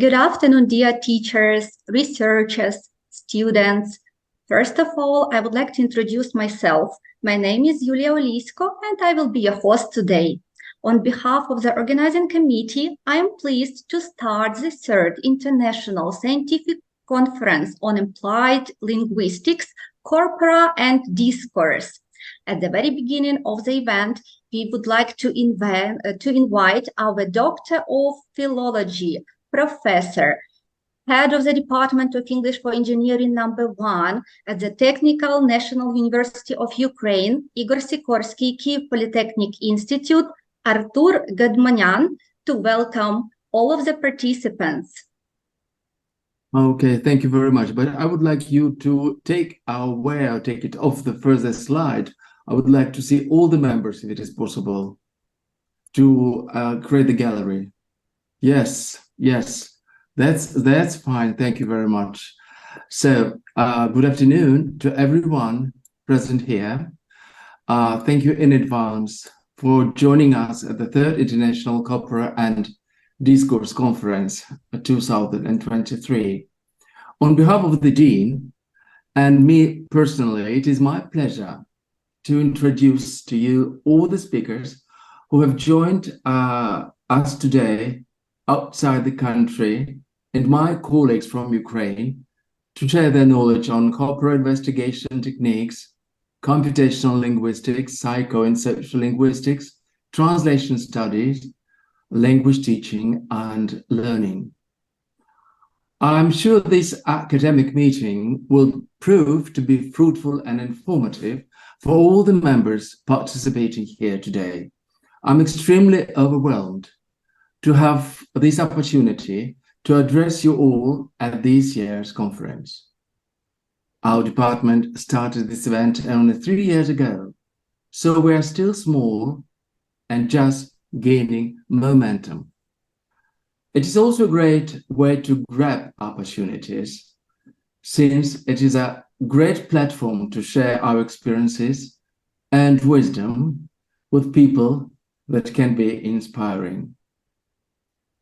Good afternoon, dear teachers, researchers, students. First of all, I would like to introduce myself. My name is Yulia Olisko, and I will be your host today. On behalf of the organizing committee, I am pleased to start the third International Scientific Conference on Applied Linguistics, Corpora and Discourse. At the very beginning of the event, we would like to invite our Doctor of Philology, Professor, Head of the Department of English for Engineering #1 at the Technical National University of Ukraine, Igor Sikorsky, Kyiv Polytechnic Institute, Artur Gadmanyan, to welcome all of the participants. Okay, thank you very much. But I would like you to take it off the further slide. I would like to see all the members, if it is possible, to create the gallery. Yes, that's fine. Thank you very much. So, good afternoon to everyone present here. Thank you in advance for joining us at the third International Corpora and Discourse Conference 2023. On behalf of the Dean and me personally, it is my pleasure to introduce to you all the speakers who have joined us today outside the country and my colleagues from Ukraine to share their knowledge on corporate investigation techniques, computational linguistics, psycho and social linguistics, translation studies, language teaching and learning. I'm sure this academic meeting will prove to be fruitful and informative for all the members participating here today. I'm extremely overwhelmed to have this opportunity to address you all at this year's conference. Our department started this event only 3 years ago, so we are still small and just gaining momentum. It is also a great way to grab opportunities, since it is a great platform to share our experiences and wisdom with people that can be inspiring.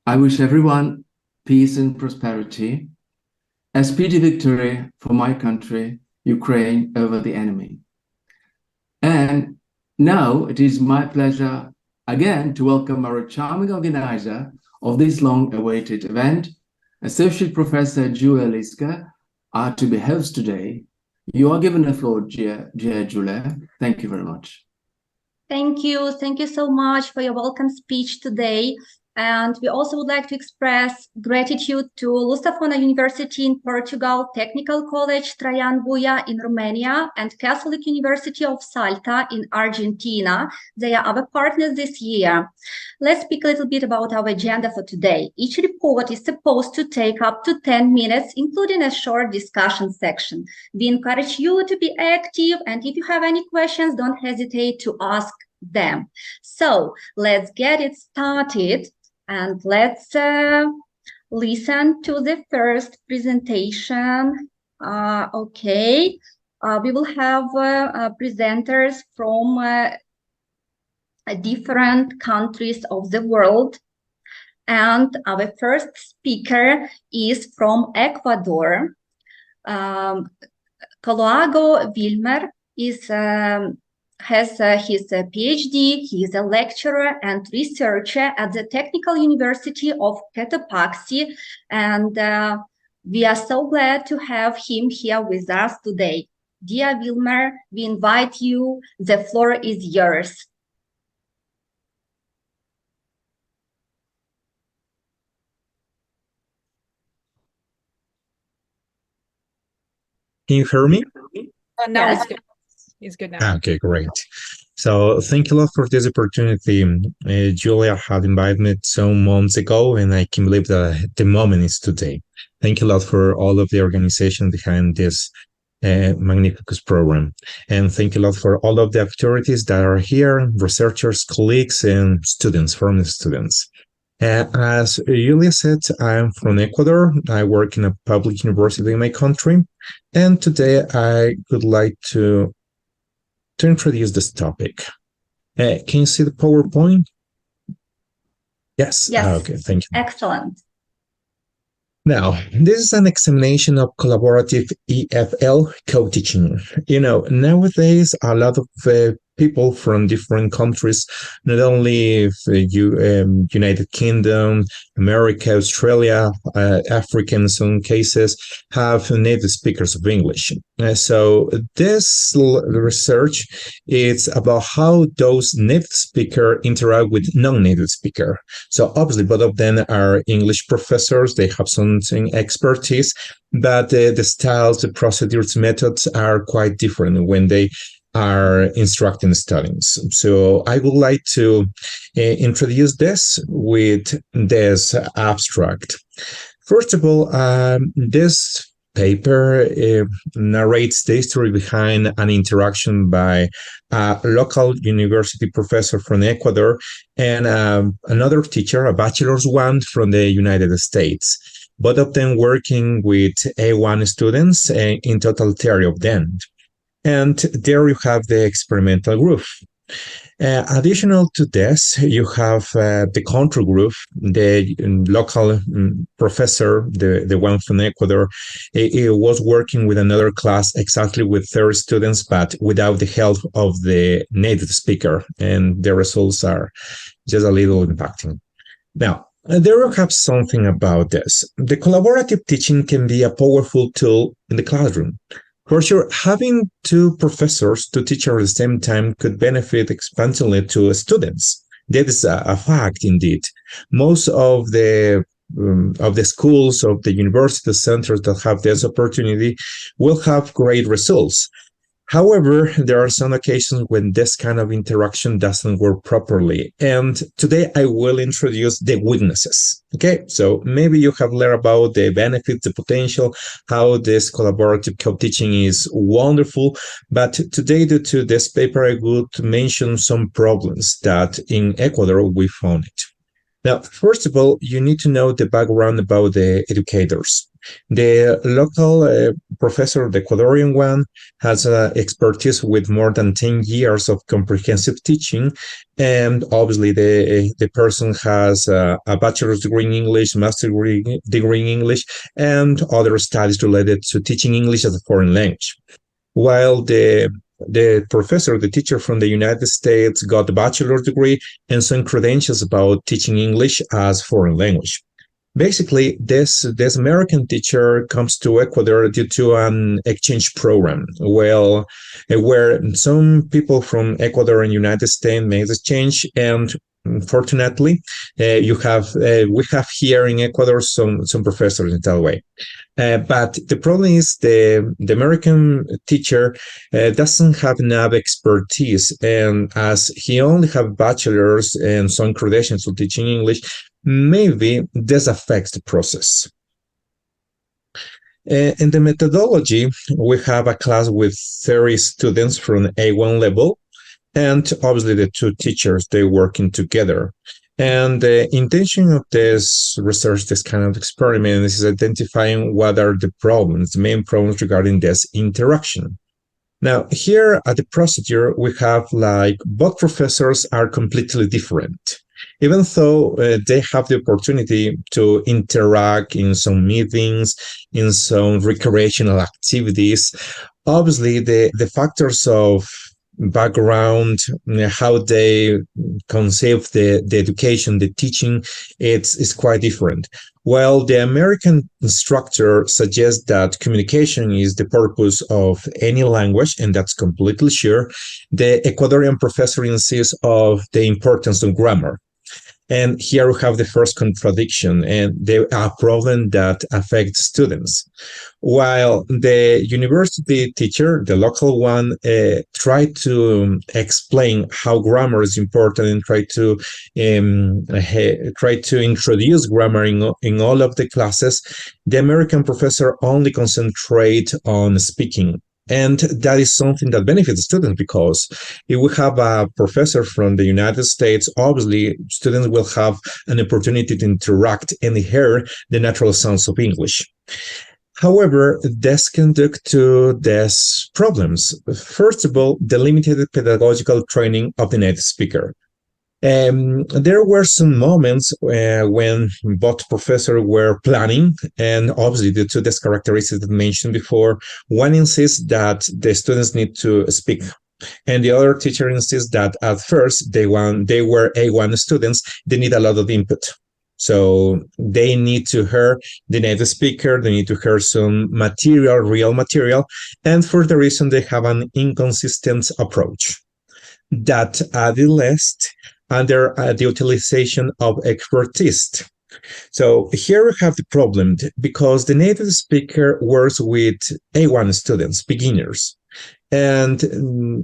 I wish everyone peace and prosperity, a speedy victory for my country, Ukraine, over the enemy. And now it is my pleasure again to welcome our charming organizer of this long-awaited event, Associate Professor Julia Liska, to be host today. You are given the floor, dear Julia. Thank you very much. Thank you so much for your welcome speech today. And we also would like to express gratitude to Lusafona University in Portugal, Technical College Traian Buia in Romania, and Catholic University of Salta in Argentina. They are our partners this year. Let's speak a little bit about our agenda for today. Each report is supposed to take up to 10 minutes, including a short discussion section. We encourage you to be active, and if you have any questions, don't hesitate to ask them. So let's get it started. And let's listen to the first presentation. Okay, we will have presenters from different countries of the world. And our first speaker is from Ecuador. Coloago Wilmer has his PhD. He is a lecturer and researcher at the Technical University of Cotopaxi, and we are so glad to have him here with us today. Dear Wilmer, we invite you. The floor is yours. Can you hear me? No, Yes. it's good. It's good now. Okay, great. So thank you a lot for this opportunity. Julia had invited me some months ago, and I can believe that the moment is today. Thank you a lot for all of the organization behind this Magnificus program. And thank you a lot for all of the activities that are here, researchers, colleagues, and students, foreign students. As Julia said, I'm from Ecuador. I work in a public university in my country. And today I would like to introduce this topic. Can you see the PowerPoint? Yes. Yes. Okay, thank you. Excellent. Now, this is an examination of collaborative EFL co-teaching. Nowadays, a lot of people from different countries, not only United Kingdom, America, Australia, Africa in some cases, have native speakers of English. So this research is about how those native speakers interact with non-native speaker. So obviously, both of them are English professors. They have some expertise, but the styles, the procedures, methods are quite different when they are instructing students. So I would like to introduce this with this abstract. First of all, this paper narrates the history behind an interaction by a local university professor from Ecuador and another teacher, a bachelor's one from the United States. Both of them working with A1 students, in total 30 of them. And there you have the experimental group. Additional to this, you have the control group, the local professor, the one from Ecuador. He was working with another class exactly with 30 students, but without the help of the native speaker. And the results are just a little impacting. Now, there you have something about this. The collaborative teaching can be a powerful tool in the classroom. For sure, having two professors to teach at the same time could benefit expansively to students. That is a fact indeed. Most of the schools, of the university centers that have this opportunity will have great results. However, there are some occasions when this kind of interaction doesn't work properly. And today I will introduce the weaknesses. Okay, so maybe you have learned about the benefits, the potential, how this collaborative co-teaching is wonderful. But today, due to this paper, I would mention some problems that in Ecuador we found it. Now, first of all, you need to know the background about the educators. The local professor, the Ecuadorian one, has expertise with more than 10 years of comprehensive teaching. And obviously, the person has a bachelor's degree in English, master's degree in English, and other studies related to teaching English as a foreign language. While the professor, the teacher from the United States, got a bachelor's degree and some credentials about teaching English as foreign language. Basically, this American teacher comes to Ecuador due to an exchange program, where some people from Ecuador and United States made the exchange, and fortunately, we have here in Ecuador some professors in that way. But the problem is the American teacher doesn't have enough expertise, and as he only have bachelor's and some credentials for teaching English, maybe this affects the process. In the methodology, we have a class with 30 students from A1 level, and obviously the two teachers, they're working together. And the intention of this research, this kind of experiment, is identifying what are the problems, the main problems regarding this interaction. Now, here at the procedure, we have like both professors are completely different. Even though they have the opportunity to interact in some meetings, in some recreational activities, obviously the factors of background, how they conceive the education, the teaching, it's quite different. While the American instructor suggests that communication is the purpose of any language, and that's completely sure, the Ecuadorian professor insists of the importance of grammar. And here we have the first contradiction and a problem that affects students. While the university teacher, the local one, tried to explain how grammar is important and try to introduce grammar in all of the classes, the American professor only concentrate on speaking. And that is something that benefits students, because if we have a professor from the United States, obviously students will have an opportunity to interact and hear the natural sounds of English. However, this can lead to these problems. First of all, the limited pedagogical training of the native speaker. There were some moments when both professors were planning, and obviously due to these characteristics that I mentioned before, one insists that the students need to speak, and the other teacher insists that at first they were A1 students, they need a lot of input. So they need to hear the native speaker, they need to hear some material, real material, and for the reason they have an inconsistent approach that at the last under the utilization of expertise. So here we have the problem because the native speaker works with A1 students, beginners. And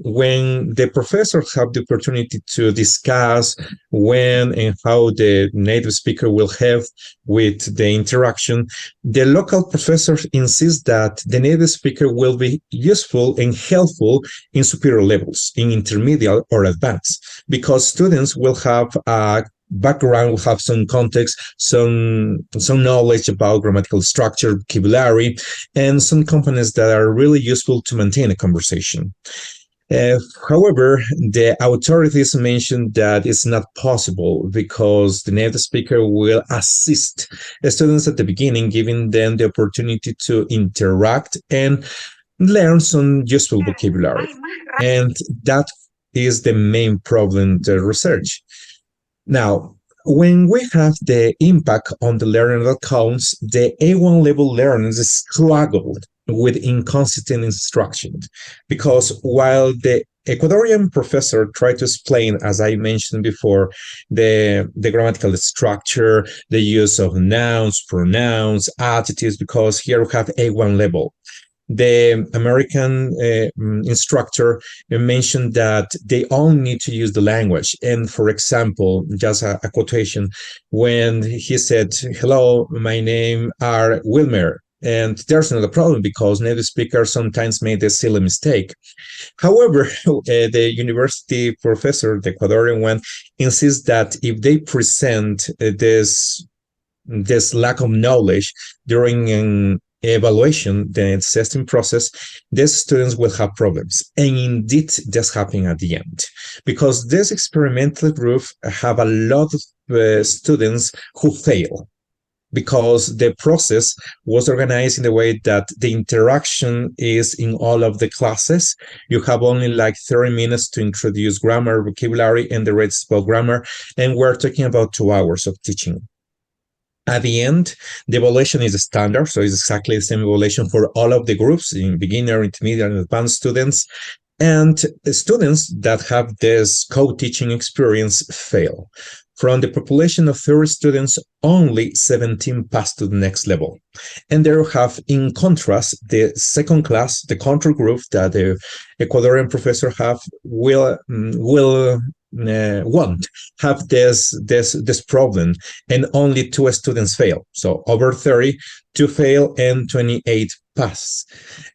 when the professors have the opportunity to discuss when and how the native speaker will have with the interaction, the local professors insist that the native speaker will be useful and helpful in superior levels, in intermediate or advanced, because students will have a background, will have some context, some knowledge about grammatical structure, vocabulary, and some components that are really useful to maintain a conversation. However, the authorities mentioned that it's not possible because the native speaker will assist the students at the beginning, giving them the opportunity to interact and learn some useful vocabulary. And that is the main problem in research. Now, when we have the impact on the learning outcomes, the A1 level learners struggled with inconsistent instruction because while the Ecuadorian professor tried to explain, as I mentioned before, the grammatical structure, the use of nouns, pronouns, adjectives, because here we have A1 level. The American instructor mentioned that they only need to use the language. And for example, just a quotation, when he said, "Hello, my name are Wilmer," and there's not a problem because native speakers sometimes made a silly mistake. However, the university professor, the Ecuadorian one, insists that if they present this lack of knowledge during an evaluation, the testing process, these students will have problems. And indeed, this happened at the end. Because this experimental group have a lot of students who fail. Because the process was organized in a way that the interaction is in all of the classes. You have only like 30 minutes to introduce grammar, vocabulary, and the rest about grammar. And we're talking about 2 hours of teaching. At the end, the evaluation is standard, so it's exactly the same evaluation for all of the groups in beginner, intermediate, and advanced students. And students that have this co-teaching experience fail. From the population of 30 students, only 17 pass to the next level. And there you have, in contrast, the second class, the control group that the Ecuadorian professor won't have this problem, and only 2 students fail. So over 30, 2 fail and 28 pass.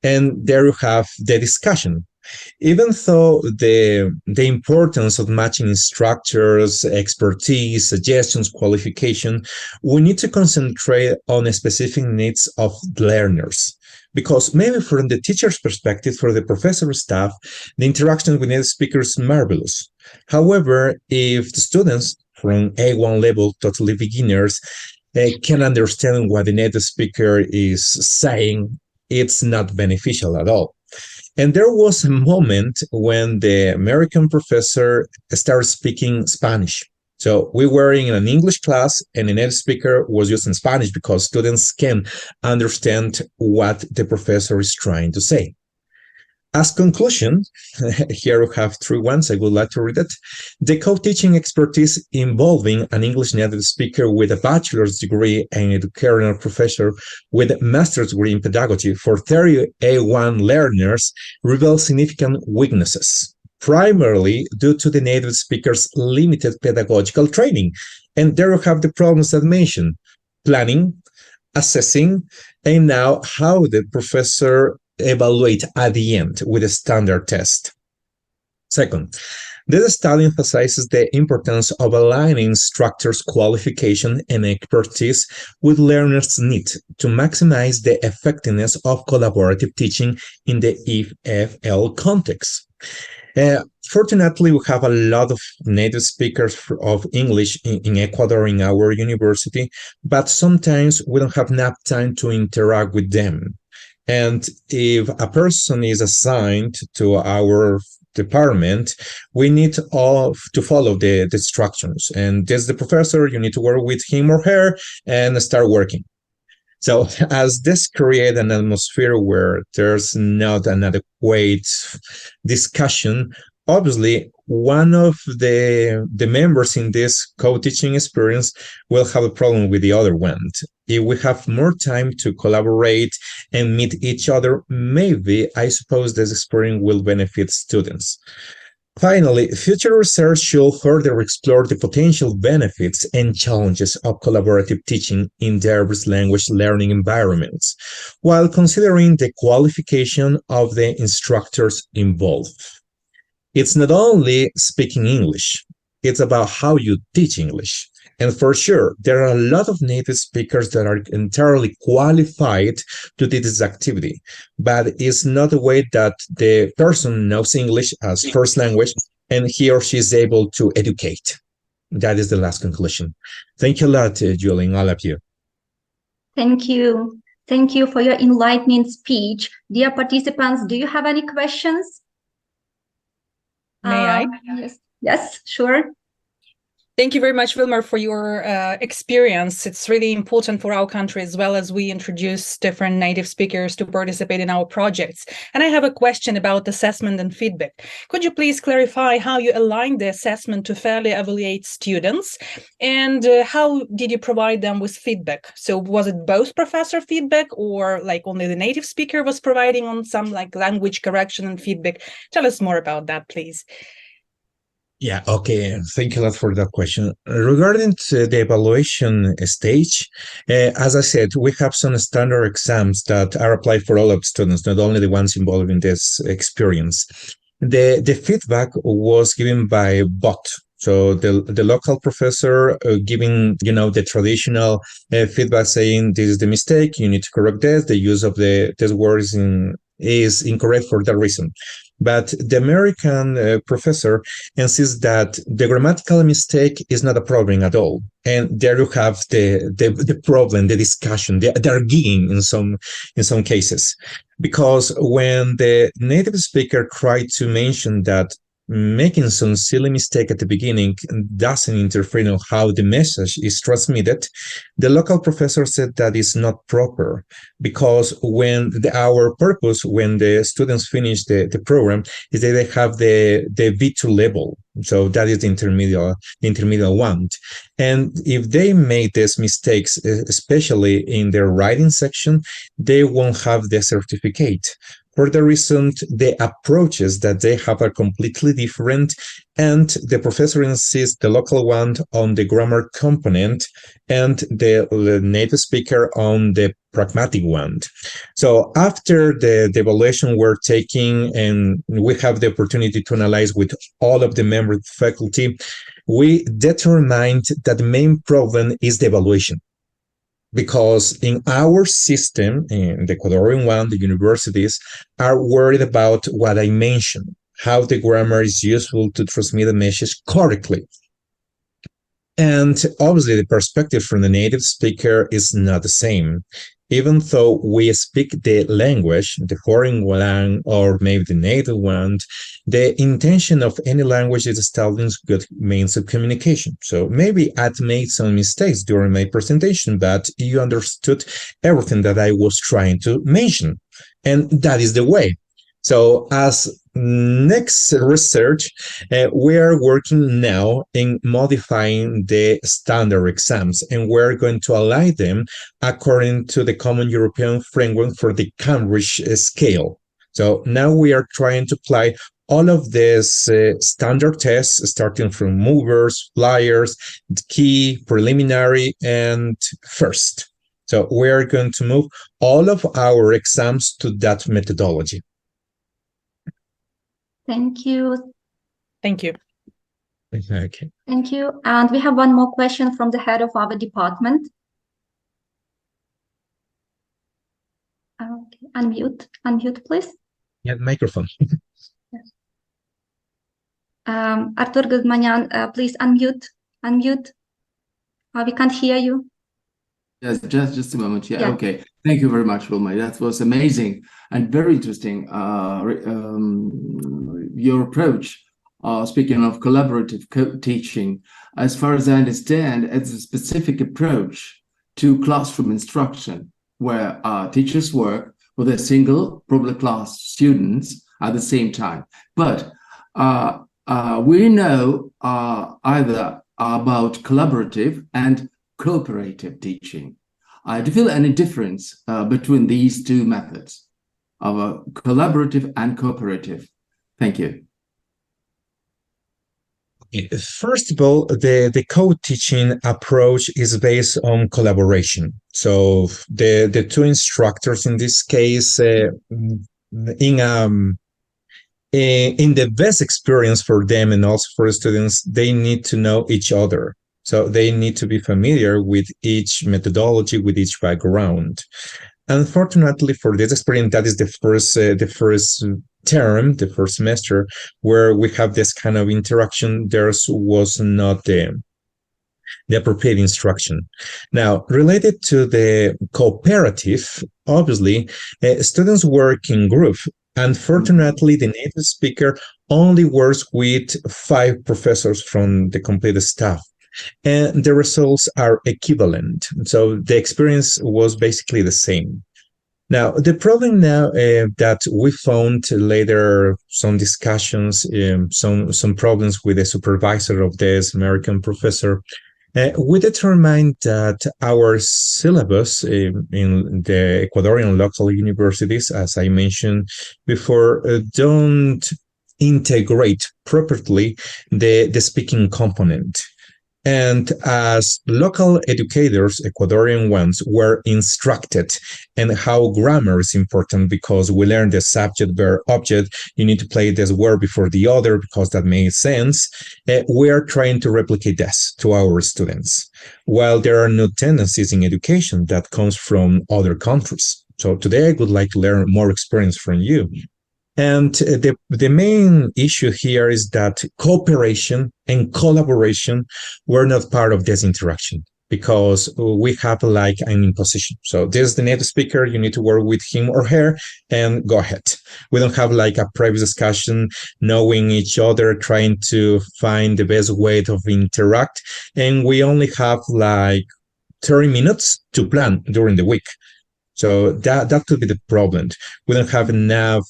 And there you have the discussion. Even though the importance of matching structures, expertise, suggestions, qualification, we need to concentrate on the specific needs of learners. Because maybe from the teacher's perspective, for the professor staff, the interaction with native speakers is marvelous. However, if the students from A1 level, totally beginners, can understand what the native speaker is saying, it's not beneficial at all. And there was a moment when the American professor started speaking Spanish. So we were in an English class and the native speaker was using Spanish because students can understand what the professor is trying to say. As conclusion, here we have 3 ones. I would like to read it. The co-teaching expertise involving an English native speaker with a bachelor's degree and educational professor with a master's degree in pedagogy for 30 A1 learners reveals significant weaknesses, primarily due to the native speaker's limited pedagogical training. And there you have the problems that I mentioned: planning, assessing, and now how the professor evaluate at the end with a standard test. Second, this study emphasizes the importance of aligning instructors' qualification and expertise with learners' needs to maximize the effectiveness of collaborative teaching in the EFL context. Fortunately, we have a lot of native speakers of English in Ecuador in our university, but sometimes we don't have enough time to interact with them. And if a person is assigned to our department, we need all to follow the instructions. And there's the professor, you need to work with him or her and start working. So as this create an atmosphere where there's not an adequate discussion, obviously one of the members in this co-teaching experience will have a problem with the other one. If we have more time to collaborate and meet each other, maybe I suppose this experience will benefit students. Finally, future research should further explore the potential benefits and challenges of collaborative teaching in diverse language learning environments, while considering the qualification of the instructors involved. It's not only speaking English, it's about how you teach English. And for sure, there are a lot of native speakers that are entirely qualified to do this activity, but it's not the way that the person knows English as first language and he or she is able to educate. That is the last conclusion. Thank you a lot, Julie, and all of you. Thank you. Thank you for your enlightening speech. Dear participants, do you have any questions? May I? Yes, sure. Thank you very much, Wilmer, for your experience. It's really important for our country as well as we introduce different native speakers to participate in our projects. And I have a question about assessment and feedback. Could you please clarify how you align the assessment to fairly evaluate students? And how did you provide them with feedback? So was it both professor feedback or like only the native speaker was providing on some like language correction and feedback? Tell us more about that, please. Yeah, okay. Thank you a lot for that question. Regarding the evaluation stage, as I said, we have some standard exams that are applied for all of students, not only the ones involved in this experience. The feedback was given by bot. So the local professor giving, the traditional feedback saying this is the mistake, you need to correct this, the use of this word is incorrect for that reason. But the American professor insists that the grammatical mistake is not a problem at all. And there you have the problem, the discussion, the arguing in some cases. Because when the native speaker tried to mention that making some silly mistake at the beginning doesn't interfere in how the message is transmitted, the local professor said that is not proper, because when our purpose, when the students finish the program, is that they have the B2 level. So that is the intermediate one. And if they make these mistakes, especially in their writing section, they won't have the certificate. For the reason, the approaches that they have are completely different, and the professor insists, the local one, on the grammar component, and the native speaker on the pragmatic one. So after the evaluation we're taking, and we have the opportunity to analyze with all of the member faculty, we determined that the main problem is the evaluation. Because in our system, in the Ecuadorian one, the universities are worried about what I mentioned, how the grammar is useful to transmit a message correctly. And obviously, the perspective from the native speaker is not the same. Even though we speak the language, the foreign one, or maybe the native one, the intention of any language is establishing good means of communication. So maybe I'd made some mistakes during my presentation, but you understood everything that I was trying to mention. And that is the way. So as next research, we are working now in modifying the standard exams, and we're going to align them according to the Common European Framework for the Cambridge scale. So now we are trying to apply all of these standard tests, starting from movers, flyers, key, preliminary, and first. So we are going to move all of our exams to that methodology. Thank you. Thank you. Okay. Thank you. And we have one more question from the head of our department. Okay, unmute, please. Yeah, microphone. Yes. Artur Guzmanian, please unmute. We can't hear you. Yes, just a moment. Yeah, Yeah. okay. Thank you very much, Wilma. That was amazing and very interesting. Your approach, speaking of collaborative teaching, as far as I understand, it's a specific approach to classroom instruction where teachers work with a single, probably class students at the same time. But we know either about collaborative and cooperative teaching. Do you feel any difference between these two methods of collaborative and cooperative? Thank you. First of all, the co-teaching approach is based on collaboration. So the two instructors in this case, in the best experience for them and also for the students, they need to know each other. So they need to be familiar with each methodology, with each background. Unfortunately, for this experience, that is the first term, the first semester, where we have this kind of interaction. There was not the appropriate instruction. Now, related to the cooperative, obviously, students work in group. Unfortunately, the native speaker only works with 5 professors from the complete staff, and the results are equivalent. So the experience was basically the same. Now, the problem now that we found later, some discussions, some problems with the supervisor of this American professor, we determined that our syllabus in the Ecuadorian local universities, as I mentioned before, don't integrate properly the speaking component. And as local educators, Ecuadorian ones, were instructed in how grammar is important, because we learned the subject, verb, object. You need to play this word before the other because that makes sense. We are trying to replicate this to our students, while there are no tendencies in education that comes from other countries. So today I would like to learn more experience from you. And the main issue here is that cooperation and collaboration were not part of this interaction, because we have like an imposition. So this is the native speaker, you need to work with him or her and go ahead. We don't have like a private discussion, knowing each other, trying to find the best way to interact. And we only have like 30 minutes to plan during the week. So that could be the problem. We don't have enough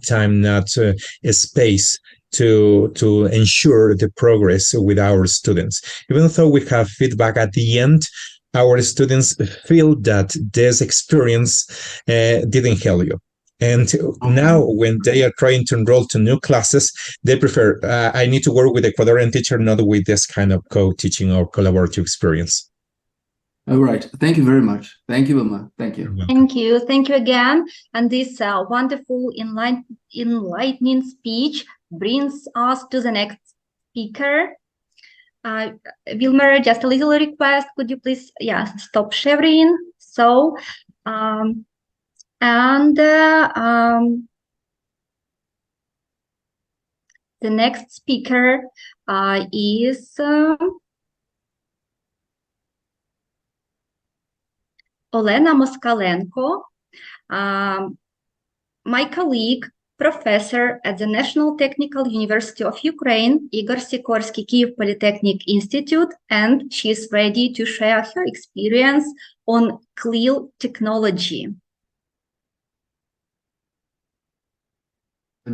time, not space to ensure the progress with our students. Even though we have feedback at the end, our students feel that this experience didn't help you. And now when they are trying to enroll to new classes, they prefer, I need to work with the Ecuadorian teacher, not with this kind of co-teaching or collaborative experience. All right. Thank you very much. Thank you, Wilma. Thank you. Thank you. Thank you again. And this wonderful enlightening speech brings us to the next speaker. Wilmer, just a little request. Could you please, stop sharing? So, the next speaker is Olena Moskalenko, my colleague, professor at the National Technical University of Ukraine, Igor Sikorsky Kyiv Polytechnic Institute, and she is ready to share her experience on CLIL technology.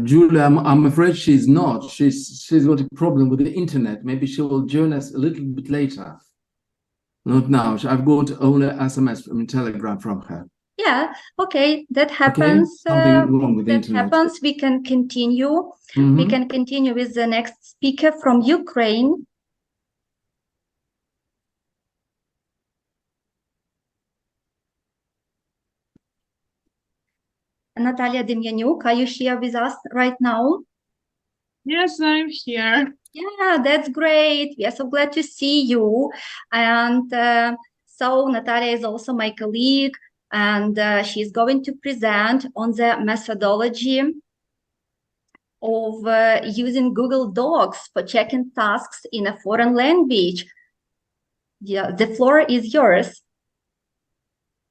Julia, I'm afraid she's not. She's got a problem with the internet. Maybe she will join us a little bit later. Not now. I've got only SMS from Telegram from her. Yeah, okay, that happens. Okay. Something wrong with the internet. Happens. We can continue. We can continue with the next speaker from Ukraine. Natalia Demyanuk, are you here with us right now? Yes, I'm here. Yeah, that's great. We are so glad to see you. And so Natalia is also my colleague, and she's going to present on the methodology of using Google Docs for checking tasks in a foreign language. Yeah, the floor is yours.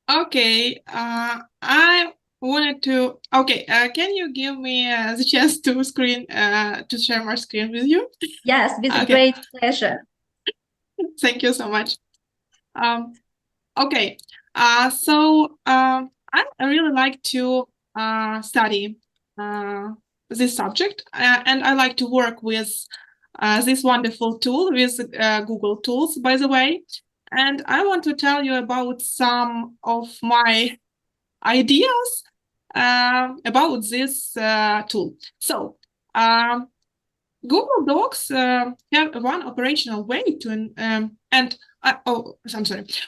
Okay, I wanted to. Okay, can you give me the chance to share my screen with you? Yes, with Okay. great pleasure. Thank you so much. Okay, so I really like to study this subject, and I like to work with this wonderful tool, with Google Tools, by the way. And I want to tell you about some of my ideas about this tool. So, Google Docs have one operational way to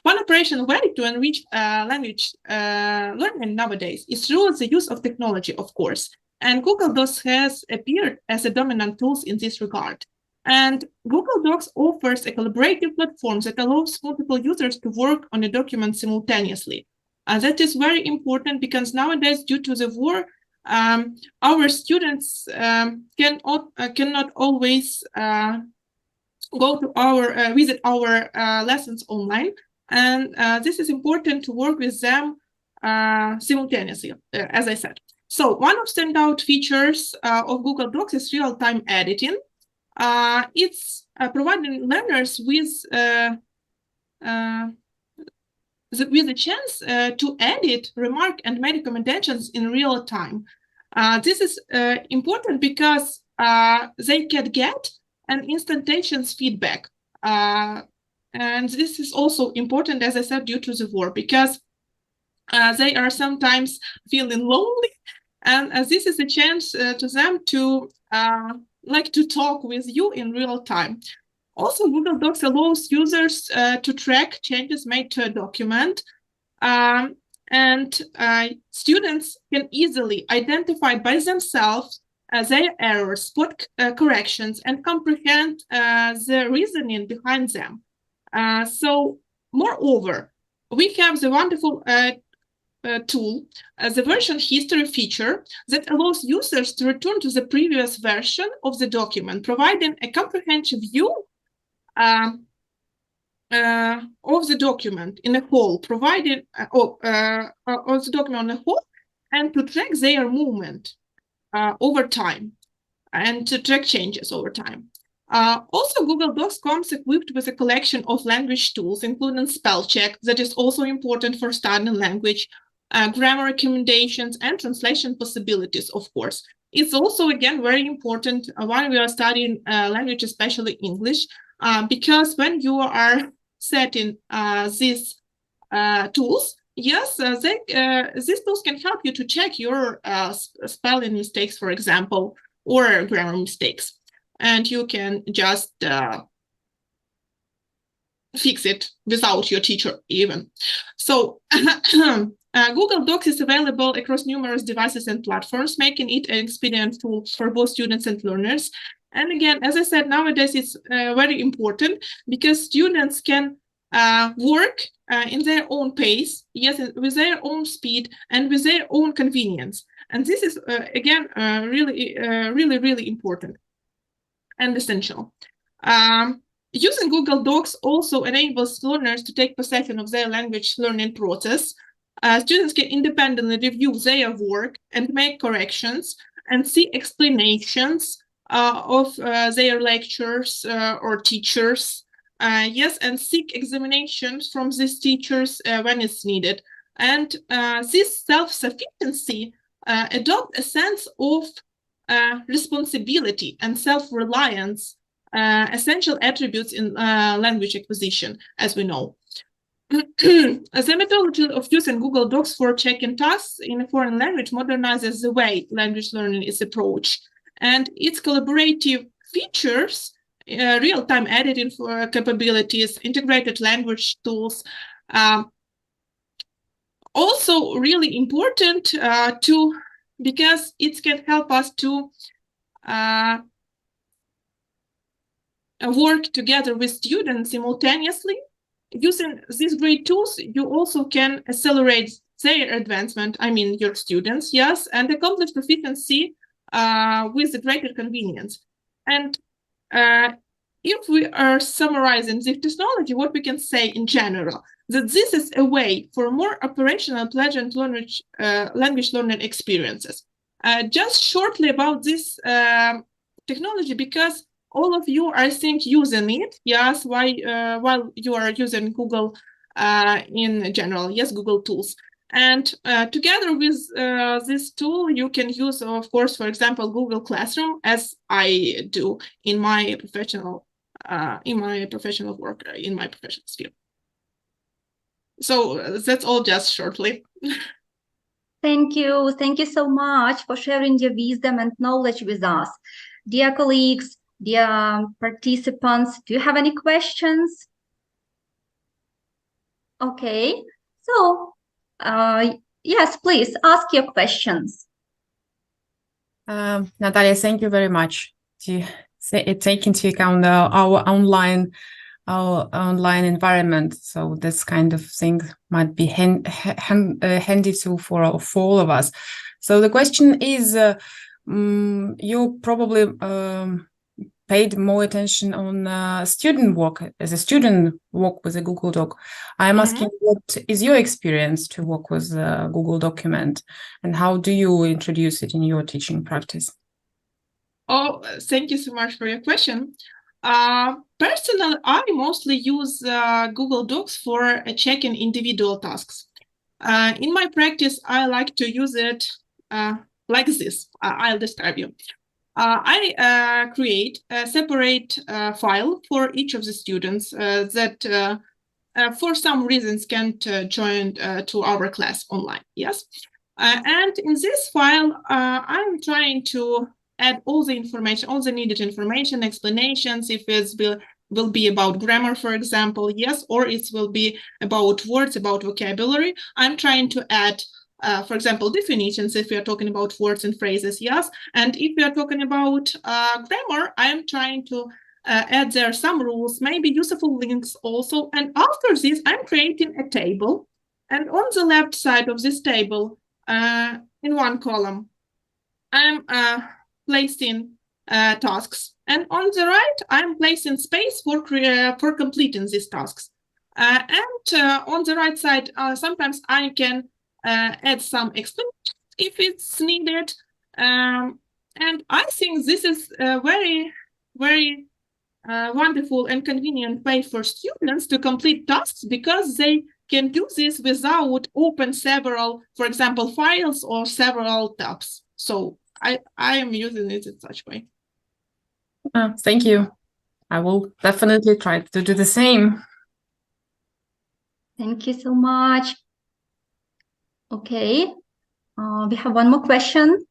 one operational way to enrich language learning nowadays is through the use of technology, of course. And Google Docs has appeared as a dominant tool in this regard. And Google Docs offers a collaborative platform that allows multiple users to work on a document simultaneously. That is very important because nowadays, due to the war, our students cannot always go to visit our lessons online, and this is important to work with them simultaneously, as I said. So one of standout features of Google Docs is real-time editing. It's providing learners with the chance to edit, remark, and make recommendations in real time. This is important because they can get an instantaneous feedback. And this is also important, as I said, due to the war, because they are sometimes feeling lonely. And this is a chance to them to like to talk with you in real time. Also, Google Docs allows users to track changes made to a document, and students can easily identify by themselves their errors, spot corrections, and comprehend the reasoning behind them. So, moreover, we have the wonderful tool, the version history feature that allows users to return to the previous version of the document, providing a comprehensive view of the document in a whole, providing of the document on a whole, and to track their movement over time, and to track changes over time. Also, Google Docs comes equipped with a collection of language tools, including spell check, that is also important for studying language, grammar recommendations, and translation possibilities, of course. It's also, again, very important while we are studying language, especially English, because when you are setting these tools, yes, these tools can help you to check your spelling mistakes, for example, or grammar mistakes. And you can just fix it without your teacher even. So Google Docs is available across numerous devices and platforms, making it an expedient tool for both students and learners. And again, as I said, nowadays it's very important because students can work in their own pace, yes, with their own speed and with their own convenience. And this is, again, really important and essential. Using Google Docs also enables learners to take possession of their language learning process. Students can independently review their work and make corrections and see explanations of their lectures or teachers. Yes, and seek examinations from these teachers when it's needed. And this self-sufficiency adopt a sense of responsibility and self-reliance, essential attributes in language acquisition, as we know. The methodology of using Google Docs for checking tasks in a foreign language modernizes the way language learning is approached. And its collaborative features, real-time editing for capabilities, integrated language tools, also really important because it can help us to work together with students simultaneously. Using these great tools, you also can accelerate their advancement, I mean your students, yes, and accomplish proficiency with greater convenience. And if we are summarizing the technology, what we can say in general, that this is a way for more operational, pleasant language learning experiences. Just shortly about this technology, because all of you, I think, using it, yes, while you are using Google in general, yes, Google tools. And together with this tool, you can use, of course, for example, Google Classroom, as I do in my professional work, in my professional field. So that's all, just shortly. Thank you. Thank you so much for sharing your wisdom and knowledge with us. Dear colleagues, dear participants, do you have any questions? Okay, so yes, please ask your questions. Natalia, thank you very much. Take into account our online environment, so this kind of thing might be handy too for all of us. So the question is, you probably paid more attention on student work, as a student work with a Google Doc. I'm asking, what is your experience to work with a Google document, and how do you introduce it in your teaching practice? Oh, thank you so much for your question. Personally, I mostly use Google Docs for checking individual tasks. In my practice, I like to use it like this. I'll describe you. I create a separate file for each of the students that for some reasons can't join to our class online, yes? And in this file, I'm trying to add all the information, all the needed information, explanations, if it will be about grammar, for example, yes, or it will be about words, about vocabulary. I'm trying to add, for example, definitions, if we are talking about words and phrases, yes. And if we are talking about grammar, I'm trying to add there some rules, maybe useful links also. And after this, I'm creating a table. And on the left side of this table, in one column, I'm placing tasks. And on the right, I'm placing space for completing these tasks. And on the right side, sometimes I can add some explanation if it's needed. And I think this is a very, very wonderful and convenient way for students to complete tasks, because they can do this without open several, for example, files or several tabs. So I am using it in such way. Thank you. I will definitely try to do the same. Thank you so much. Okay, we have one more question.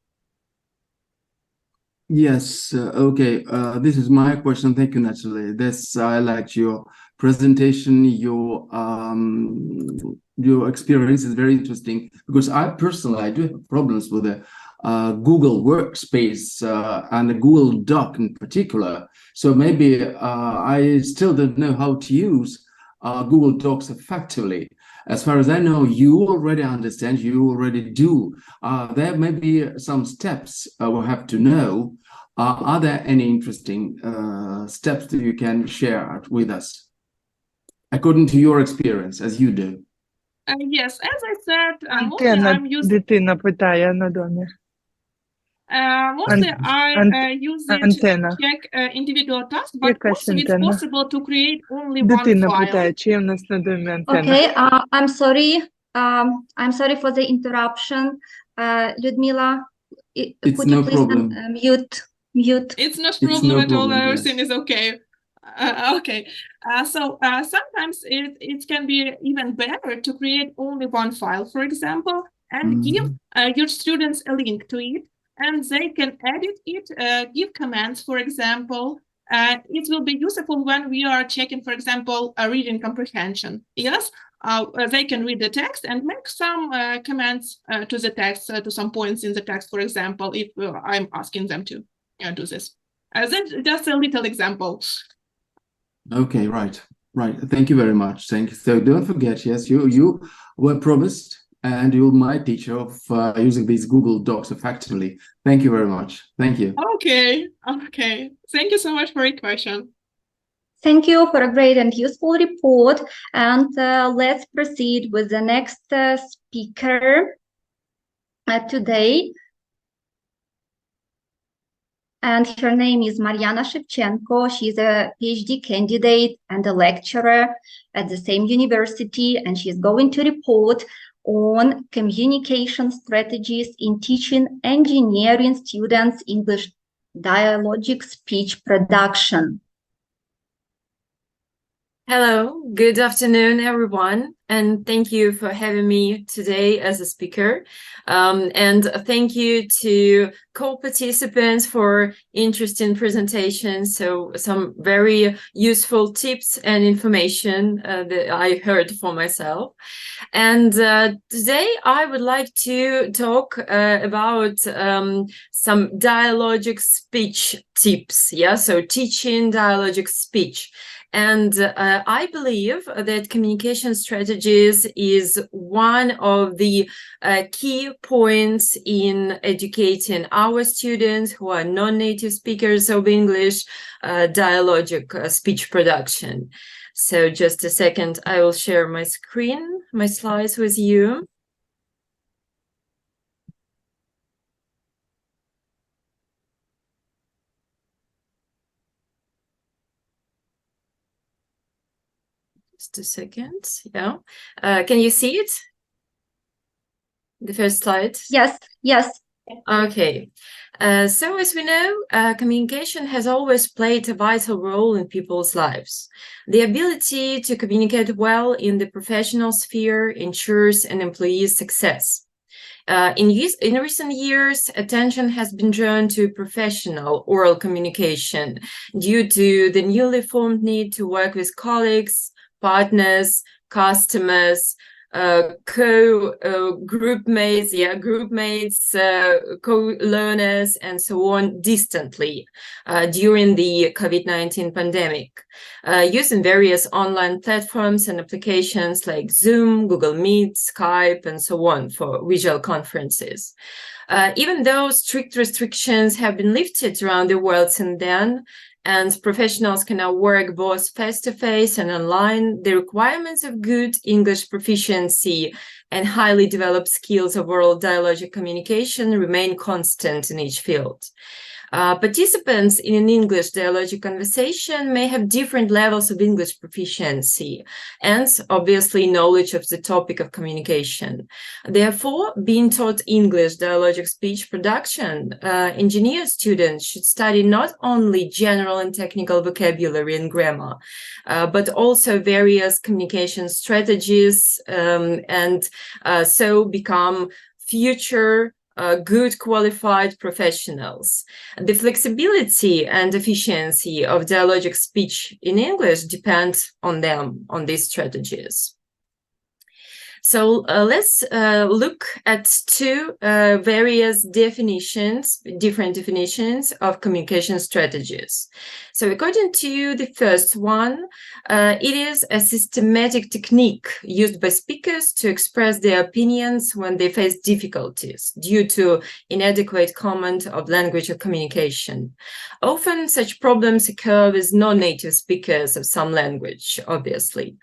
Yes, okay. This is my question. Thank you, Natalie. I liked your presentation. Your experience is very interesting, because I personally do have problems with the Google Workspace and the Google Doc in particular. So maybe I still don't know how to use Google Docs effectively. As far as I know, you already understand, you already do. There may be some steps we'll have to know. Are there any interesting steps that you can share with us, according to your experience, as you do? Yes, as I said, mostly Антенна I'm using... дитина питає на домі. Mostly I use it Антенна. to check individual tasks, but Якась also it's антенна. possible to create only one Дитина file. питає, чи є в нас на домі антенна. Okay, I'm sorry. I'm sorry for the interruption. Lyudmila, It's could you no please problem. mute? It's not It's problem no at all. problem, Everything yes. is okay. Okay. So sometimes it can be even better to create only one file, for example, and give your students a link to it, and they can edit it, give commands, for example. It will be useful when we are checking, for example, a reading comprehension. Yes, they can read the text and make some commands to the text, to some points in the text, for example, if I'm asking them to do this. That's just a little example. Okay, right. Thank you very much. Thank you. So don't forget, yes, you were promised, and you're my teacher of using these Google Docs effectively. Thank you very much. Thank you. Okay. Thank you so much for your question. Thank you for a great and useful report. And let's proceed with the next speaker today. And her name is Mariana Shevchenko. She's a PhD candidate and a lecturer at the same university, and she's going to report on communication strategies in teaching engineering students English dialogic speech production. Hello, good afternoon, everyone, and thank you for having me today as a speaker. And thank you to co-participants for interesting presentations. So some very useful tips and information that I heard for myself. And today I would like to talk about some dialogic speech tips. Yeah, so teaching dialogic speech. And I believe that communication strategies is one of the key points in educating our students who are non-native speakers of English dialogic speech production. So just a second, I will share my screen, my slides with you. Just a second. Yeah. Can you see it? The first slide? Yes. Okay. So as we know, communication has always played a vital role in people's lives. The ability to communicate well in the professional sphere ensures an employee's success. In recent years, attention has been drawn to professional oral communication due to the newly formed need to work with colleagues, partners, customers, group mates, co-learners, and so on distantly during the COVID-19 pandemic, using various online platforms and applications like Zoom, Google Meet, Skype, and so on for visual conferences. Even though strict restrictions have been lifted around the world since then, and professionals can now work both face-to-face and online, the requirements of good English proficiency and highly developed skills of oral dialogic communication remain constant in each field. Participants in an English dialogic conversation may have different levels of English proficiency and obviously knowledge of the topic of communication. Therefore, being taught English dialogic speech production, engineer students should study not only general and technical vocabulary and grammar, but also various communication strategies and so become future good qualified professionals. The flexibility and efficiency of dialogic speech in English depend on them, on these strategies. So let's look at two various definitions, different definitions of communication strategies. So according to the first one, it is a systematic technique used by speakers to express their opinions when they face difficulties due to inadequate command of language or communication. Often such problems occur with non-native speakers of some language, obviously.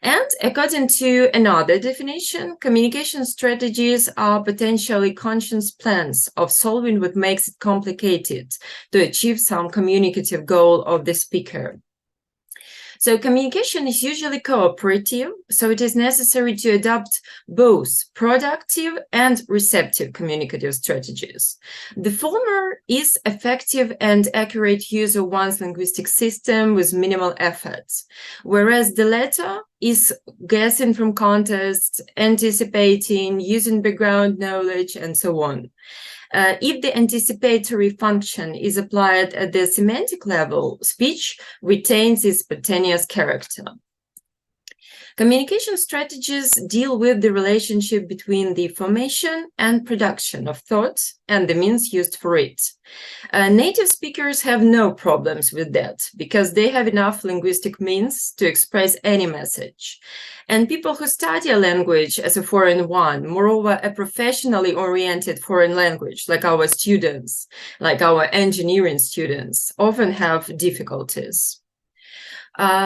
And according to another definition, communication strategies are potentially conscious plans of solving what makes it complicated to achieve some communicative goal of the speaker. So communication is usually cooperative, so it is necessary to adopt both productive and receptive communicative strategies. The former is effective and accurate use of one's linguistic system with minimal effort, whereas the latter is guessing from context, anticipating, using background knowledge, and so on. If the anticipatory function is applied at the semantic level, speech retains its spontaneous character. Communication strategies deal with the relationship between the formation and production of thoughts and the means used for it. Native speakers have no problems with that because they have enough linguistic means to express any message. And people who study a language as a foreign one, moreover, a professionally oriented foreign language, like our students, like our engineering students, often have difficulties.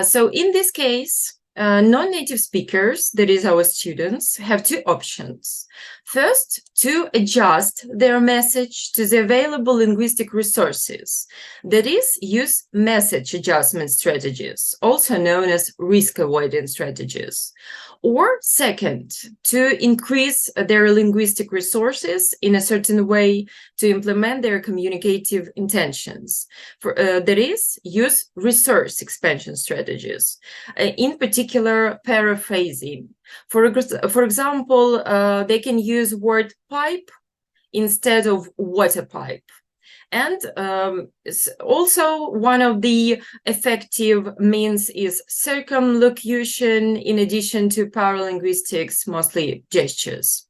So in this case, non-native speakers, that is our students, have two options. First, to adjust their message to the available linguistic resources, that is, use message adjustment strategies, also known as risk avoidance strategies. Or second, to increase their linguistic resources in a certain way to implement their communicative intentions. That is, use resource expansion strategies, in particular paraphrasing. For example, they can use word pipe instead of water pipe. And also one of the effective means is circumlocution, in addition to paralinguistics, mostly gestures.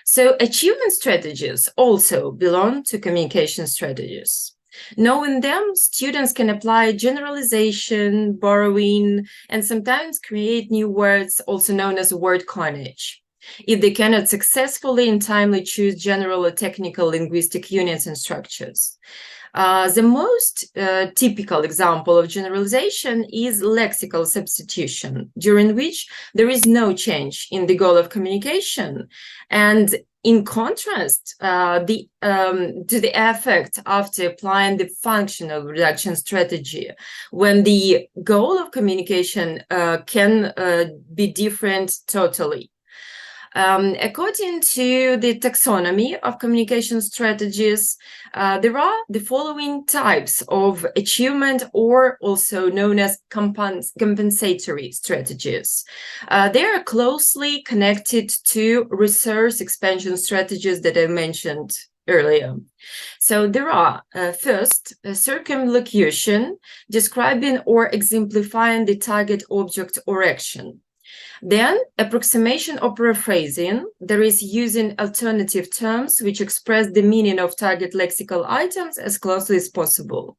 So achievement strategies also belong to communication strategies. Knowing them, students can apply generalization, borrowing, and sometimes create new words, also known as word coinage, if they cannot successfully and timely choose general or technical linguistic units and structures. The most typical example of generalization is lexical substitution, during which there is no change in the goal of communication. And in contrast, to the effect after applying the functional reduction strategy, when the goal of communication can be different totally. According to the taxonomy of communication strategies, there are the following types of achievement, or also known as compensatory strategies. They are closely connected to resource expansion strategies that I mentioned earlier. So there are, first, circumlocution, describing or exemplifying the target object or action. Then, approximation or paraphrasing, there is using alternative terms which express the meaning of target lexical items as closely as possible.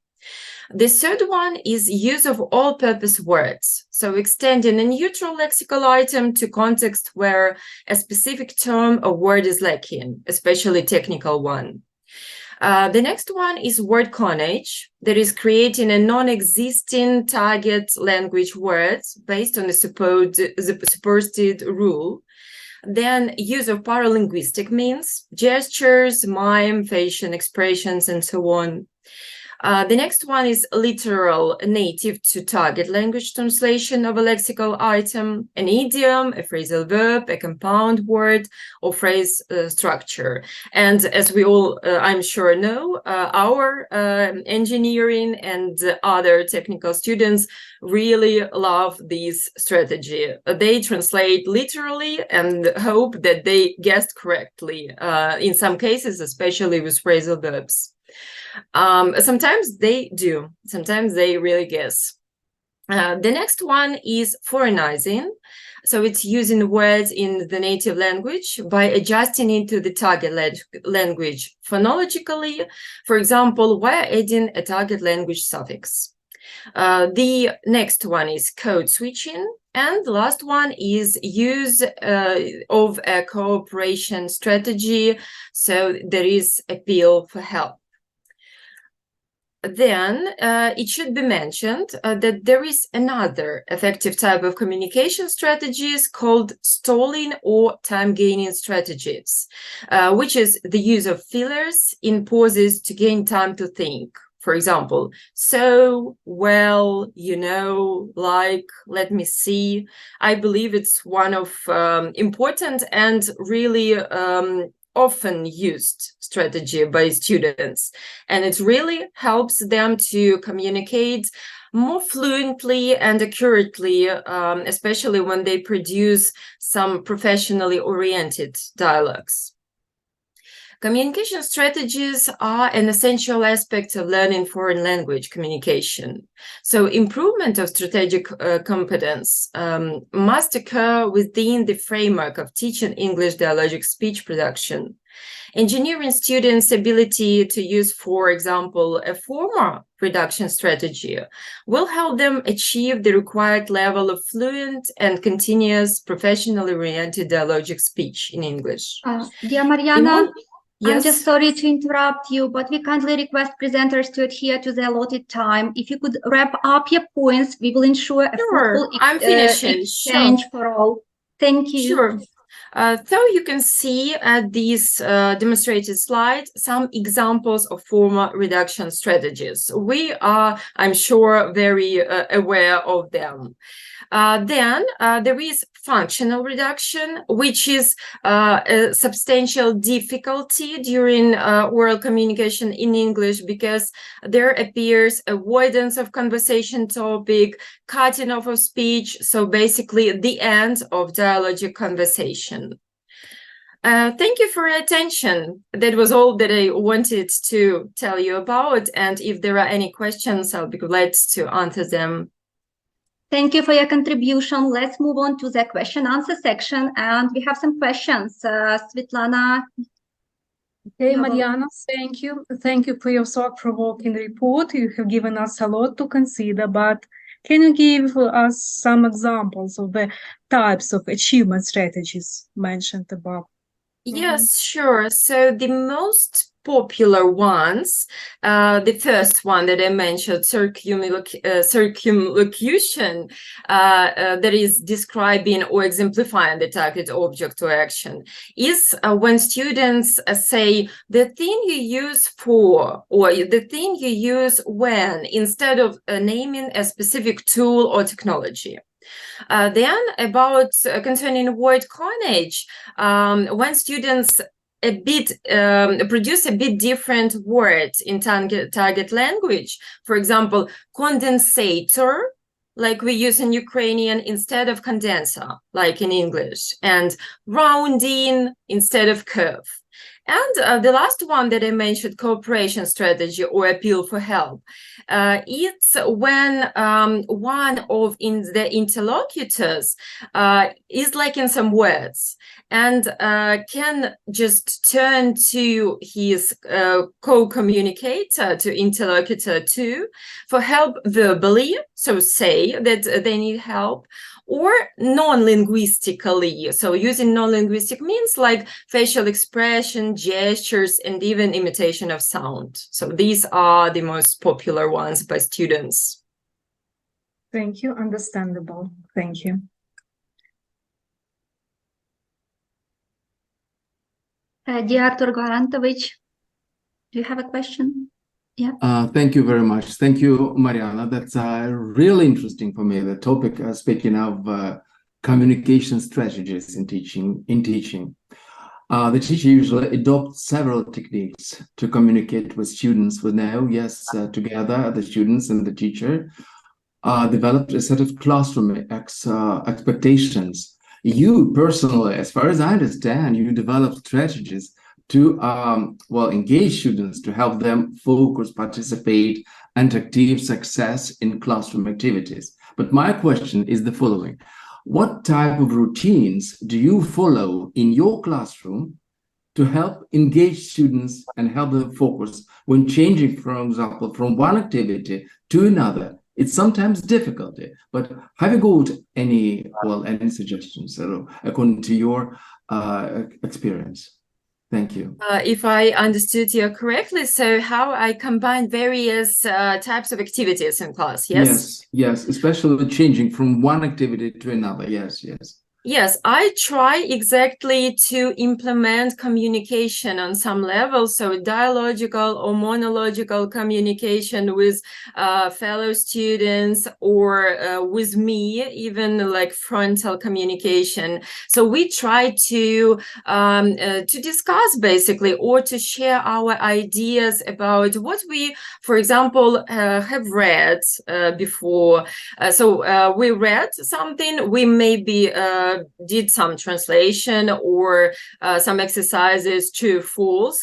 The third one is use of all-purpose words, so extending a neutral lexical item to context where a specific term or word is lacking, especially technical one. The next one is word coinage, that is creating a non-existing target language words based on the supposed rule. Then use of paralinguistic means, gestures, mime, facial expressions, and so on. The next one is literal native to target language translation of a lexical item, an idiom, a phrasal verb, a compound word, or phrase structure. And as we all, I'm sure, know, our engineering and other technical students really love this strategy. They translate literally and hope that they guessed correctly, in some cases, especially with phrasal verbs. Sometimes they do, sometimes they really guess. The next one is foreignizing. So it's using words in the native language by adjusting it to the target language phonologically, for example, by adding a target language suffix. The next one is code switching. And the last one is use of a cooperation strategy. So there is appeal for help. Then it should be mentioned that there is another effective type of communication strategies called stalling or time-gaining strategies, which is the use of fillers in pauses to gain time to think. For example, so, well, you know, like, let me see. I believe it's one of important and really often used strategy by students, and it really helps them to communicate more fluently and accurately, especially when they produce some professionally oriented dialogues. Communication strategies are an essential aspect of learning foreign language communication. So improvement of strategic competence must occur within the framework of teaching English dialogic speech production. Engineering students' ability to use, for example, a formal production strategy will help them achieve the required level of fluent and continuous professionally oriented dialogic speech in English. Dear Mariana, Yes. I'm just sorry to interrupt you, but we kindly request presenters to adhere to the allotted time. If you could wrap up your points, we will ensure a fruitful I'm finishing. exchange for all. Thank you. Sure. So you can see at this demonstrated slide some examples of formal reduction strategies. We are, I'm sure, very aware of them. Then there is functional reduction, which is a substantial difficulty during oral communication in English because there appears avoidance of conversation topic, cutting off of speech, so basically the end of dialogic conversation. Thank you for your attention. That was all that I wanted to tell you about, and if there are any questions, I'll be glad to answer them. Thank you for your contribution. Let's move on to the question-answer section, and we have some questions. Svetlana. Okay, Mariana, thank you. Thank you for your thought-provoking report. You have given us a lot to consider, but can you give us some examples of the types of achievement strategies mentioned above? Yes, sure. So the most popular ones, the first one that I mentioned, circumlocution, that is describing or exemplifying the target object or action, is when students say the thing you use for or the thing you use when, instead of naming a specific tool or technology. Then about concerning word coinage, when students produce a bit different words in target language, for example, condensator, like we use in Ukrainian, instead of condenser, like in English, and rounding instead of curve. And the last one that I mentioned, cooperation strategy or appeal for help, it's when one of the interlocutors is lacking some words and can just turn to his co-communicator, to interlocutor two, for help verbally, so say that they need help, or non-linguistically, so using non-linguistic means like facial expression, gestures, and even imitation of sound. So these are the most popular ones by students. Thank you. Understandable. Thank you. Artur Garantovich, do you have a question? Yeah. Thank you very much. Thank you, Mariana. That's really interesting for me. The topic, speaking of communication strategies in teaching. The teacher usually adopts several techniques to communicate with students. We know, yes, together the students and the teacher developed a set of classroom expectations. You personally, as far as I understand, you developed strategies to engage students, to help them focus, participate, and achieve success in classroom activities. But my question is the following. What type of routines do you follow in your classroom to help engage students and help them focus when changing, for example, from one activity to another? It's sometimes difficult, but have you got any suggestions according to your experience? Thank you. If I understood you correctly, so how I combine various types of activities in class, yes? Yes, especially changing from one activity to another, yes. Yes, I try exactly to implement communication on some level, so dialogical or monological communication with fellow students or with me, even like frontal communication. So we try to discuss basically or to share our ideas about what we, for example, have read before. So we read something, we maybe did some translation or some exercises,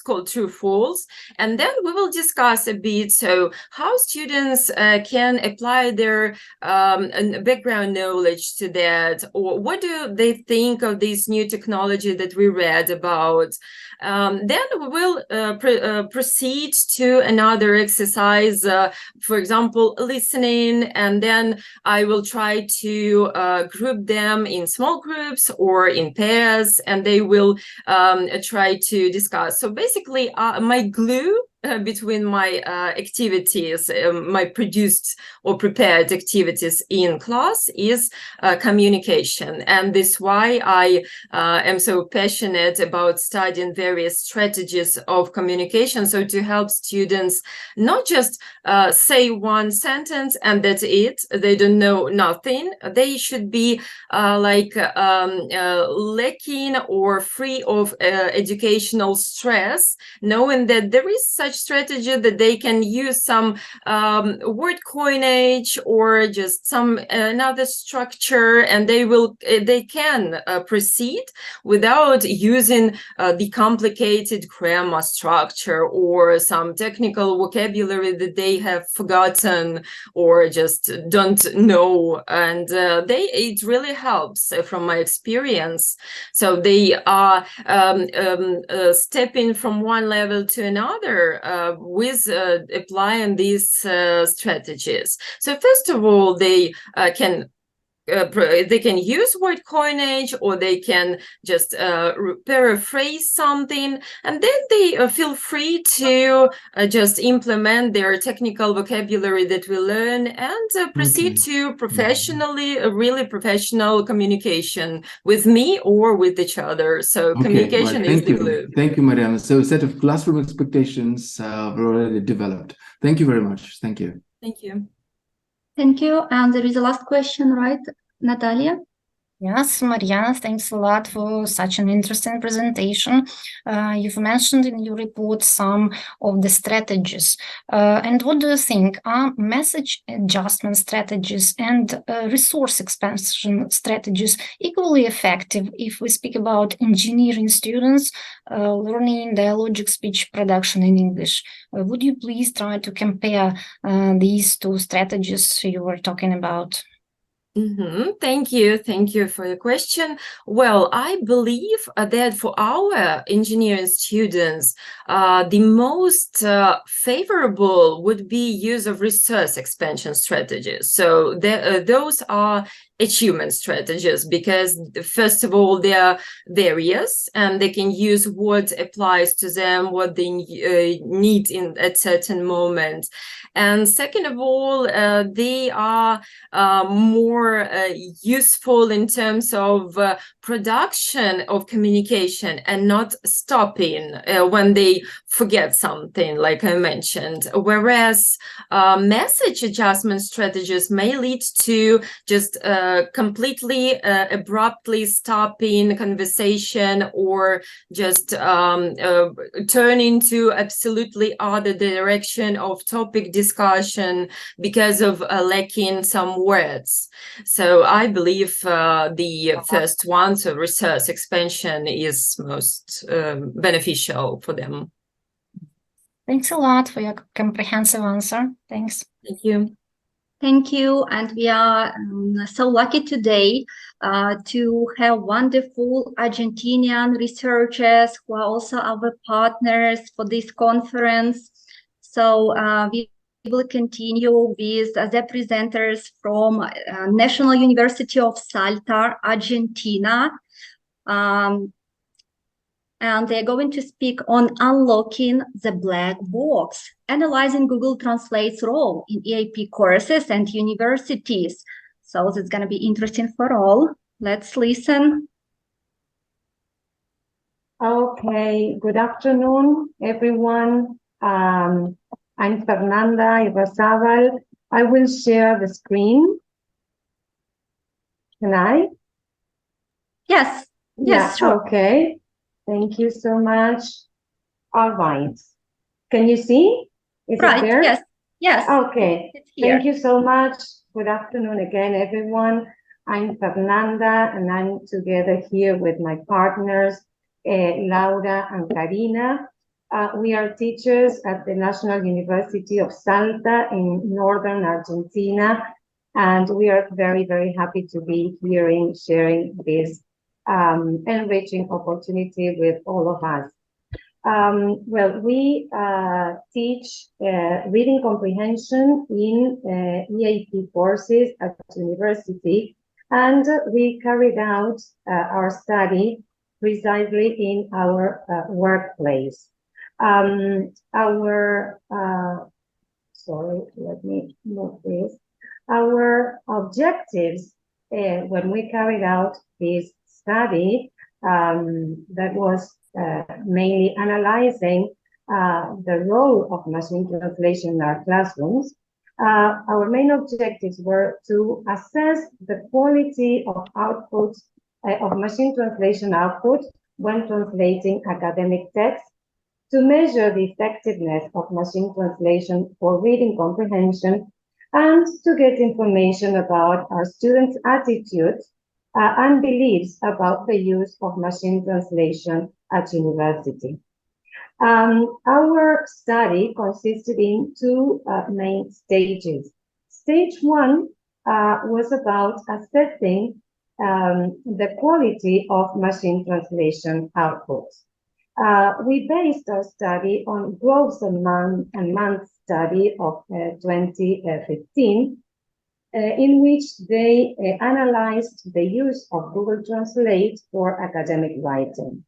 called true false, and then we will discuss a bit so how students can apply their background knowledge to that, or what do they think of this new technology that we read about. Then we will proceed to another exercise, for example, listening, and then I will try to group them in small groups or in pairs, and they will try to discuss. So basically, my glue between my activities, my produced or prepared activities in class is communication. And this is why I am so passionate about studying various strategies of communication. So to help students not just say one sentence and that's it, they don't know nothing. They should be lacking or free of educational stress, knowing that there is such strategy that they can use some word coinage or just some another structure, and they can proceed without using the complicated grammar structure or some technical vocabulary that they have forgotten or just don't know. And it really helps from my experience. So they are stepping from one level to another with applying these strategies. So first of all, they can use word coinage, or they can just paraphrase something, and then they feel free to just implement their technical vocabulary that we learn and proceed to professionally, really professional communication with me or with each other. So communication is the glue. Thank you, Mariana. So a set of classroom expectations were already developed. Thank you very much. Thank you. Thank you. Thank you. And there is a last question, right, Natalia? Yes, Mariana, thanks a lot for such an interesting presentation. You've mentioned in your report some of the strategies. And what do you think? Are message adjustment strategies and resource expansion strategies equally effective if we speak about engineering students learning dialogic speech production in English? Would you please try to compare these two strategies you were talking about? Thank you for your question. Well, I believe that for our engineering students, the most favorable would be use of resource expansion strategies. So those are achievement strategies, because first of all, they are various and they can use what applies to them, what they need in at certain moment. And second of all, they are more useful in terms of production of communication and not stopping when they forget something, like I mentioned. Whereas message adjustment strategies may lead to just completely abruptly stopping conversation, or just turning to absolutely other direction of topic discussion because of lacking some words. So I believe the first one, so resource expansion, is most beneficial for them. Thanks a lot for your comprehensive answer. Thanks. Thank you. Thank you, and we are so lucky today to have wonderful Argentinian researchers who are also our partners for this conference. So we will continue with the presenters from National University of Salta, Argentina. And they're going to speak on unlocking the black box, analyzing Google Translate's role in EAP courses and universities. So it's going to be interesting for all. Let's listen. Okay, good afternoon, everyone. I'm Fernanda Irrazabal. I will share the screen. Can I? Yes. Yes, yeah, sure. Okay. Thank you so much. All right. Can you see? Is Right, it there? yes. Yes. Okay. It's here. Thank you so much. Good afternoon again, everyone. I'm Fernanda, and I'm together here with my partners, Laura and Karina. We are teachers at the National University of Salta in northern Argentina, and we are very, very happy to be here in sharing this enriching opportunity with all of us. Well, we teach reading comprehension in EAP courses at university, and we carried out our study precisely in our workplace. Sorry, let me move this. Our objectives when we carried out this study that was mainly analyzing the role of machine translation in our classrooms. Our main objectives were to assess the quality of output of machine translation output when translating academic texts, to measure the effectiveness of machine translation for reading comprehension, and to get information about our students' attitudes and beliefs about the use of machine translation at university. Our study consisted in two main stages. Stage one was about assessing the quality of machine translation outputs. We based our study on gross and month study of 2015, in which they analyzed the use of Google Translate for academic writing.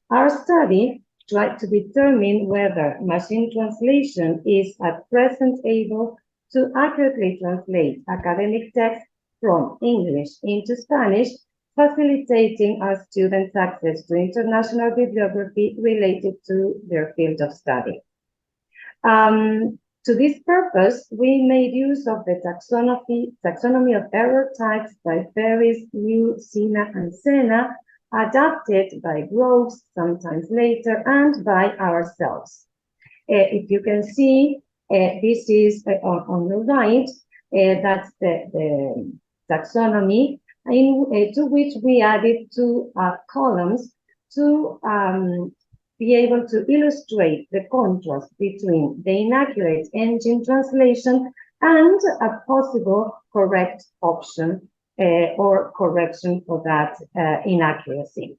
Our study tried to determine whether machine translation is at present able to accurately translate academic text from English into Spanish, facilitating our students access to international bibliography related to their field of study. To this purpose, we made use of the taxonomy of error types by Ferris, Liu, Sina, and Sena, adapted by Groves, sometimes later, and by ourselves. If you can see, this is on the right, that's the taxonomy, to which we added two columns to be able to illustrate the contrast between the inaccurate engine translation and a possible correct option or correction for that inaccuracy.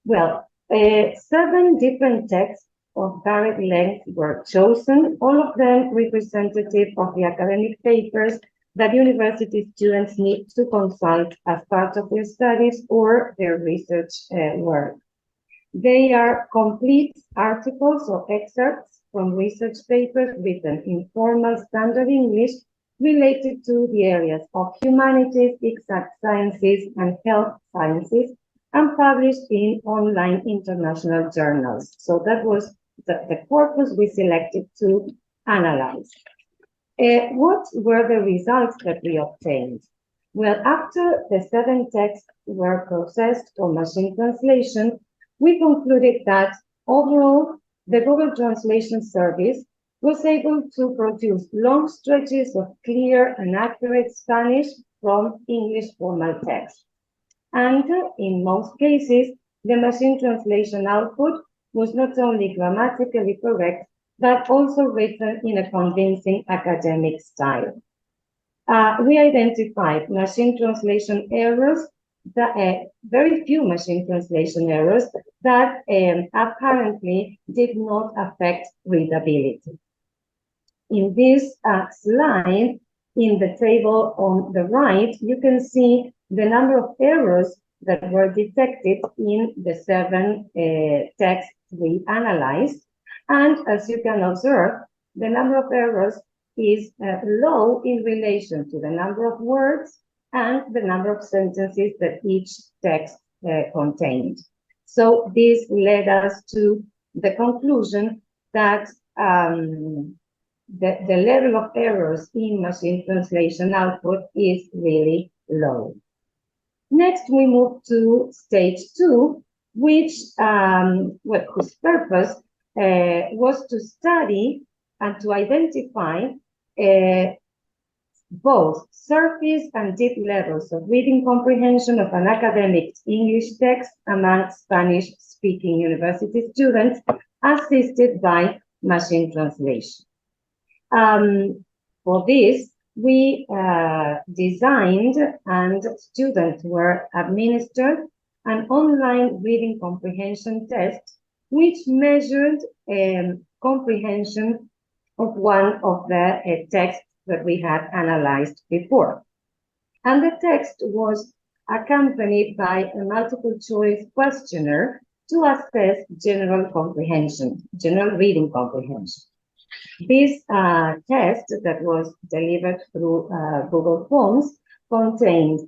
Well, 7 different texts of varied length were chosen, all of them representative of the academic papers that university students need to consult as part of their studies or their research work. They are complete articles or excerpts from research papers written in formal standard English related to the areas of humanities, exact sciences, and health sciences, and published in online international journals. So that was the corpus we selected to analyze. What were the results that we obtained? Well, after the 7 texts were processed for machine translation, we concluded that overall, the Google Translation Service was able to produce long stretches of clear and accurate Spanish from English formal text. And in most cases, the machine translation output was not only grammatically correct, but also written in a convincing academic style. We identified machine translation errors, very few machine translation errors that apparently did not affect readability. In this slide, in the table on the right, you can see the number of errors that were detected in the 7 texts we analyzed. And as you can observe, the number of errors is low in relation to the number of words and the number of sentences that each text contained. So this led us to the conclusion that the level of errors in machine translation output is really low. Next, we move to stage 2, which whose purpose was to study and to identify both surface and deep levels of reading comprehension of an academic English text among Spanish-speaking university students, assisted by machine translation. For this, we designed and students were administered an online reading comprehension test, which measured comprehension of one of the texts that we had analyzed before. And the text was accompanied by a multiple choice questionnaire to assess general comprehension, general reading comprehension. This test that was delivered through Google Forms contained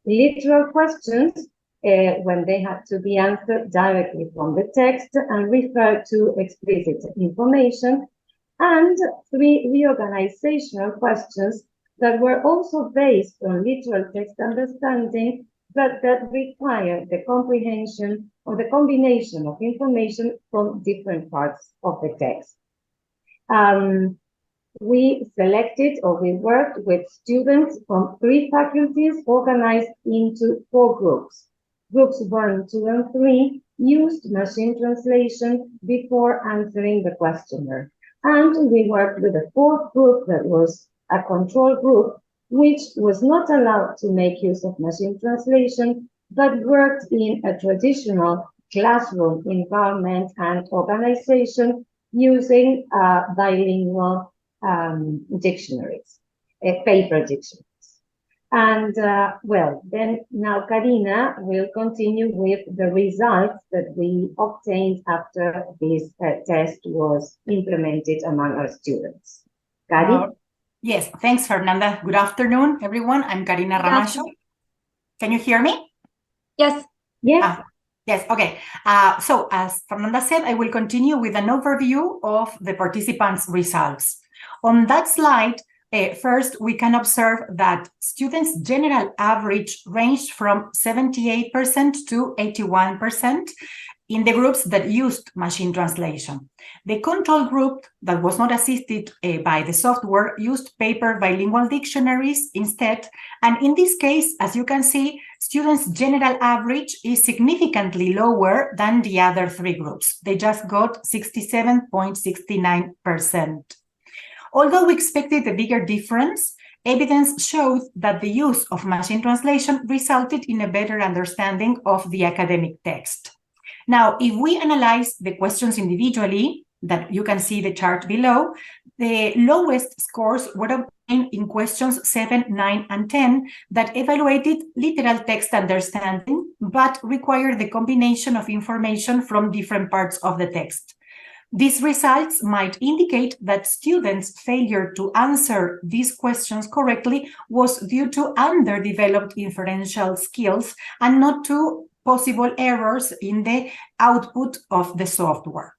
literal questions when they had to be answered directly from the text and referred to explicit information, and 3 reorganizational questions that were also based on literal text understanding, but that required the comprehension or the combination of information from different parts of the text. We selected, or we worked with students from 3 faculties organized into 4 groups. Groups 1, 2, and 3 used machine translation before answering the questionnaire. And we worked with a 4th group that was a control group, which was not allowed to make use of machine translation, but worked in a traditional classroom environment and organization using bilingual dictionaries, paper dictionaries. And well, then now Karina will continue with the results that we obtained after this test was implemented among our students. Kari? Yes, thanks, Fernanda. Good afternoon, everyone. I'm Karina Ramasho. Can you hear me? Yes. Yes. Yes, okay. So as Fernanda said, I will continue with an overview of the participants' results. On that slide, first, we can observe that students' general average ranged from 78% to 81% in the groups that used machine translation. The control group that was not assisted by the software used paper bilingual dictionaries instead. And in this case, as you can see, students' general average is significantly lower than the other 3 groups. They just got 67.69%. Although we expected a bigger difference, evidence showed that the use of machine translation resulted in a better understanding of the academic text. Now, if we analyze the questions individually, that you can see the chart below, the lowest scores were obtained in questions 7, 9, and 10 that evaluated literal text understanding, but required the combination of information from different parts of the text. These results might indicate that students' failure to answer these questions correctly was due to underdeveloped inferential skills and not to possible errors in the output of the software.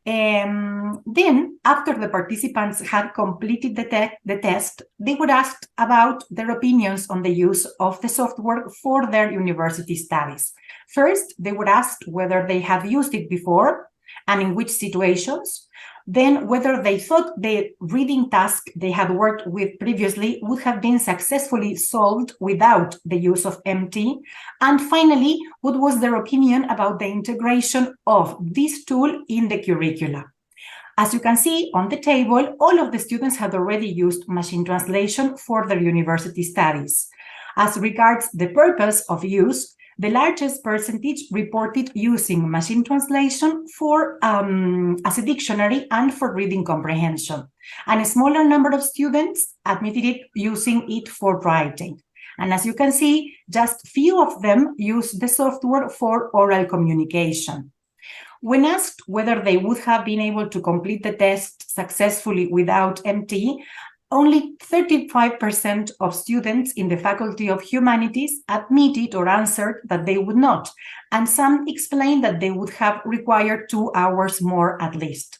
Then, after the participants had completed the test, they were asked about their opinions on the use of the software for their university studies. First, they were asked whether they had used it before and in which situations, then whether they thought the reading task they had worked with previously would have been successfully solved without the use of MT, and finally, what was their opinion about the integration of this tool in the curricula. As you can see on the table, all of the students had already used machine translation for their university studies. As regards the purpose of use, the largest percentage reported using machine translation for as a dictionary and for reading comprehension, and a smaller number of students admitted it using it for writing. And as you can see, just few of them use the software for oral communication. When asked whether they would have been able to complete the test successfully without MT, only 35% of students in the Faculty of Humanities admitted or answered that they would not, and some explained that they would have required 2 hours more at least.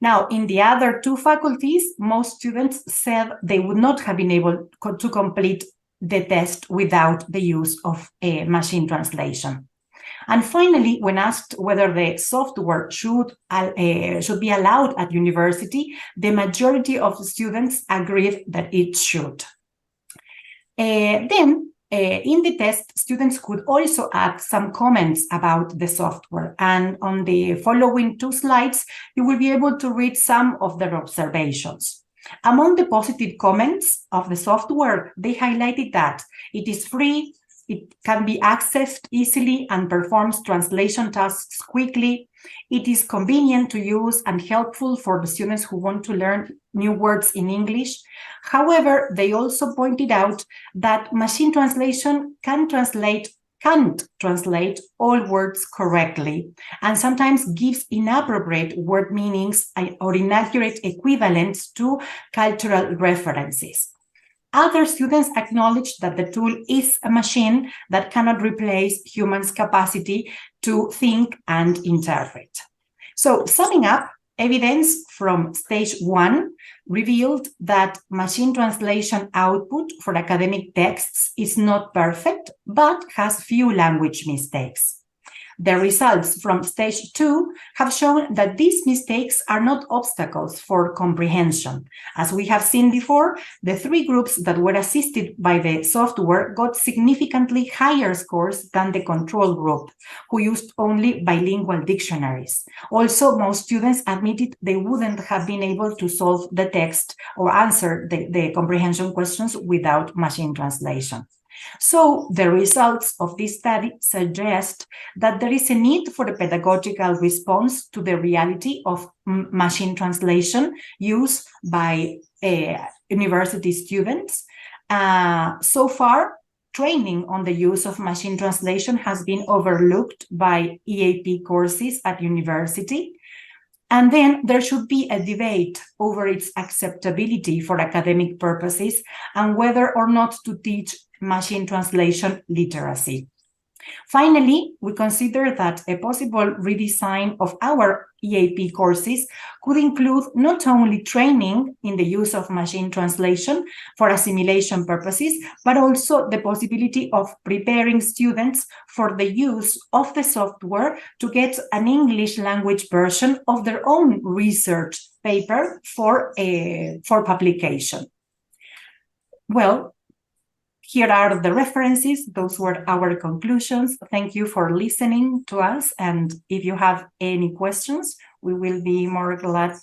Now, in the other 2 faculties, most students said they would not have been able to complete the test without the use of machine translation. And finally, when asked whether the software should be allowed at university, the majority of the students agreed that it should. Then, in the test, students could also add some comments about the software. And on the following 2 slides, you will be able to read some of their observations. Among the positive comments of the software, they highlighted that it is free, it can be accessed easily and performs translation tasks quickly. It is convenient to use and helpful for the students who want to learn new words in English. However, they also pointed out that machine translation can't translate all words correctly, and sometimes gives inappropriate word meanings or inaccurate equivalents to cultural references. Other students acknowledged that the tool is a machine that cannot replace humans' capacity to think and interpret. So, summing up, evidence from stage 1 revealed that machine translation output for academic texts is not perfect, but has few language mistakes. The results from stage 2 have shown that these mistakes are not obstacles for comprehension. As we have seen before, the 3 groups that were assisted by the software got significantly higher scores than the control group, who used only bilingual dictionaries. Also, most students admitted they wouldn't have been able to solve the text or answer the comprehension questions without machine translation. So the results of this study suggest that there is a need for a pedagogical response to the reality of machine translation used by university students. So far, training on the use of machine translation has been overlooked by EAP courses at university. And then there should be a debate over its acceptability for academic purposes and whether or not to teach machine translation literacy. Finally, we consider that a possible redesign of our EAP courses could include not only training in the use of machine translation for assimilation purposes, but also the possibility of preparing students for the use of the software to get an English language version of their own research paper for publication. Well, here are the references. Those were our conclusions. Thank you for listening to us. And if you have any questions, we will be more glad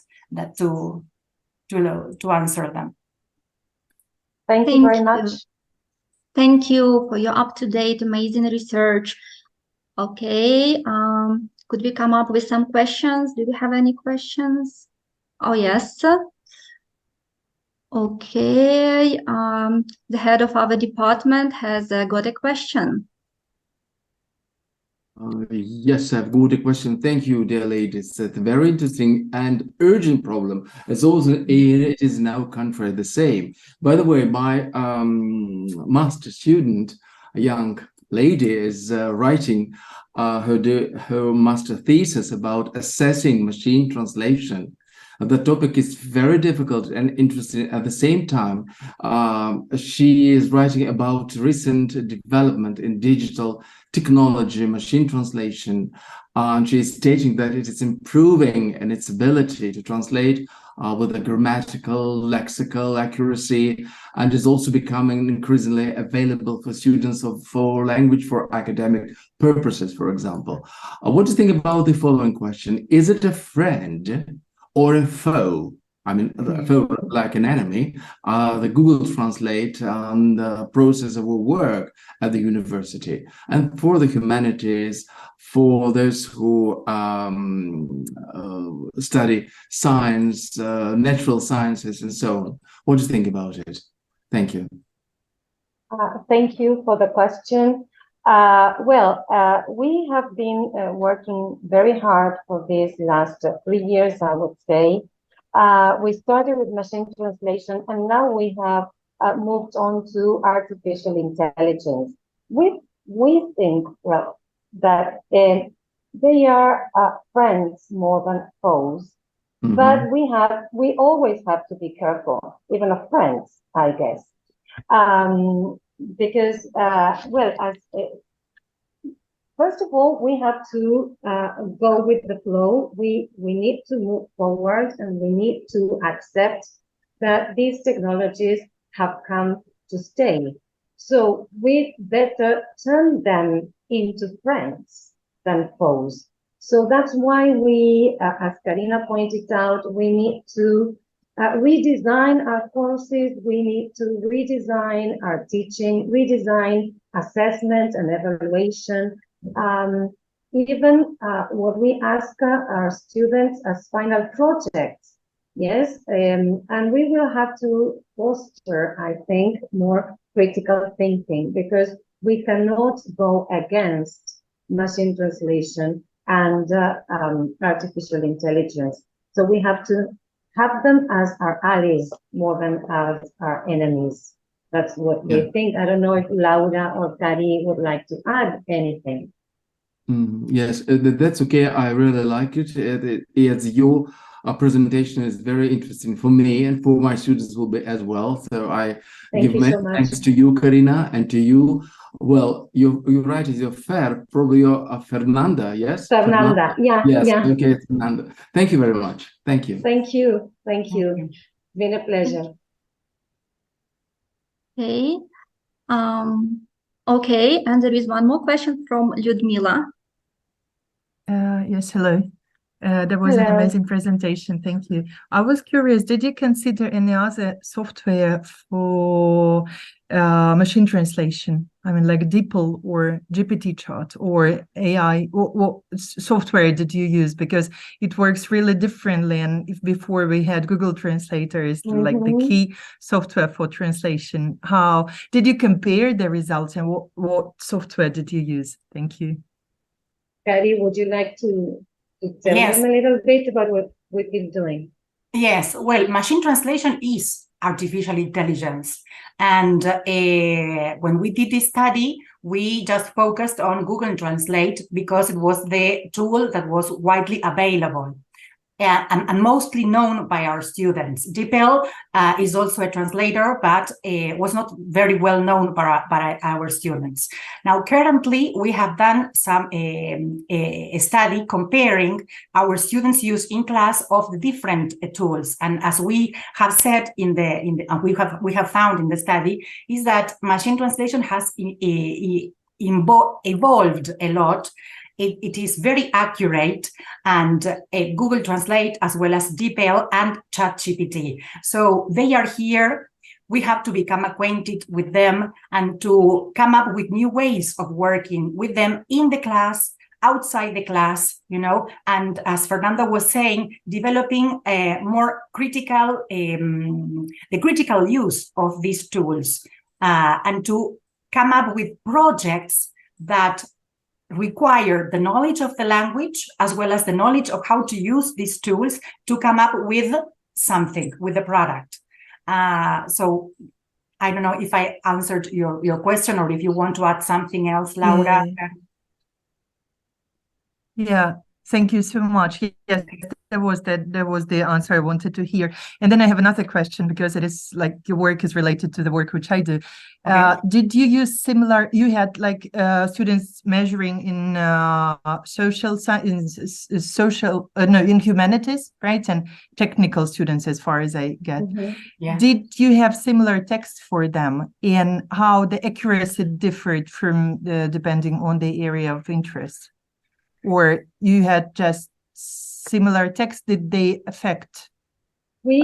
to answer them. Thank you very much. Thank you for your up-to-date, amazing research. Okay, could we come up with some questions? Do you have any questions? Oh, yes. Okay, the head of our department has got a question. Yes, I've got a question. Thank you, dear ladies. It's a very interesting and urgent problem. It's also it is in our country the same. By the way, my master student, a young lady, is writing her master thesis about assessing machine translation. The topic is very difficult and interesting at the same time. She is writing about recent development in digital technology, machine translation, and she is stating that it is improving in its ability to translate with a grammatical, lexical accuracy, and is also becoming increasingly available for students for language for academic purposes, for example. What do you think about the following question? Is it a friend or a foe? I mean, a foe like an enemy, the Google Translate and the process of work at the university. And for the humanities, for those who study science, natural sciences, and so on. What do you think about it? Thank you. Thank you for the question. We have been working very hard for these last 3 years, I would say. We started with machine translation, and now we have moved on to artificial intelligence. We think, well, that they are friends more than foes, but we always have to be careful, even of friends, I guess. Because, first of all, we have to go with the flow. We need to move forward, and we need to accept that these technologies have come to stay. So we better turn them into friends than foes. So that's why we, as Karina pointed out, we need to redesign our courses, we need to redesign our teaching, redesign assessment and evaluation, even what we ask our students as final projects. Yes, and we will have to foster, I think, more critical thinking, because we cannot go against machine translation and artificial intelligence. So we have to have them as our allies more than as our enemies. That's what we think. I don't know if Laura or Kari would like to add anything. Yes, that's okay. I really like it. Your presentation is very interesting for me, and for my students will be as well. So I give many thanks to you, Karina, and to you. Well, you're right. Is your probably your Fernanda? Yes, Fernanda. Yeah. Yes. Yeah. Okay, Fernanda. Thank you very much. Thank you. Thank you. Thank you. It's been a pleasure. Okay. Okay, and there is one more question from Lyudmila. Yes, hello. That was an amazing presentation. Thank you. I was curious, did you consider any other software for machine translation? I mean, like DeepL or GPT Chat or AI? What software did you use? Because it works really differently. And if before we had Google Translator is like the key software for translation, how did you compare the results, and what software did you use? Thank you. Kari, would you like to tell them a little bit about what we've been doing? Yes, well, machine translation is artificial intelligence. And when we did this study, we just focused on Google Translate because it was the tool that was widely available. And mostly known by our students. DeepL is also a translator, but was not very well known by our students. Now, currently, we have done some a study comparing our students' use in class of the different tools. And as we have said we have found in the study, is that machine translation has evolved a lot. It is very accurate, and Google Translate as well as DeepL and ChatGPT. So they are here. We have to become acquainted with them and to come up with new ways of working with them in the class, outside the class, you know, and as Fernanda was saying, developing a more critical, the critical use of these tools and to come up with projects that require the knowledge of the language as well as the knowledge of how to use these tools to come up with something, with a product. So I don't know if I answered your question or if you want to add something else, Laura. Yeah, thank you so much. Yes, that was the answer I wanted to hear. And then I have another question, because it is like your work is related to the work which I do. Did you use similar? You had like students measuring in social science, in humanities, right, and technical students, as far as I get. Did you have similar text for them, and how the accuracy differed from depending on the area of interest? Or you had just similar text? Did they affect? We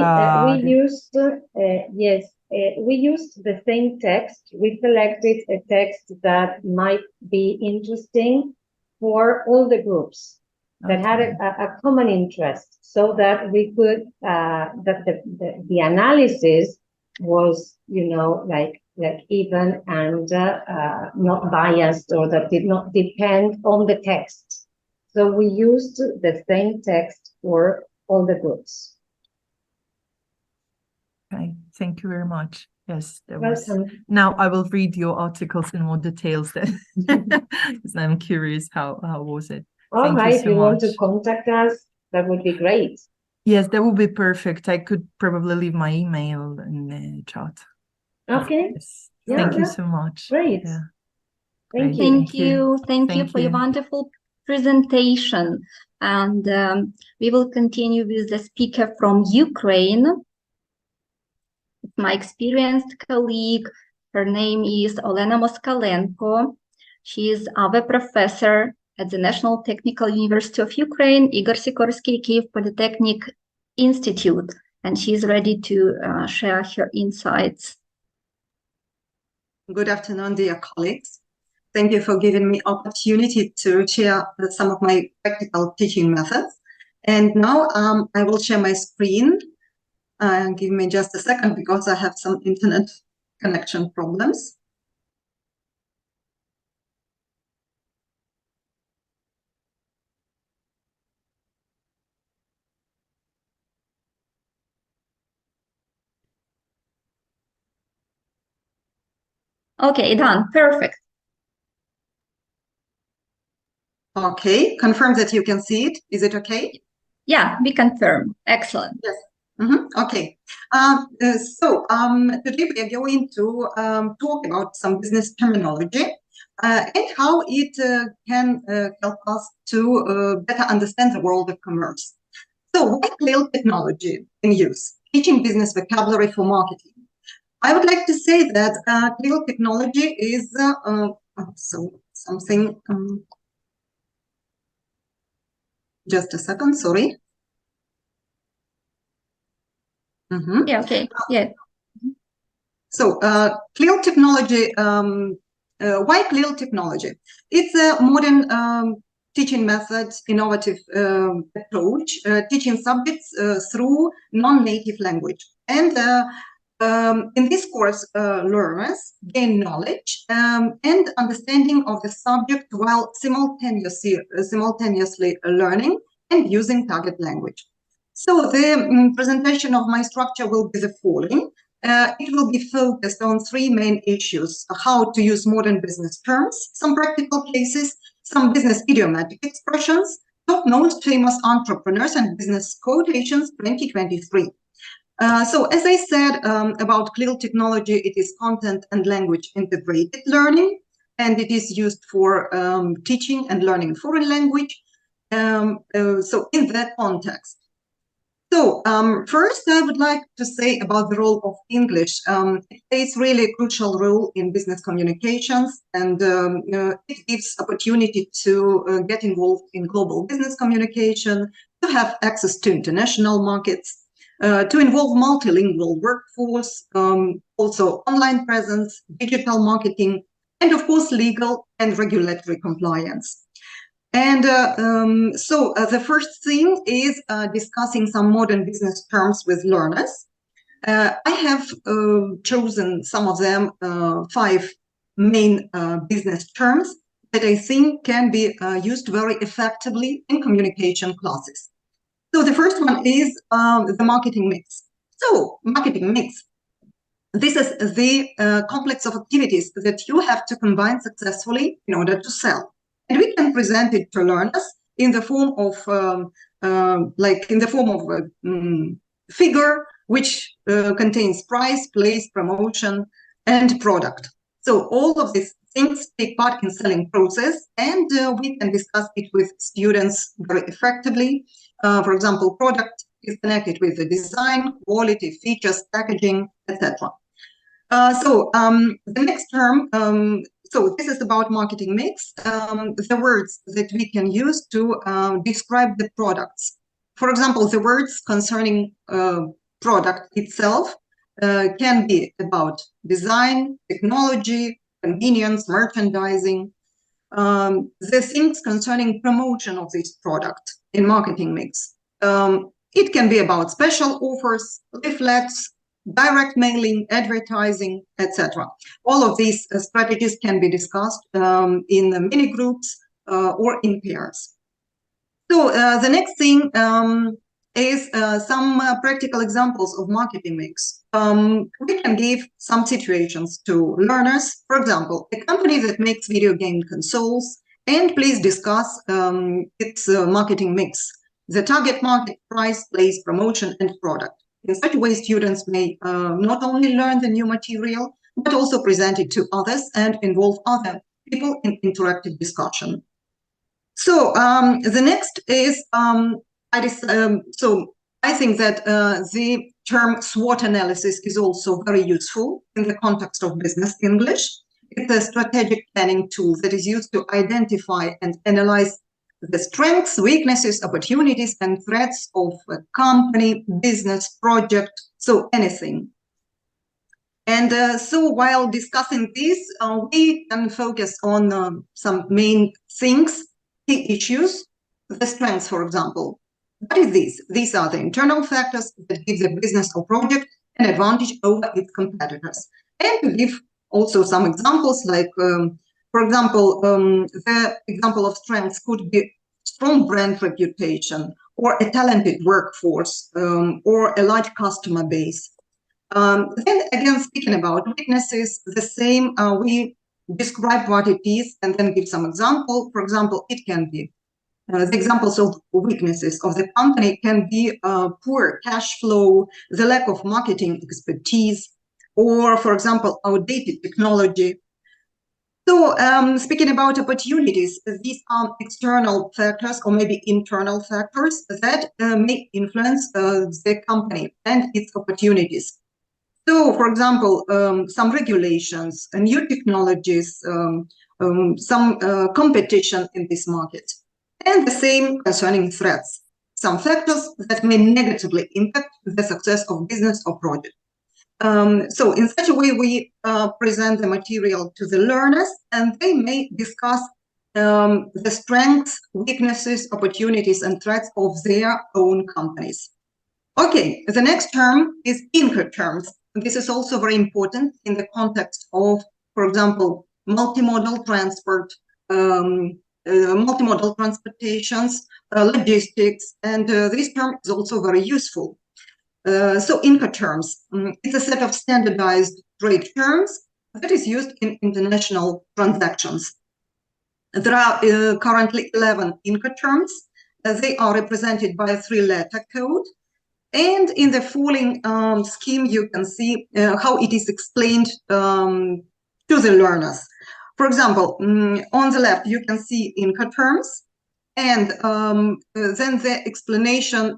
used we used the same text. We selected a text that might be interesting for all the groups that had a common interest, so that we could that the analysis was, you know, like even and not biased, or that did not depend on the text. So we used the same text for all the grouks. Okay, thank you very much. Yes, that was. Now I will read your articles in more details then, because I'm curious how was it. All right, if you want to contact us, that would be great. Yes, that would be perfect. I could probably leave my email in the chat. Okay. Yes. Thank you so much. Great. Yeah. Thank you. Thank you. Thank you Thank for your you. wonderful presentation. And we will continue with the speaker from Ukraine. My experienced colleague. Her name is Olena Moskalenko. She is our professor at the National Technical University of Ukraine, Igor Sikorsky Kyiv Polytechnic Institute, and she is ready to share her insights. Good afternoon, dear colleagues. Thank you for giving me opportunity to share some of my practical teaching methods. And now I will share my screen. Give me just a second because I have some internet connection problems. Okay, done. Perfect. Okay, confirm that you can see it. Is it okay? Yeah, we confirm. Excellent. Yes. Okay. Today we are going to talk about some business terminology and how it can help us to better understand the world of commerce. So, why CLIL technology in use? Teaching business vocabulary for marketing. I would like to say that CLIL technology is just a second, sorry. Yeah, okay. Yeah. So, CLIL technology, why CLIL technology? It's a modern teaching method, innovative approach, teaching subjects through non-native language. And in this course, learners gain knowledge and understanding of the subject while simultaneously learning and using target language. So the presentation of my structure will be the following. It will be focused on three main issues: how to use modern business terms, some practical cases, some business idiomatic expressions, top most famous entrepreneurs and business quotations 2023. So as I said about CLIL technology, it is content and language integrated learning, and it is used for teaching and learning foreign language. So in that context. So first, I would like to say about the role of English. It plays really a crucial role in business communications, and it gives opportunity to get involved in global business communication, to have access to international markets, to involve multilingual workforce, also online presence, digital marketing, and of course, legal and regulatory compliance. And the first thing is discussing some modern business terms with learners. I have chosen some of them, 5 main business terms that I think can be used very effectively in communication classes. So the first one is the marketing mix. So marketing mix. This is the complex of activities that you have to combine successfully in order to sell. And we can present it to learners in the form of, figure which contains price, place, promotion, and product. So all of these things take part in selling process, and we can discuss it with students very effectively. For example, product is connected with the design, quality, features, packaging, etc. The next term. So this is about marketing mix, the words that we can use to describe the products. For example, the words concerning product itself can be about design, technology, convenience, merchandising. The things concerning promotion of this product in marketing mix. It can be about special offers, leaflets, direct mailing, advertising, etc. All of these strategies can be discussed in mini groups or in pairs. So the next thing is some practical examples of marketing mix. We can give some situations to learners. For example, a company that makes video game consoles, and please discuss its marketing mix, the target market, price, place, promotion, and product. In such a way, students may not only learn the new material, but also present it to others and involve other people in interactive discussion. So the next is, I think that the term SWOT analysis is also very useful in the context of business English. It's a strategic planning tool that is used to identify and analyze the strengths, weaknesses, opportunities, and threats of a company, business, project, so anything. And so while discussing this, we can focus on some main things, key issues, the strengths, for example. What is this? These are the internal factors that give the business or project an advantage over its competitors. And to give also some examples, like, for example, the example of strengths could be strong brand reputation, or a talented workforce, or a large customer base. Then again, speaking about weaknesses, the same, we describe what it is and then give some example. For example, it can be the examples of weaknesses of the company can be poor cash flow, the lack of marketing expertise, or, for example, outdated technology. So speaking about opportunities, these are external factors or maybe internal factors that may influence the company and its opportunities. So, for example, some regulations, new technologies, some competition in this market. And the same concerning threats, some factors that may negatively impact the success of business or project. So in such a way, we present the material to the learners, and they may discuss the strengths, weaknesses, opportunities, and threats of their own companies. Okay, the next term is Incoterms. This is also very important in the context of, for example, multimodal transport, multimodal transportations, logistics, and this term is also very useful. So Incoterms, it's a set of standardized trade terms that is used in international transactions. There are currently 11 Incoterms. They are represented by a 3-letter code. And in the following scheme, you can see how it is explained to the learners. For example, on the left, you can see Incoterms, and then the explanation,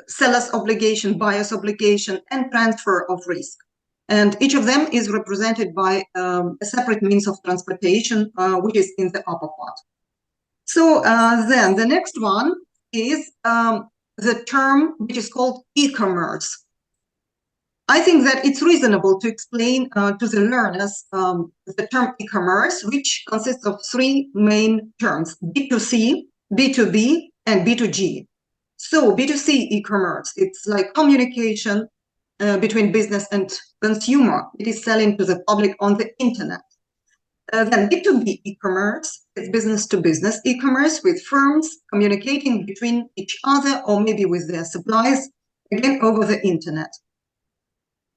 seller's obligation, buyer's obligation, and transfer of risk. And each of them is represented by a separate means of transportation, which is in the upper part. So then the next one is the term which is called e-commerce. I think that it's reasonable to explain to the learners the term e-commerce, which consists of 3 main terms: B2C, B2B, and B2G. So B2C e-commerce, it's like communication between business and consumer. It is selling to the public on the internet. Then B2B e-commerce is business-to-business e-commerce with firms communicating between each other or maybe with their suppliers, again, over the internet.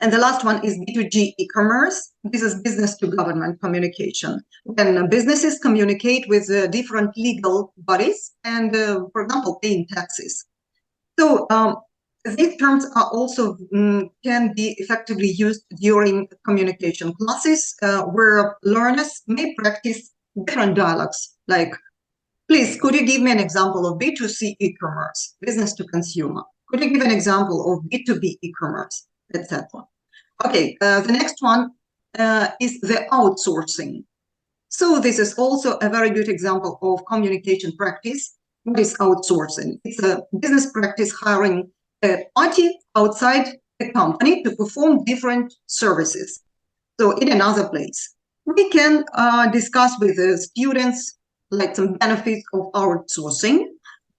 And the last one is B2G e-commerce. This is business-to-government communication. When businesses communicate with different legal bodies and, for example, paying taxes. So these terms are also can be effectively used during communication classes where learners may practice different dialogues, like, please, could you give me an example of B2C e-commerce, business to consumer? Could you give an example of B2B e-commerce, etc.? Okay, the next one is the outsourcing. So this is also a very good example of communication practice. What is outsourcing? It's a business practice hiring a party outside the company to perform different services. So in another place, we can discuss with the students like some benefits of outsourcing,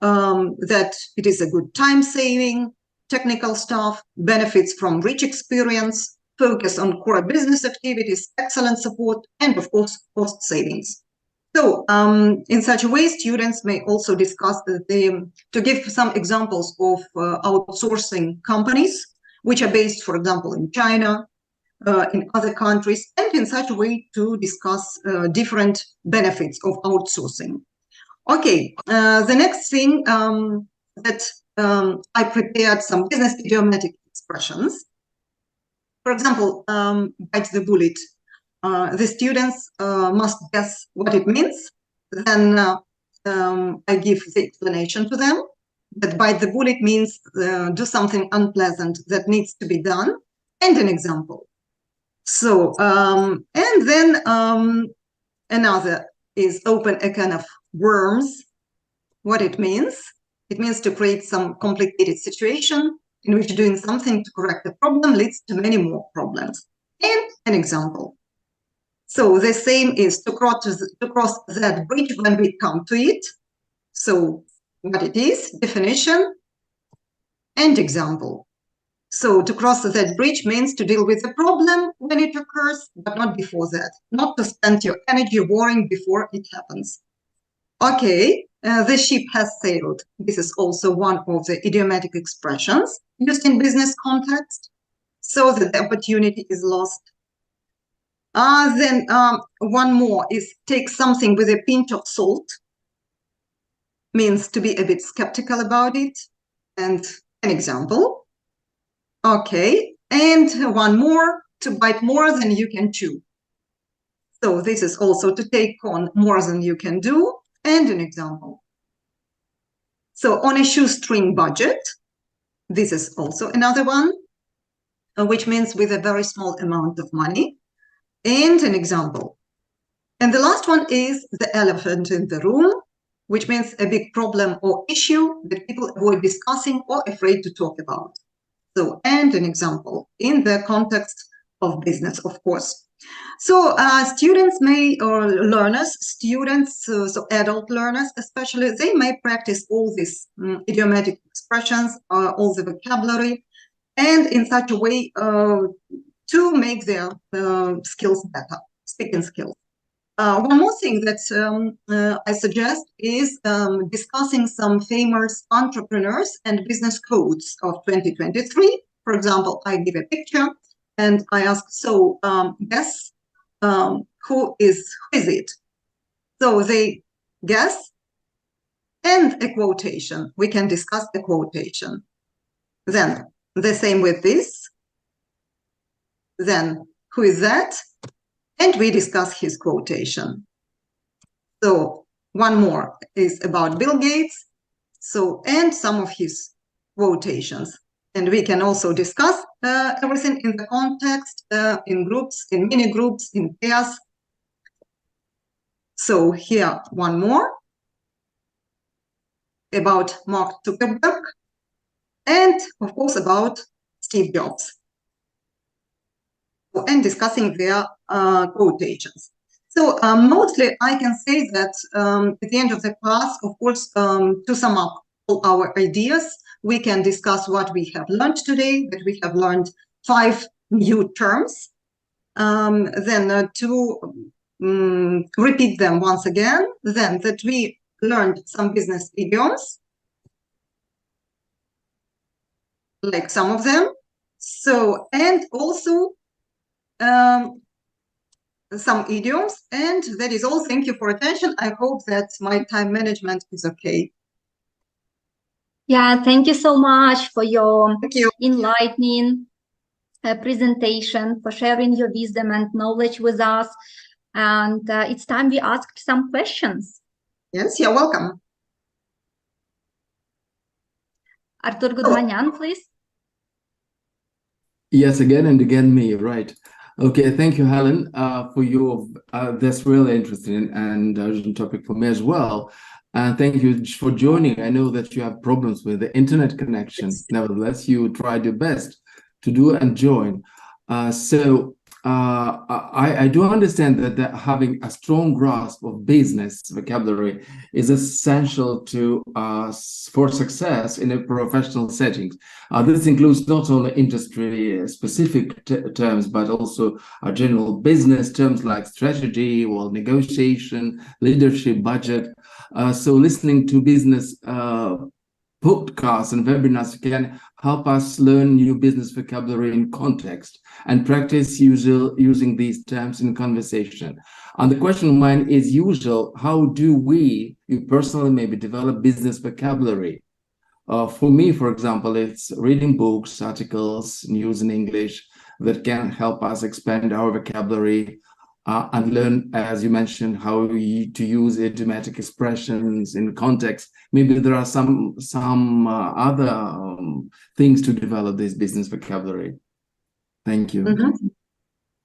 that it is a good time saving, technical stuff, benefits from rich experience, focus on core business activities, excellent support, and of course, cost savings. So in such a way, students may also discuss to give some examples of outsourcing companies, which are based, for example, in China, in other countries, and in such a way to discuss different benefits of outsourcing. Okay, the next thing that I prepared some business idiomatic expressions. For example, bite the bullet. the students must guess what it means. Then I give the explanation to them. That bite the bullet means do something unpleasant that needs to be done, and an example. So, and then another is open a can of worms. What it means to create some complicated situation in which doing something to correct the problem leads to many more problems. And an example. So the same is to cross that bridge when we come to it. So what it is, definition, and example. So to cross that bridge means to deal with the problem when it occurs, but not before that, not to spend your energy worrying before it happens. Okay, the ship has sailed. This is also one of the idiomatic expressions used in business context, so that the opportunity is lost. Then one more is take something with a pinch of salt, means to be a bit skeptical about it, and an example. Okay, and one more, to bite more than you can chew. So this is also to take on more than you can do, and an example. So on a shoestring budget, this is also another one, which means with a very small amount of money, and an example. And the last one is the elephant in the room, which means a big problem or issue that people avoid discussing or afraid to talk about. So, and an example in the context of business, of course. So students may, or learners, students, so adult learners especially, they may practice all these idiomatic expressions, all the vocabulary, and in such a way to make their skills better, speaking skills. One more thing that I suggest is discussing some famous entrepreneurs and business codes of 2023. For example, I give a picture and I ask, so guess who is it? So they guess, and a quotation. We can discuss the quotation. Then the same with this. Then who is that? And we discuss his quotation. So one more is about Bill Gates. So, and some of his quotations. And we can also discuss everything in the context, in groups, in mini groups, in pairs. So here, one more about Mark Zuckerberg, and of course about Steve Jobs. And discussing their quotations. So mostly I can say that at the end of the class, of course, to sum up all our ideas, we can discuss what we have learned today, that we have learned 5 new terms. Then to repeat them once again, then that we learned some business idioms, like some of them. So, and also some idioms, and that is all. Thank you for attention. I hope that my time management is okay. Yeah, thank you so much for your enlightening presentation, for sharing your wisdom and knowledge with us. And it's time we asked some questions. Yes, you're welcome. Artur Gudvanyan, please. Yes, again and again me, right. Okay, thank you, Helen, for your, that's really interesting and urgent topic for me as well. And thank you for joining. I know that you have problems with the internet connection. Nevertheless, you tried your best to do and join. I do understand that having a strong grasp of business vocabulary is essential to for success in a professional setting. This includes not only industry-specific terms, but also general business terms like strategy or negotiation, leadership, budget. So listening to business podcasts and webinars can help us learn new business vocabulary in context and practice using these terms in conversation. And the question of mine is usual, how do you personally maybe develop business vocabulary? For me, for example, it's reading books, articles, news in English that can help us expand our vocabulary. and learn, as you mentioned, how to use idiomatic expressions in context. Maybe there are some other things to develop this business vocabulary. Thank you. Mm-hmm.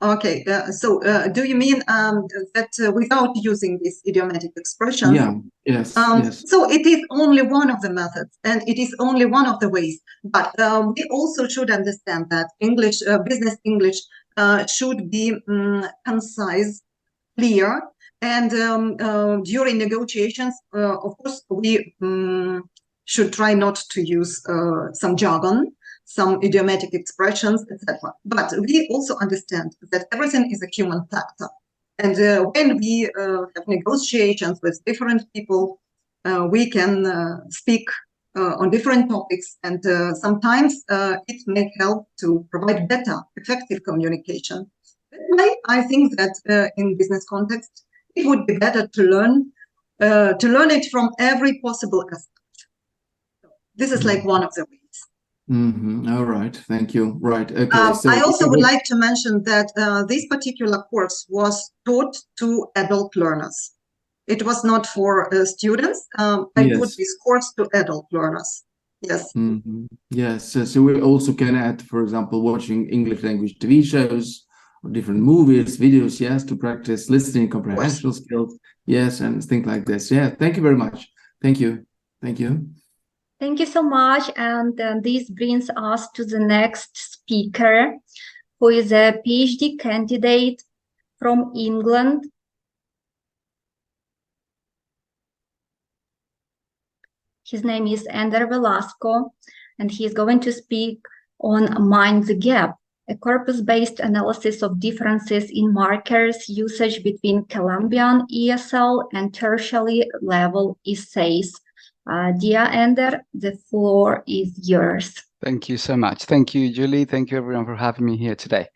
Okay, so do you mean that without using these idiomatic expressions? Yeah, yes, yes. So it is only one of the methods, and it is only one of the ways. But we also should understand that English, business English, should be concise, clear, and during negotiations, of course, we should try not to use some jargon, some idiomatic expressions, etc. But we also understand that everything is a human factor. And when we have negotiations with different people, we can speak on different topics, and sometimes it may help to provide better, effective communication. I think that in business context, it would be better to learn it from every possible aspect. This is like one of the ways. Mm-hmm. All right, thank you. Right, okay. So I also would like to mention that this particular course was taught to adult learners. It was not for students. I put this course to adult learners. Yes. Mm-hmm. Yes, so we also can add, for example, watching English language TV shows, or different movies, videos, yes, to practice listening comprehension skills, yes, and things like this. Yeah, thank you very much. Thank you. Thank you. Thank you so much. And this brings us to the next speaker, who is a PhD candidate from England. His name is Ender Velasco, and he is going to speak on Mind the Gap, a corpus-based analysis of differences in markers usage between Colombian ESL and tertiary level essays. Dear Ender, the floor is yours. Thank you so much. Thank you, Julie. Thank you, everyone, for having me here today.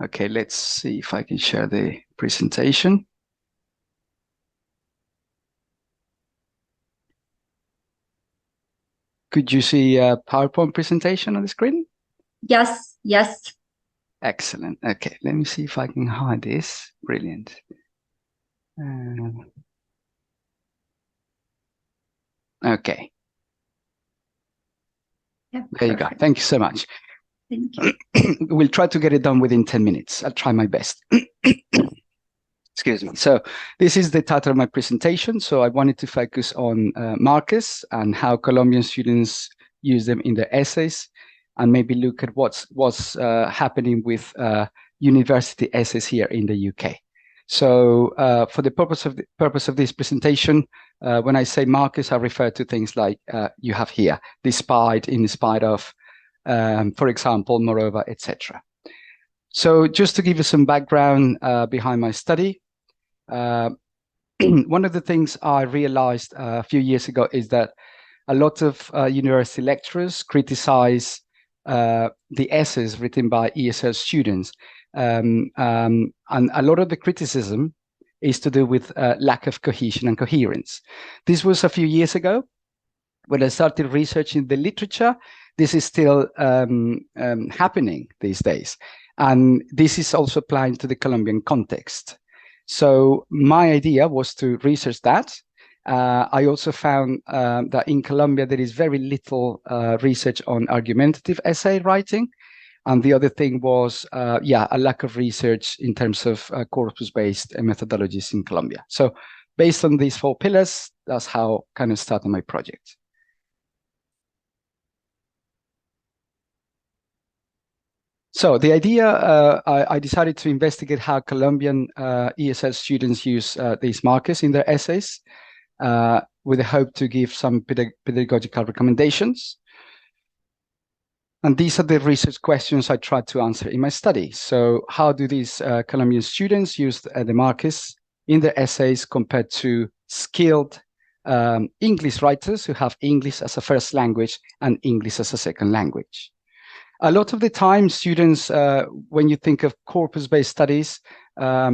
Okay, let's see if I can share the presentation. Could you see a PowerPoint presentation on the screen? Yes, yes. Excellent. Okay, let me see if I can hide this. Brilliant. Okay. Yeah, there you go. Thank you so much. Thank you. We'll try to get it done within 10 minutes. I'll try my best. Excuse me. So this is the title of my presentation. So I wanted to focus on markers and how Colombian students use them in their essays, and maybe look at what's happening with university essays here in the UK. So for the purpose of this presentation, when I say markers, I refer to things like you have here, despite, in spite of, for example, moreover, etc. So just to give you some background behind my study, one of the things I realized a few years ago is that a lot of university lecturers criticize the essays written by ESL students. And a lot of the criticism is to do with lack of cohesion and coherence. This was a few years ago. When I started researching the literature, this is still happening these days. And this is also applying to the Colombian context. So my idea was to research that. I also found that in Colombia, there is very little research on argumentative essay writing. And the other thing was, a lack of research in terms of corpus-based methodologies in Colombia. So based on these 4 pillars, that's how I kind of started my project. So the idea, I decided to investigate how Colombian ESL students use these markers in their essays with the hope to give some pedagogical recommendations. And these are the research questions I tried to answer in my study. So how do these Colombian students use the markers in their essays compared to skilled English writers who have English as a first language and English as a second language? A lot of the time, students, when you think of corpus-based studies, a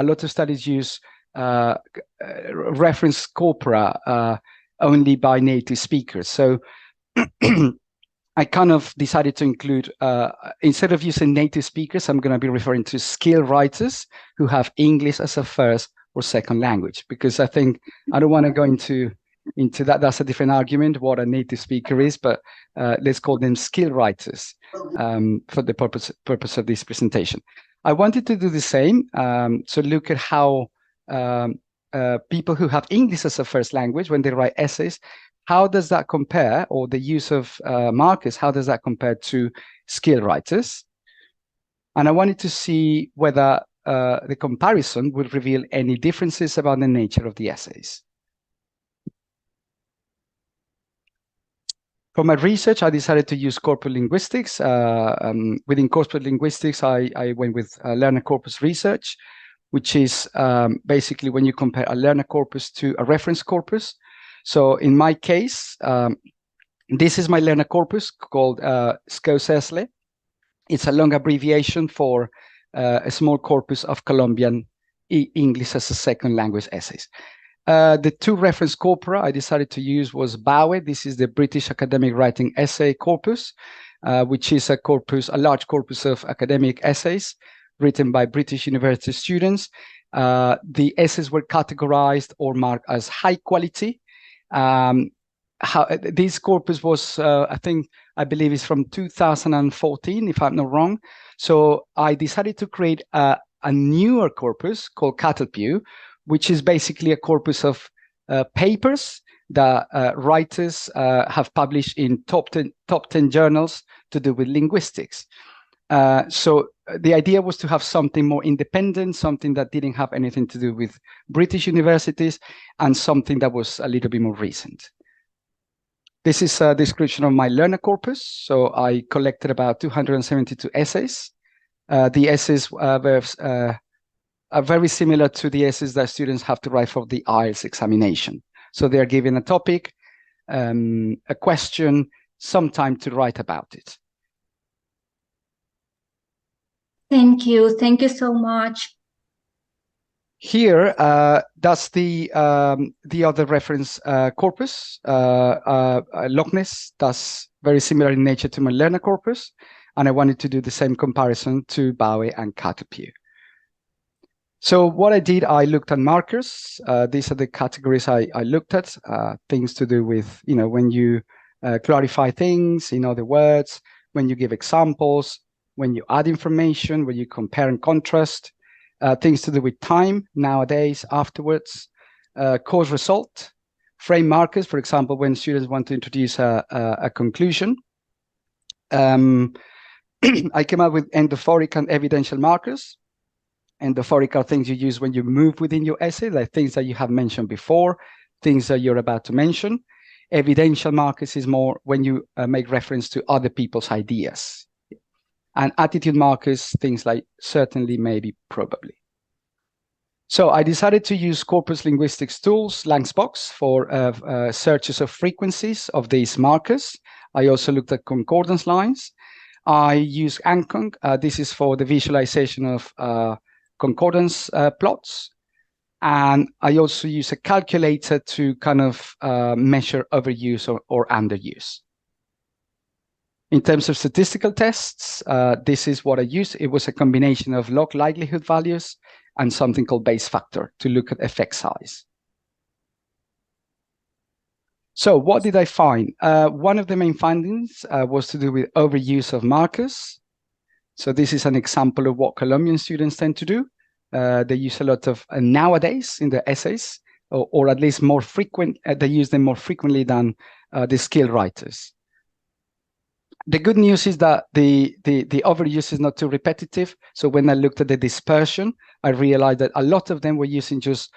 lot of studies use reference corpora only by native speakers. So I kind of decided to include, instead of using native speakers, I'm going to be referring to skilled writers who have English as a first or second language, because I think I don't want to go into that. That's a different argument, what a native speaker is, but let's call them skilled writers for the purpose of this presentation. I wanted to do the same, so look at how people who have English as a first language, when they write essays, how does that compare, or the use of markers, how does that compare to skilled writers? And I wanted to see whether the comparison would reveal any differences about the nature of the essays. For my research, I decided to use corpus linguistics. Within corpus linguistics, I went with learner corpus research, which is basically when you compare a learner corpus to a reference corpus. So in my case, this is my learner corpus called SCOSESLE. It's a long abbreviation for a small corpus of Colombian English as a second language essays. The two reference corpora I decided to use was BAWE. This is the British Academic Writing Essay Corpus, which is a large corpus of academic essays written by British university students. The essays were categorized or marked as high quality. This corpus was, I believe it's from 2014, if I'm not wrong. So I decided to create a newer corpus called Cattlepew, which is basically a corpus of papers that writers have published in top 10 journals to do with linguistics. So the idea was to have something more independent, something that didn't have anything to do with British universities, and something that was a little bit more recent. This is a description of my learner corpus. So I collected about 272 essays. The essays are very similar to the essays that students have to write for the IELTS examination. So they are given a topic, a question, some time to write about it. Thank you. Thank you so much. Here, that's the other reference corpus, Loch Ness. That's very similar in nature to my learner corpus. And I wanted to do the same comparison to BAWE and Cattlepew. So what I did, I looked at markers. These are the categories I looked at, things to do with, when you clarify things in other words, when you give examples, when you add information, when you compare and contrast, things to do with time, nowadays, afterwards, cause result, frame markers, for example, when students want to introduce a conclusion. I came up with endophoric and evidential markers. Endophoric are things you use when you move within your essay, like things that you have mentioned before, things that you're about to mention. Evidential markers is more when you make reference to other people's ideas. And attitude markers, things like certainly, maybe, probably. So I decided to use corpus linguistics tools, Langsbox, for searches of frequencies of these markers. I also looked at concordance lines. I use Ankong. This is for the visualization of concordance plots. And I also use a calculator to kind of measure overuse or underuse. In terms of statistical tests, this is what I used. It was a combination of log likelihood values and something called base factor to look at effect size. So what did I find? One of the main findings was to do with overuse of markers. So this is an example of what Colombian students tend to do. They use a lot of nowadays in their essays, or at least more frequent. They use them more frequently than the skilled writers. The good news is that the overuse is not too repetitive. So when I looked at the dispersion, I realized that a lot of them were using just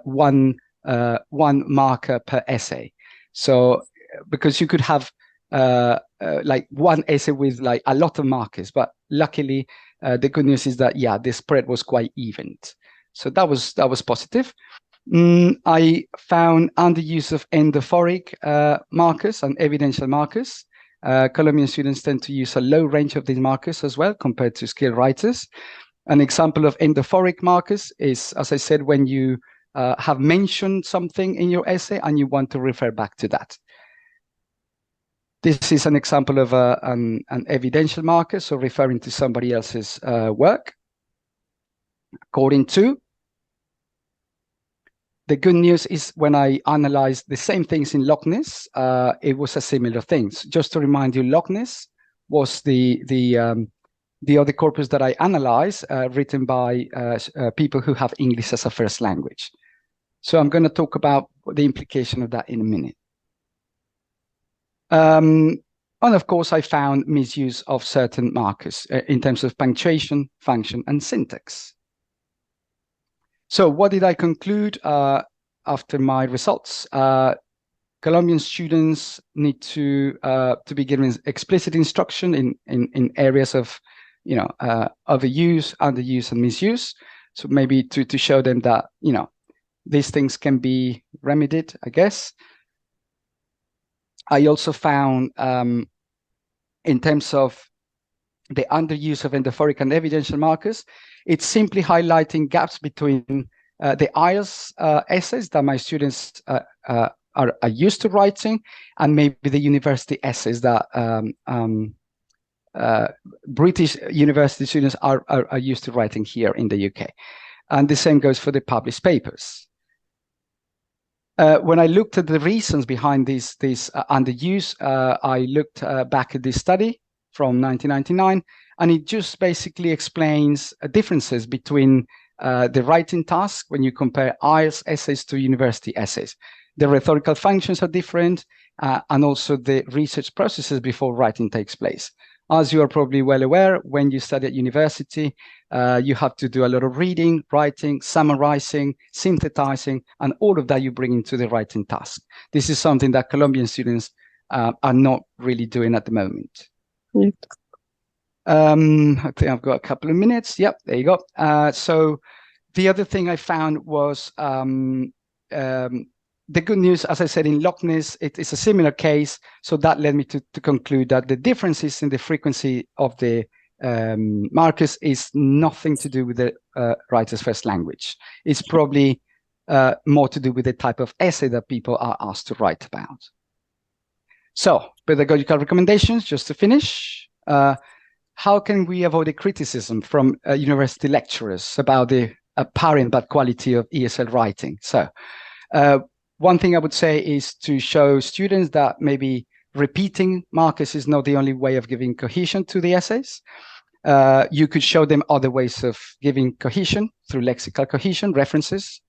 one marker per essay. So because you could have like one essay with like a lot of markers, but luckily the good news is that, yeah, the spread was quite even. So that was positive. I found underuse of endophoric markers and evidential markers. Colombian students tend to use a low range of these markers as well compared to skilled writers. An example of endophoric markers is, as I said, when you have mentioned something in your essay and you want to refer back to that. This is an example of an evidential marker, so referring to somebody else's work. According to, the good news is when I analyzed the same things in Loch Ness, it was a similar thing. So just to remind you, Loch Ness was the other corpus that I analyzed, written by people who have English as a first language. So I'm going to talk about the implication of that in a minute. And of course, I found misuse of certain markers in terms of punctuation, function, and syntax. So what did I conclude after my results? Colombian students need to be given explicit instruction in areas of, overuse, underuse, and misuse. So maybe to show them that, these things can be remedied, I guess. I also found, in terms of the underuse of endophoric and evidential markers, it's simply highlighting gaps between the IELTS essays that my students are used to writing, and maybe the university essays that British university students are used to writing here in the UK. And the same goes for the published papers. When I looked at the reasons behind this underuse, I looked back at this study from 1999, and it just basically explains differences between the writing task when you compare IELTS essays to university essays. The rhetorical functions are different, and also the research processes before writing takes place. As you are probably well aware, when you study at university, you have to do a lot of reading, writing, summarizing, synthesizing, and all of that you bring into the writing task. This is something that Colombian students are not really doing at the moment. I think I've got a couple of minutes. Yep, there you go. So the other thing I found was the good news, as I said, in Loch Ness, it is a similar case. So that led me to conclude that the differences in the frequency of the markers is nothing to do with the writer's first language. It's probably more to do with the type of essay that people are asked to write about. So, pedagogical recommendations, just to finish. How can we avoid the criticism from university lecturers about the apparent bad quality of ESL writing? So, one thing I would say is to show students that maybe repeating markers is not the only way of giving cohesion to the essays. You could show them other ways of giving cohesion through lexical cohesion, references.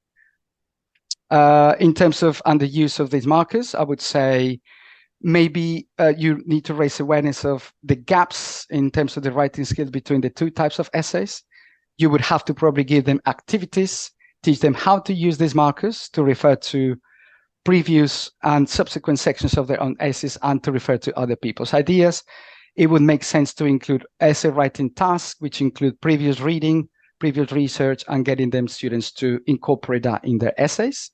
In terms of underuse of these markers, I would say maybe you need to raise awareness of the gaps in terms of the writing skills between the two types of essays. You would have to probably give them activities, teach them how to use these markers to refer to previous and subsequent sections of their own essays and to refer to other people's ideas. It would make sense to include essay writing tasks, which include previous reading, previous research, and getting them students to incorporate that in their essays.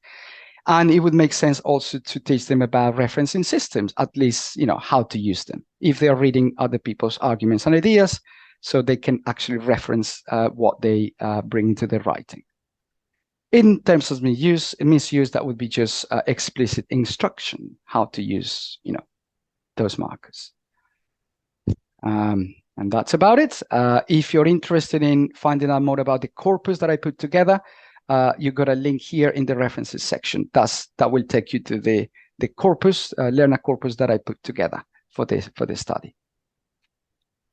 And it would make sense also to teach them about referencing systems, at least, how to use them if they are reading other people's arguments and ideas, so they can actually reference what they bring into their writing. In terms of misuse, that would be just explicit instruction how to use, those markers. And that's about it. If you're interested in finding out more about the corpus that I put together, you got a link here in the references section. That will take you to the corpus, learner corpus that I put together for this study.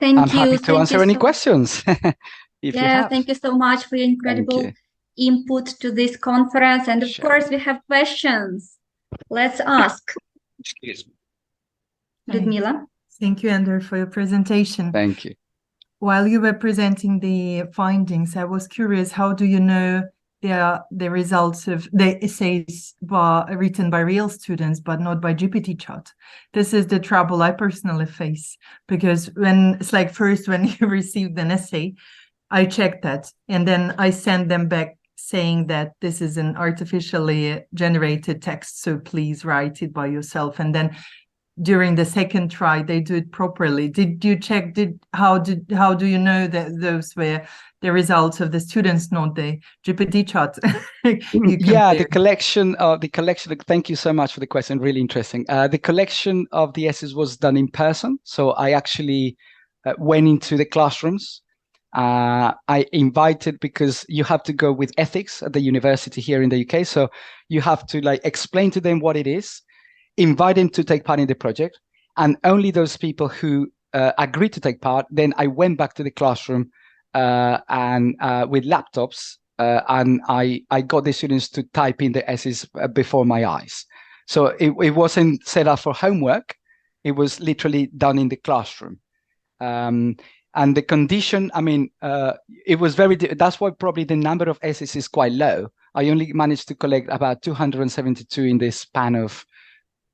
I'm happy to answer any questions. Yeah, thank you so much for your incredible input to this conference. And of course, we have questions. Let's ask. Excuse me. Ludmila. Thank you, Andrew, for your presentation. Thank you. While you were presenting the findings, I was curious, how do you know the results of the essays were written by real students, but not by GPT chat? This is the trouble I personally face, because when it's like first when you received an essay, I checked that and then I send them back saying that this is an artificially generated text, so please write it by yourself. And then during the second try they do it properly. Did you check? How do you know that those were the results of the students, not the GPT chat? Yeah, the collection. Thank you so much for the question. Really interesting. The collection of the essays was done in person, so I actually went into the classrooms. I invited, because you have to go with ethics at the university here in the UK, so you have to like explain to them what it is, invite them to take part in the project, and only those people who agreed to take part. Then I went back to the classroom and with laptops, and I got the students to type in the essays before my eyes. So it wasn't set up for homework; it was literally done in the classroom. And the condition, I mean, it was that's why probably the number of essays is quite low. I only managed to collect about 272 in the span of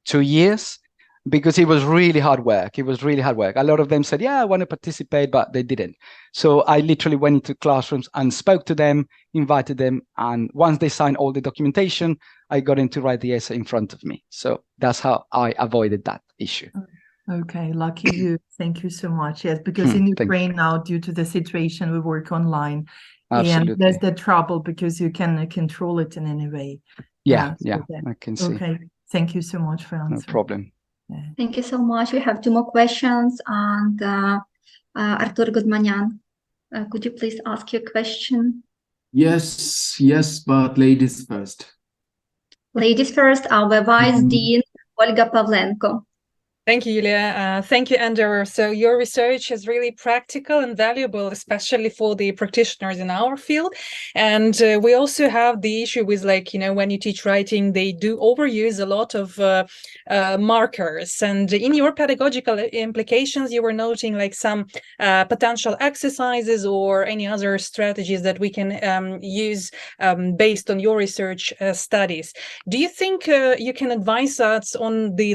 2 years, because it was really hard work. It was really hard work. A lot of them said, yeah, I want to participate, but they didn't. So I literally went into classrooms and spoke to them, invited them. And once they signed all the documentation, I got them to write the essay in front of me. So that's how I avoided that issue. Okay, lucky you. Thank you so much. Yes, because in Ukraine now, due to the situation, we work online. Absolutely. And there's the trouble because you can control it in any way. Yeah, I can see. Okay, thank you so much for answering. No problem. Yeah. Thank you so much. We have 2 more questions. And Artur Gudmanyan, could you please ask your question? Yes, but ladies first. Ladies first, our Vice Dean, Olga Pavlenko. Thank you, Yulia. Thank you, Andrew. So your research is really practical and valuable, especially for the practitioners in our field. And we also have the issue with, like, when you teach writing, they do overuse a lot of markers. And in your pedagogical implications, you were noting like some potential exercises or any other strategies that we can use based on your research studies. Do you think you can advise us on the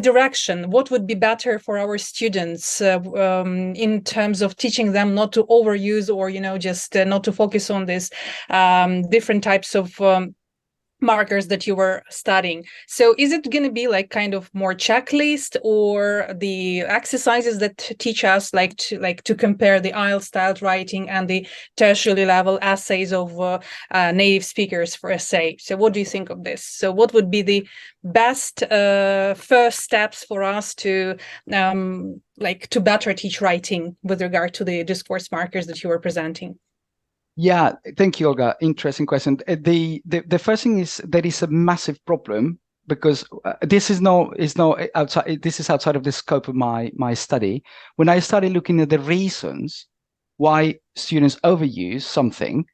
direction, what would be better for our students in terms of teaching them not to overuse or, just not to focus on this different types of markers that you were studying? So is it going to be like kind of more checklist, or the exercises that teach us to compare the IELTS style writing and the tertiary level essays of native speakers for essay? So what do you think of this? So what would be the best first steps for us to to better teach writing with regard to the discourse markers that you were presenting? Yeah, thank you, Olga. Interesting question. The first thing is there is a massive problem, because this is outside. This is outside of the scope of my study. When I started looking at the reasons why students overuse something,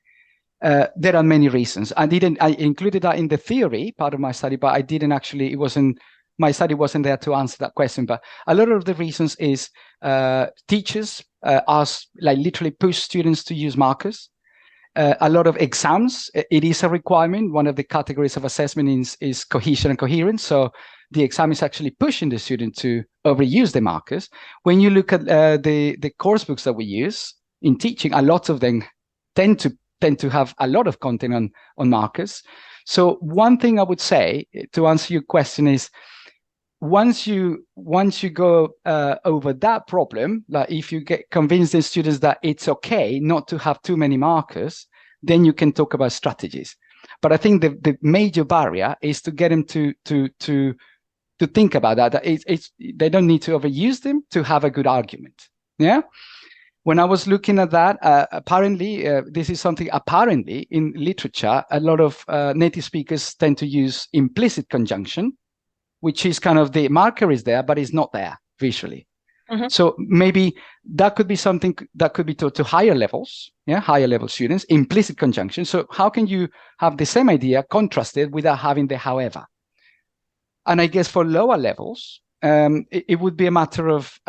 there are many reasons. I included that in the theory part of my study, but I didn't actually. My study wasn't there to answer that question. But a lot of the reasons is teachers literally push students to use markers. A lot of exams, it is a requirement. One of the categories of assessment is cohesion and coherence. So the exam is actually pushing the student to overuse the markers. When you look at the course books that we use in teaching, a lot of them tend to have a lot of content on markers. So one thing I would say to answer your question is, once you go over that problem, like if you convince the students that it's okay not to have too many markers, then you can talk about strategies. But I think the major barrier is to get them to think about that. They don't need to overuse them to have a good argument. Yeah. When I was looking at that, apparently this is something apparently in literature, a lot of native speakers tend to use implicit conjunction, which is kind of the marker is there, but it's not there visually. Mm-hmm. So maybe that could be something that could be taught to higher levels, higher level students, implicit conjunction. So how can you have the same idea contrasted without having the however? And I guess for lower levels, it would be a matter of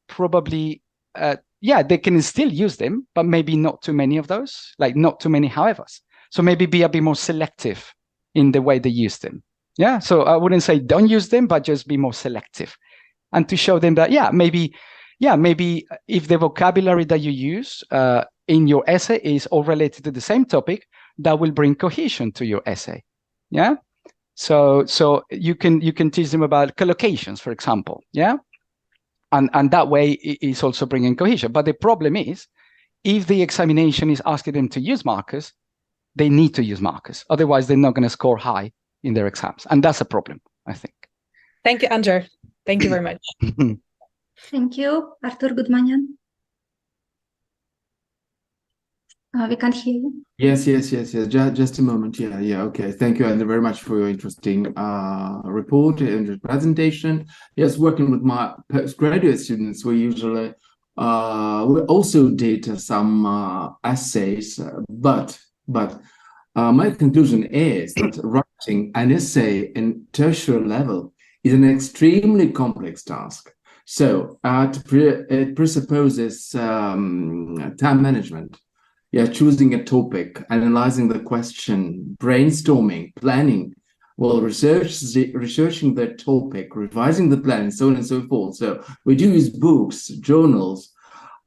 probably, they can still use them, but maybe not too many of those, like not too many howevers. So maybe be a bit more selective in the way they use them. Yeah, so I wouldn't say don't use them, but just be more selective, and to show them that maybe if the vocabulary that you use in your essay is all related to the same topic, that will bring cohesion to your essay. Yeah, So you can teach them about collocations, for example, yeah, and that way it's also bringing cohesion. But the problem is, if the examination is asking them to use markers, they need to use markers. Otherwise, they're not going to score high in their exams, and that's a problem, I think. Thank you, Andrew. Thank you very much. Thank you, Arthur Goodmanian. We can't hear you. Yes. Just a moment. Yeah. Okay. Thank you, Andrew, very much for your interesting report and presentation. Yes, working with my postgraduate students, we usually we also did some essays, but my conclusion is that writing an essay in tertiary level is an extremely complex task. So it presupposes time management. Yeah, choosing a topic, analyzing the question, brainstorming, planning, well, researching the topic, revising the plan, so on and so forth. So we do use books, journals,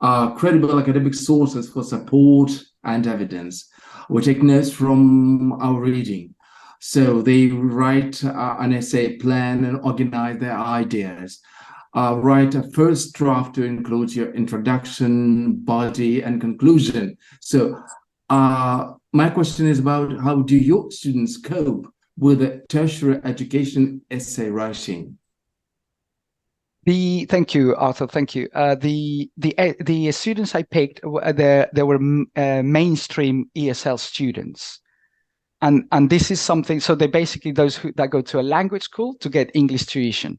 credible academic sources for support and evidence. We take notes from our reading. So they write an essay, plan, and organize their ideas. Write a first draft to include your introduction, body, and conclusion. So my question is about how do your students cope with the tertiary education essay writing? Thank you, Arthur. Thank you. The students I picked, they were mainstream ESL students. And this is something, so they're basically those that go to a language school to get English tuition.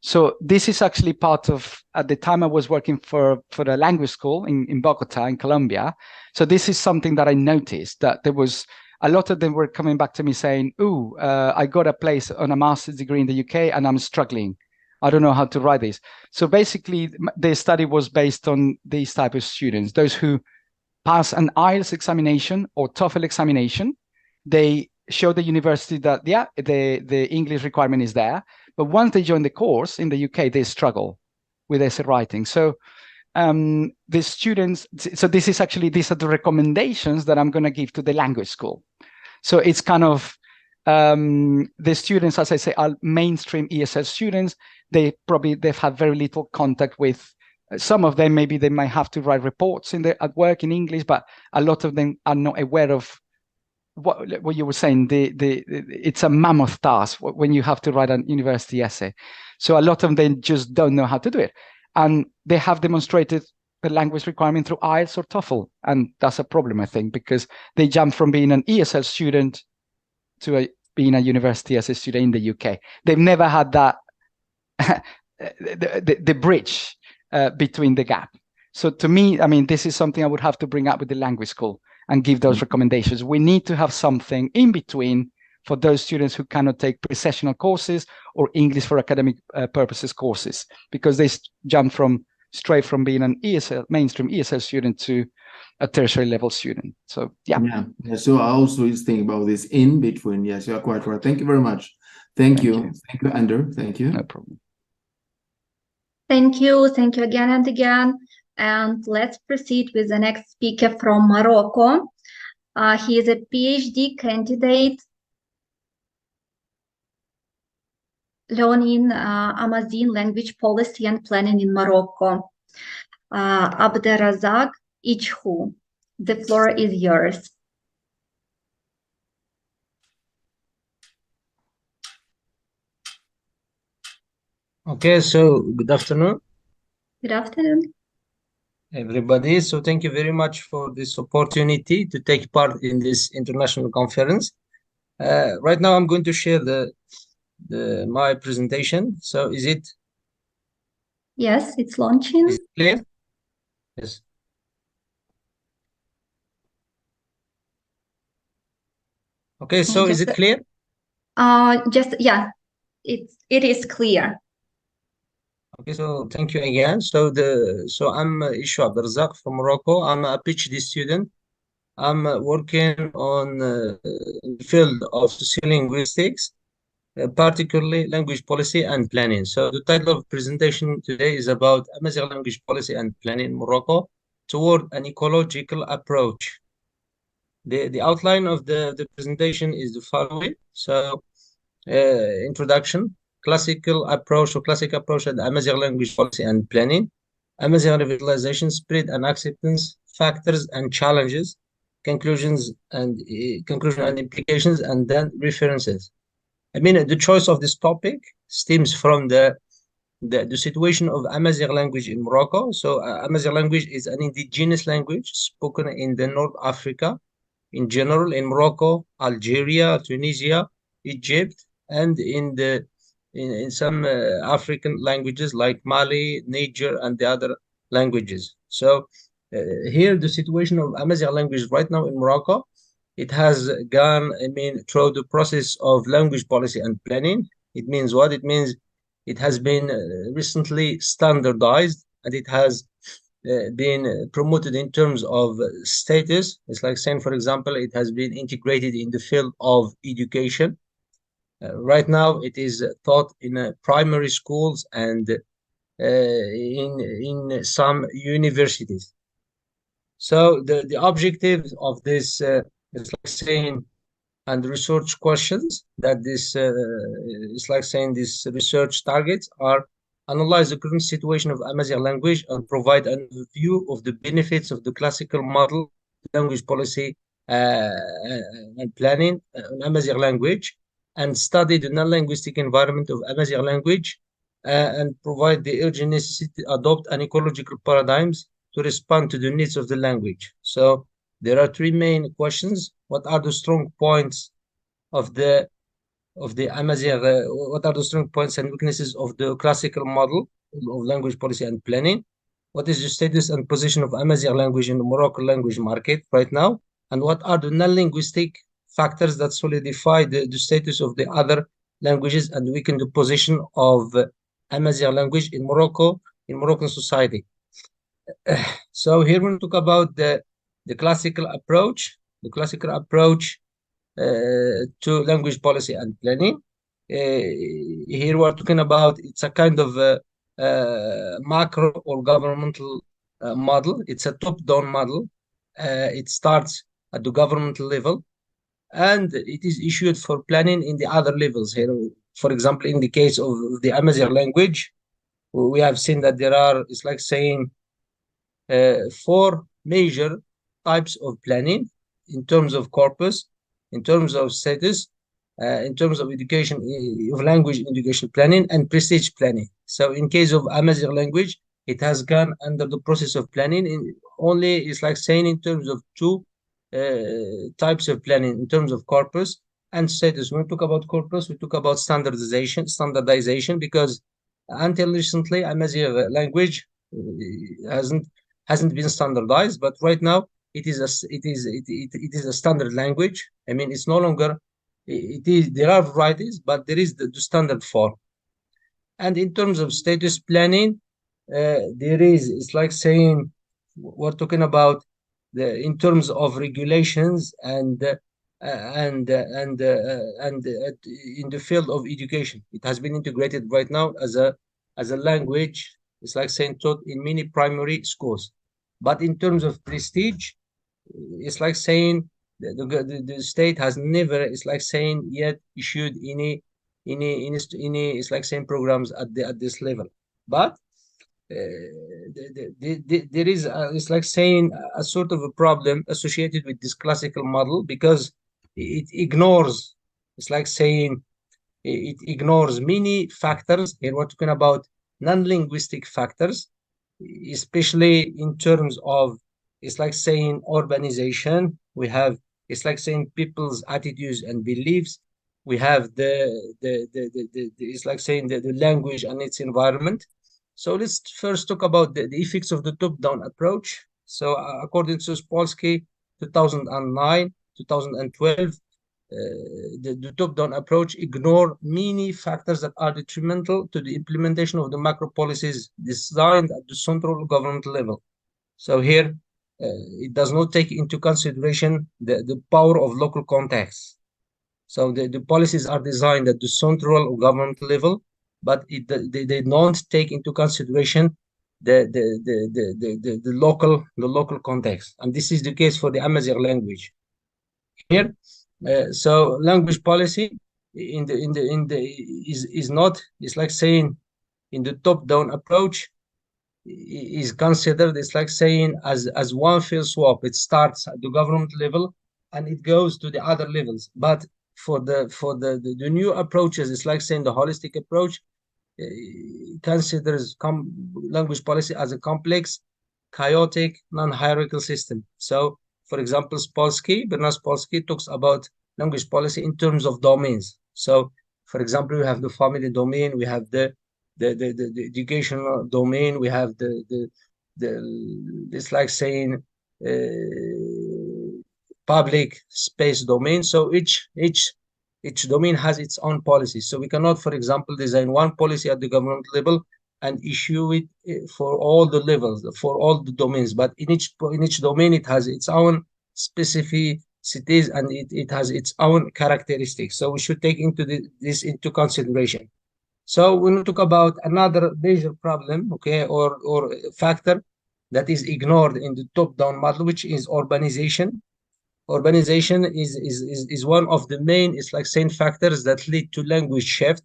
So this is actually part of, at the time I was working for the language school in Bogota, in Colombia. So this is something that I noticed, that there was, a lot of them were coming back to me saying, ooh, I got a place on a master's degree in the UK and I'm struggling. I don't know how to write this. So basically the study was based on these type of students, those who pass an IELTS examination or TOEFL examination. They show the university that, yeah, the English requirement is there. But once they join the course in the UK, they struggle with essay writing. So the students, so this is actually, these are the recommendations that I'm going to give to the language school. So it's kind of, the students, as I say, are mainstream ESL students. They've had very little contact with, some of them, maybe they might have to write reports at work in English, but a lot of them are not aware of what you were saying, it's a mammoth task when you have to write a university essay. So a lot of them just don't know how to do it. And they have demonstrated the language requirement through IELTS or TOEFL. And that's a problem, I think, because they jump from being an ESL student to being a university essay student in the UK. They've never had that, the bridge between the gap. So to me, I mean, this is something I would have to bring up with the language school and give those recommendations. We need to have something in between for those students who cannot take pre-sessional courses or English for academic purposes courses, because they jump straight from being an ESL, mainstream ESL student to a tertiary level student. So yeah. So I also is thinking about this in between. Yes, you are quite right. Thank you very much. Thank you, Andrew. Thank you. No problem. Thank you again and again. And let's proceed with the next speaker from Morocco. He is a PhD candidate learning Amazigh language policy and planning in Morocco. Abderrazak Ichhou, the floor is yours. Okay, so good afternoon. Good afternoon, everybody. So thank you very much for this opportunity to take part in this international conference. Right now I'm going to share my presentation. So is it? Yes, it's launching. Is it clear? Yes. Okay, so is it clear? Yeah, it is clear. Okay, so thank you again. So I'm Ichhou Abderrazak from Morocco. I'm a PhD student. I'm working on the field of sociolinguistics, particularly language policy and planning. So the title of presentation today is about Amazigh language policy and planning in Morocco toward an ecological approach. The outline of the presentation is the following. So introduction, classical approach at the Amazigh language policy and planning, Amazigh revitalization, spirit and acceptance, factors and challenges, conclusion and implications, and then references. I mean, the choice of this topic stems from the situation of Amazigh language in Morocco. So Amazigh language is an indigenous language spoken in the North Africa in general, in Morocco, Algeria, Tunisia, Egypt, and in some African languages like Mali, Niger, and the other languages. So here the situation of Amazigh language right now in Morocco, it has gone, I mean, through the process of language policy and planning. It means what? It means it has been recently standardized, and it has been promoted in terms of status. It's like saying, for example, it has been integrated in the field of education. Right now, it is taught in primary schools and in some universities. So the objective of this is like saying, and research questions that this is like saying these research targets are analyze the current situation of Amazigh language and provide an overview of the benefits of the classical model language policy and planning on Amazigh language, and study the non-linguistic environment of Amazigh language and provide the urgent necessity to adopt an ecological paradigms to respond to the needs of the language. So there are three main questions. What are the strong points of the Amazigh? What are the strong points and weaknesses of the classical model of language policy and planning? What is the status and position of Amazigh language in the Moroccan language market right now? And what are the non-linguistic factors that solidify the status of the other languages and weaken the position of Amazigh language in Morocco, in Moroccan society? So here we'll talk about the classical approach. The classical approach to language policy and planning. Here we're talking about, it's a kind of macro or governmental model. It's a top-down model. It starts at the governmental level, and it is issued for planning in the other levels. Here, for example, in the case of the Amazigh language, we have seen that there are, it's like saying, 4 major types of planning in terms of corpus, in terms of status, in terms of education, of language education planning, and prestige planning. So in case of Amazigh language, it has gone under the process of planning in only, it's like saying, in terms of 2 types of planning, in terms of corpus and status. When we talk about corpus, we talk about standardization, because until recently, Amazigh language hasn't been standardized, but right now it is a standard language. I mean, it's no longer, there are varieties, but there is the standard form. And in terms of status planning, it's like saying, we're talking about in terms of regulations and in the field of education. It has been integrated right now as a language. It's like saying taught in many primary schools. But in terms of prestige, it's like saying the state has never, it's like saying, yet issued any it's like saying programs at this level. But there is it's like saying a sort of a problem associated with this classical model, because it ignores, it's like saying, it ignores many factors. Here we're talking about non-linguistic factors, especially in terms of, it's like saying, urbanization. We have, it's like saying, people's attitudes and beliefs. We have it's like saying the language and its environment. So let's first talk about the effects of the top-down approach. So according to Spolsky, 2009, 2012, the top-down approach ignore many factors that are detrimental to the implementation of the macro policies designed at the central government level. So here, it does not take into consideration the power of local contexts. So the policies are designed at the central government level, but they don't take into consideration the local context. And this is the case for the Amazigh language. Here, so language policy is not, it's like saying in the top-down approach is considered, it's like saying as one fell swoop. It starts at the government level and it goes to the other levels. But for the new approaches, it's like saying the holistic approach considers language policy as a complex, chaotic, non-hierarchical system. So, for example, Bernard Spolsky talks about language policy in terms of domains. So, for example, we have the family domain, we have the educational domain, we have the it's like saying public space domain. So each domain has its own policy. So we cannot, for example, design one policy at the government level and issue it for all the levels, for all the domains. But in each domain, it has its own specificities and it has its own characteristics. So we should take this into consideration. So when we talk about another major problem, okay, or factor that is ignored in the top-down model, which is urbanization. Urbanization is one of the main, it's like saying, factors that lead to language shift.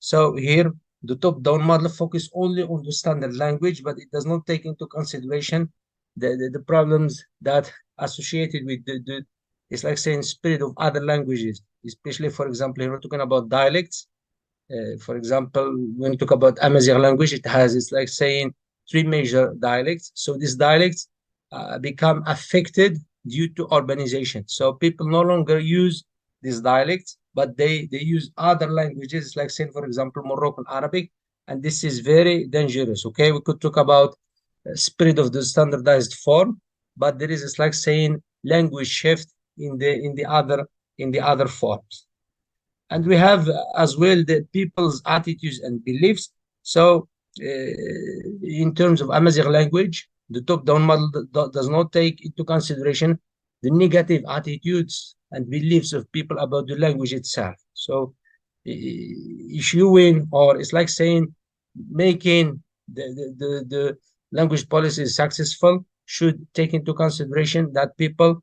So here, the top-down model focus only on the standard language, but it does not take into consideration the problems that associated with the it's like saying spirit of other languages, especially, for example, here we're talking about dialects. For example, when you talk about Amazigh language, it's like saying 3 major dialects. So these dialects become affected due to urbanization. So people no longer use these dialects, but they use other languages. It's like saying, for example, Moroccan Arabic, and this is very dangerous. Okay, we could talk about spirit of the standardized form, but there is, it's like saying, language shift in the other forms. And we have as well the people's attitudes and beliefs. So in terms of Amazigh language, the top-down model does not take into consideration the negative attitudes and beliefs of people about the language itself. So issuing, or it's like saying, making the language policy successful should take into consideration that people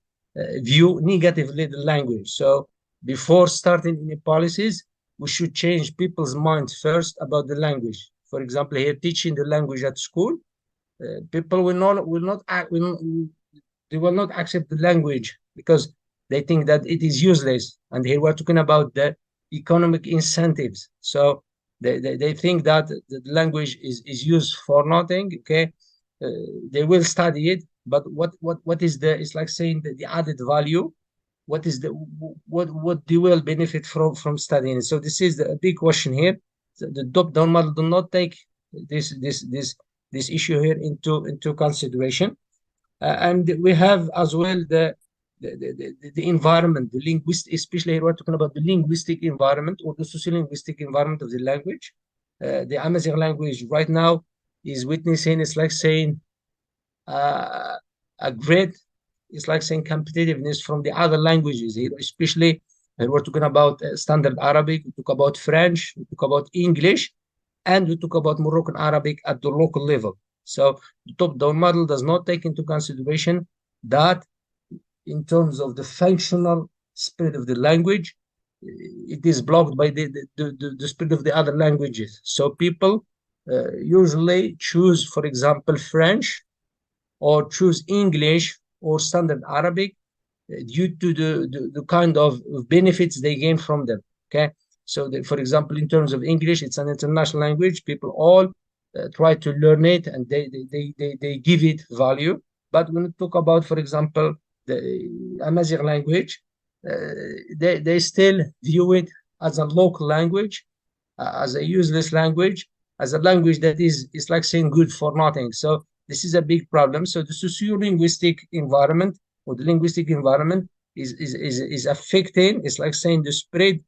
view negatively the language. So before starting any policies, we should change people's minds first about the language. For example, here teaching the language at school, people will not accept the language because they think that it is useless. And here we're talking about the economic incentives. So they think that the language is used for nothing. Okay, they will study it, but what is it's like saying the added value? What is what they will benefit from studying it? So this is a big question here. The top-down model do not take this issue here into consideration, and we have as well the environment, the linguistic, especially here we're talking about the linguistic environment or the socio-linguistic environment of the language. The Amazigh language right now is witnessing, it's like saying, a great, it's like saying, competitiveness from the other languages here, especially we're talking about standard Arabic, we talk about French, we talk about English, and we talk about Moroccan Arabic at the local level. So the top-down model does not take into consideration that in terms of the functional spirit of the language, it is blocked by the spirit of the other languages. So people usually choose, for example, French or choose English or standard Arabic due to the kind of benefits they gain from them. Okay, so for example, in terms of English, it's an international language. People all try to learn it and they give it value. But when we talk about, for example, the Amazigh language, they still view it as a local language, as a useless language, as a language that is like saying good for nothing. So this is a big problem. So the socio-linguistic environment or the linguistic environment is affecting, it's like saying, the spread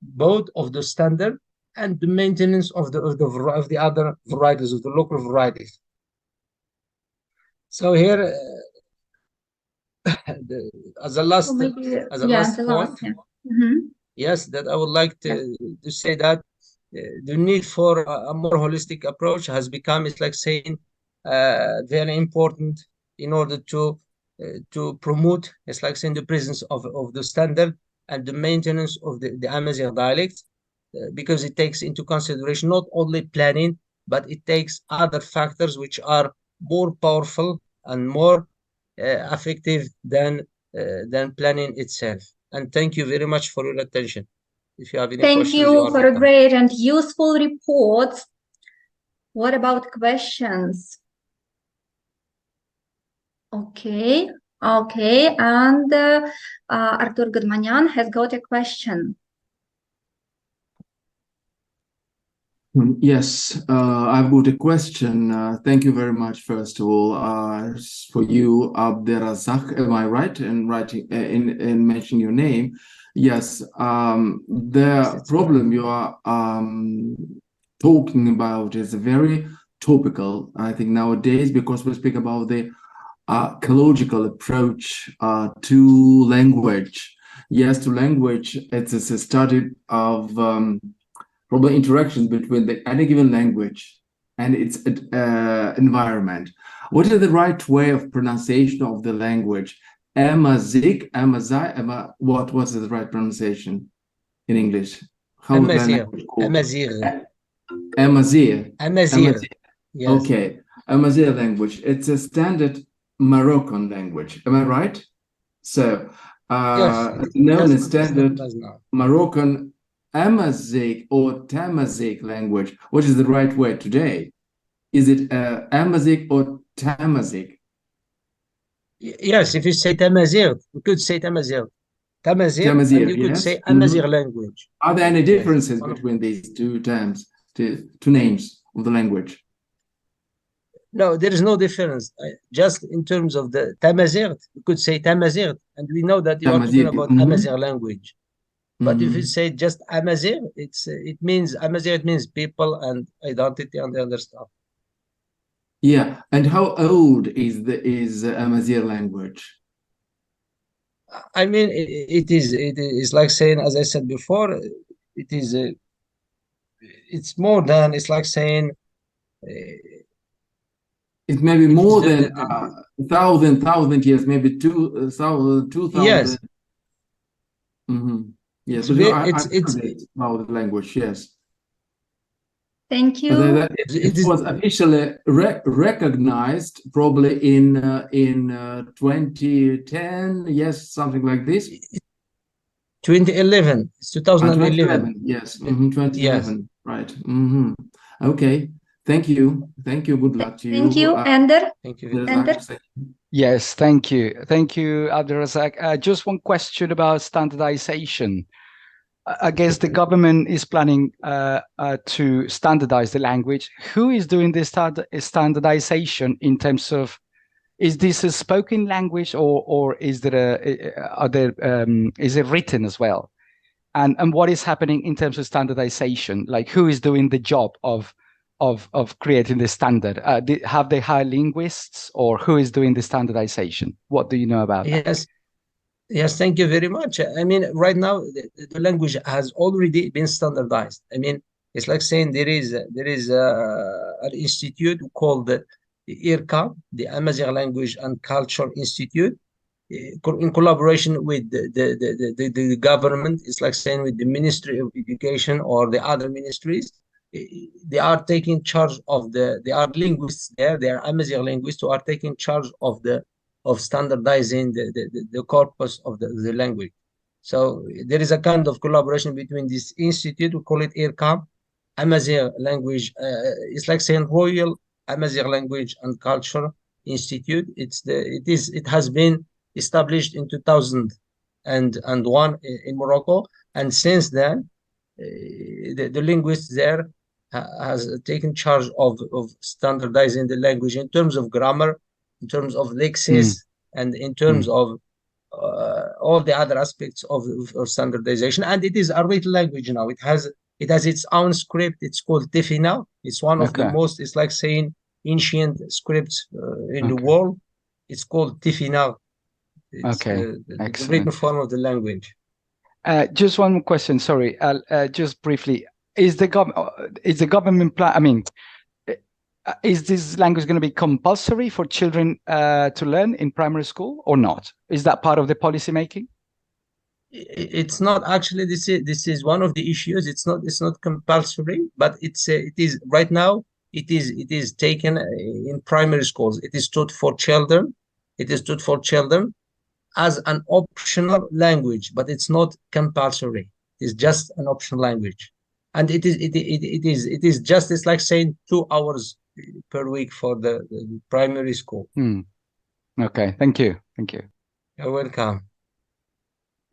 both of the standard and the maintenance of the other varieties, of the local varieties. So here, as a last point, yes, that I would like to say that the need for a more holistic approach has become, it's like saying, very important in order to promote, it's like saying, the presence of the standard and the maintenance of the Amazigh dialect, because it takes into consideration not only planning, but it takes other factors which are more powerful and more effective than planning itself. And thank you very much for your attention. If you have any Thank questions, you you are for a welcome. great and useful report. What about questions? Okay, okay, and Artur Gadmanyan has got a question. Yes, I've got a question. Thank you very much, first of all, for you, Abderazak. Am I right in writing in mentioning your name? Yes. The problem you are talking about is very topical, I think, nowadays, because we speak about the ecological approach to language. Yes, to language. It's a study of probably interactions between any given language and its environment. What is the right way of pronunciation of the language? Amazigh, what was the right pronunciation in English? How is the language called? Amazigh. Yes. Okay, Amazigh language. It's a standard Moroccan language. Am I right? So, yes, known as standard Moroccan Amazigh or Tamazight language. What is the right word today? Is it Amazigh or Tamazight? Yes, if you say Tamazight, you could say Tamazight. Tamazight, and you could say Amazigh language. Are there any differences between these two terms, two names of the language? No, there is no difference. Just in terms of the Tamazight, you could say Tamazight, and we know that you are talking about Amazigh language. But if you say just Amazigh, it means Amazigh. It means people and identity and the other stuff. Yeah, and how old is Amazigh language? I mean, it is like saying, as I said before, it is. It's more than. It's like saying. It may be more than 1,000 years, maybe 2,000. Yes. Yes, it's about the language. Yes. Thank you. It was officially recognized probably in 2010. Yes, something like this. 2011. It's 2011. Yes. 2011. Yes. Right. Okay. Thank you. Thank you. Good luck to you. Thank you, Ender. Thank you. Ender. Yes, thank you. Thank you, Abderazak. Just one question about standardization. I guess the government is planning to standardize the language. Who is doing this standardization in terms of, is this a spoken language or is there is it written as well? And what is happening in terms of standardization? Like, who is doing the job of creating the standard? Have they hired linguists, or who is doing the standardization? What do you know about that? Yes, thank you very much. I mean, right now the language has already been standardized. I mean, it's like saying there is an institute called the IRCA, the Amazigh Language and Culture Institute, in collaboration with the government. It's like saying with the Ministry of Education or the other ministries. They are taking charge of they are linguists there. They are Amazigh linguists who are taking charge of standardizing the corpus of the language. So there is a kind of collaboration between this institute, we call it IRCAM, Amazigh Language. It's like saying Royal Amazigh Language and Culture Institute. It has been established in 2001 in Morocco, and since then the linguists there has taken charge of standardizing the language in terms of grammar, in terms of lexis, and in terms of all the other aspects of standardization. And it is a written language now. It has its own script. It's called Tefina. It's one of the most, it's like saying ancient scripts in the world. It's called Tefina. It's the written form of the language. Just one more question, sorry, just briefly. Is the government plan, I mean, is this language going to be compulsory for children to learn in primary school or not? Is that part of the policy making? it's not actually, this is one of the issues. It's not compulsory, but it is right now. It is taken in primary schools. It is taught for children. It is taught for children as an optional language, but it's not compulsory. It's just an optional language, and it is just, it's like saying 2 hours per week for the primary school. Okay, thank you. You're welcome.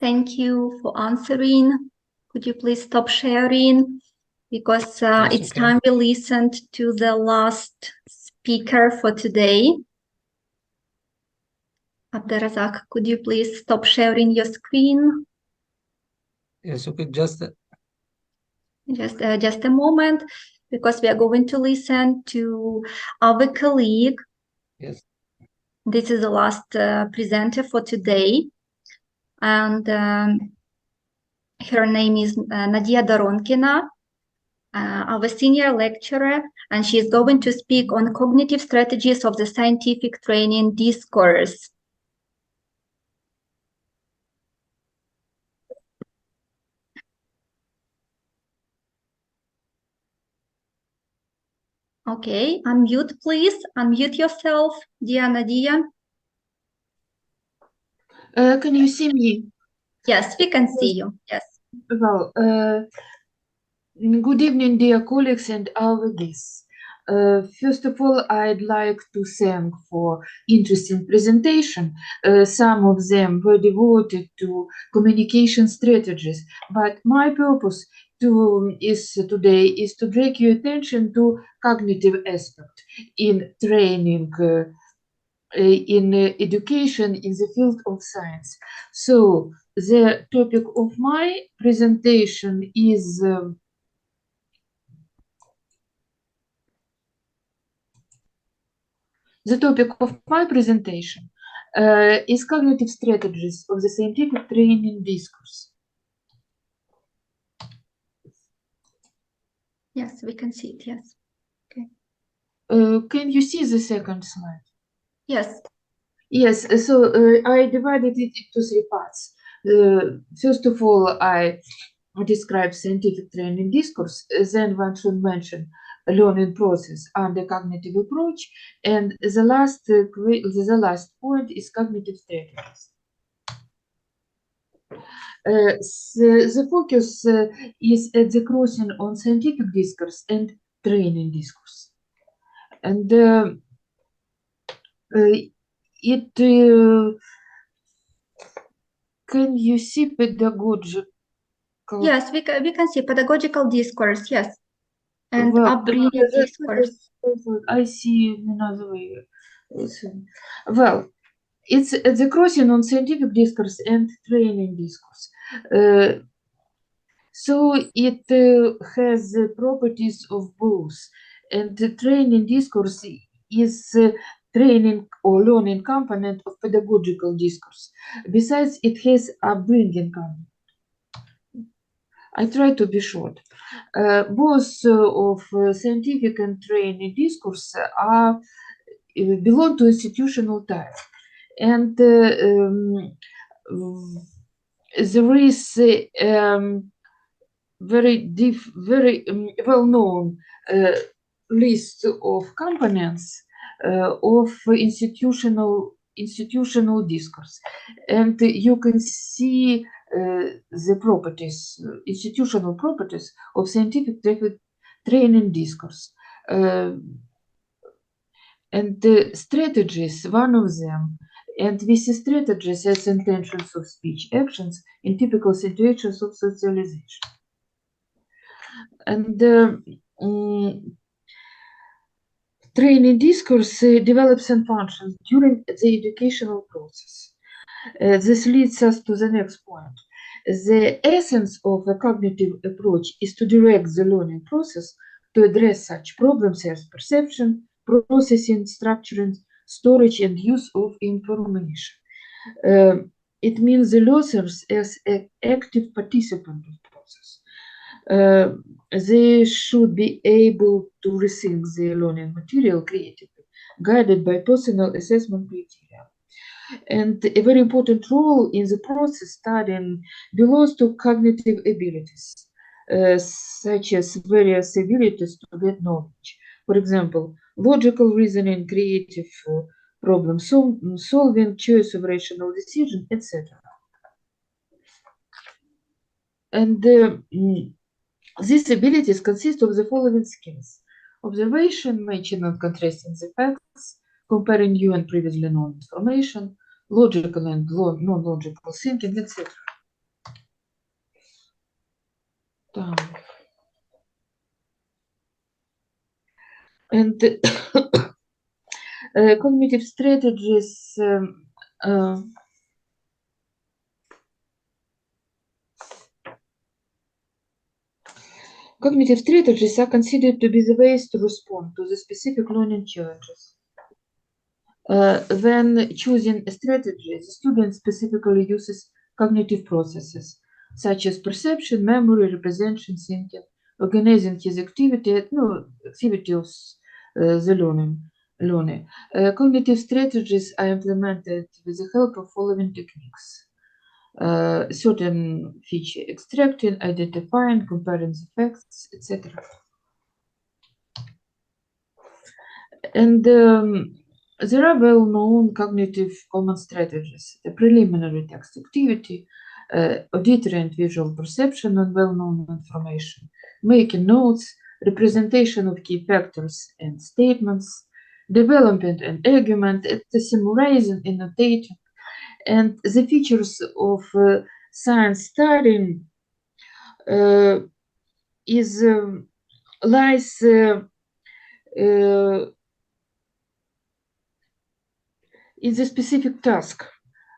Thank you for answering. Could you please stop sharing? Because Yes, it's okay. time we listened to the last speaker for today. Abderrazak, could you please stop sharing your screen? Yes, okay, just Just a moment, because we are going to listen to our colleague. Yes. This is the last presenter for today, and her name is Nadia Doronkina, our senior lecturer, and she is going to speak on cognitive strategies of the scientific training discourse. Okay, unmute, please. Unmute yourself, dear Nadia. Can you see me? Yes, we can see you. Yes. Well, good evening, dear colleagues and our guests. First of all, I'd like to thank for interesting presentation. Some of them were devoted to communication strategies, but my purpose today is to drag your attention to cognitive aspect in training, in education in the field of science. So the topic of my presentation is cognitive strategies of the scientific training discourse. Yes, we can see it. Yes. Okay. Can you see the second slide? Yes. Yes. So I divided it into 3 parts. First of all, I describe scientific training discourse. Then one should mention a learning process and a cognitive approach, and the last point is cognitive strategies. The focus is at the crossing on scientific discourse and training discourse, and can you see pedagogical? Yes, we can see pedagogical discourse. Yes, and Well, upbringing discourse. I see another way. Well, it's the crossing on scientific discourse and training discourse. So it has the properties of both, and the training discourse is training or learning component of pedagogical discourse. Besides, it has upbringing component. I try to be short. Both of scientific and training discourse belong to institutional type, and there is very well-known list of components of institutional discourse, and you can see the properties, institutional properties of scientific training discourse. And strategies, one of them, and we see strategies as intentions of speech, actions in typical situations of socialization. And training discourse develops and functions during the educational process. This leads us to the next point. The essence of a cognitive approach is to direct the learning process to address such problems as perception, processing, structuring, storage, and use of information. It means the learners as an active participant of the process. They should be able to rethink their learning material creatively, guided by personal assessment criteria. And a very important role in the process studying belongs to cognitive abilities, such as various abilities to get knowledge. For example, logical reasoning, creative problem solving, choice of rational decision, etc. And these abilities consist of the following skills: observation, matching and contrasting the facts, comparing new and previously known information, logical and non-logical thinking, etc. And cognitive strategies Cognitive strategies are considered to be the ways to respond to the specific learning challenges. When choosing a strategy, the student specifically uses cognitive processes such as perception, memory, representation, thinking, organizing his activity of the learning. Cognitive strategies are implemented with the help of following techniques. Certain feature extracting, identifying, comparing the facts, etc. And there are well-known cognitive common strategies: the preliminary text activity, auditory and visual perception on well-known information, making notes, representation of key factors and statements, development and argument, summarizing, annotating. And the features of science studying lies in the specific task,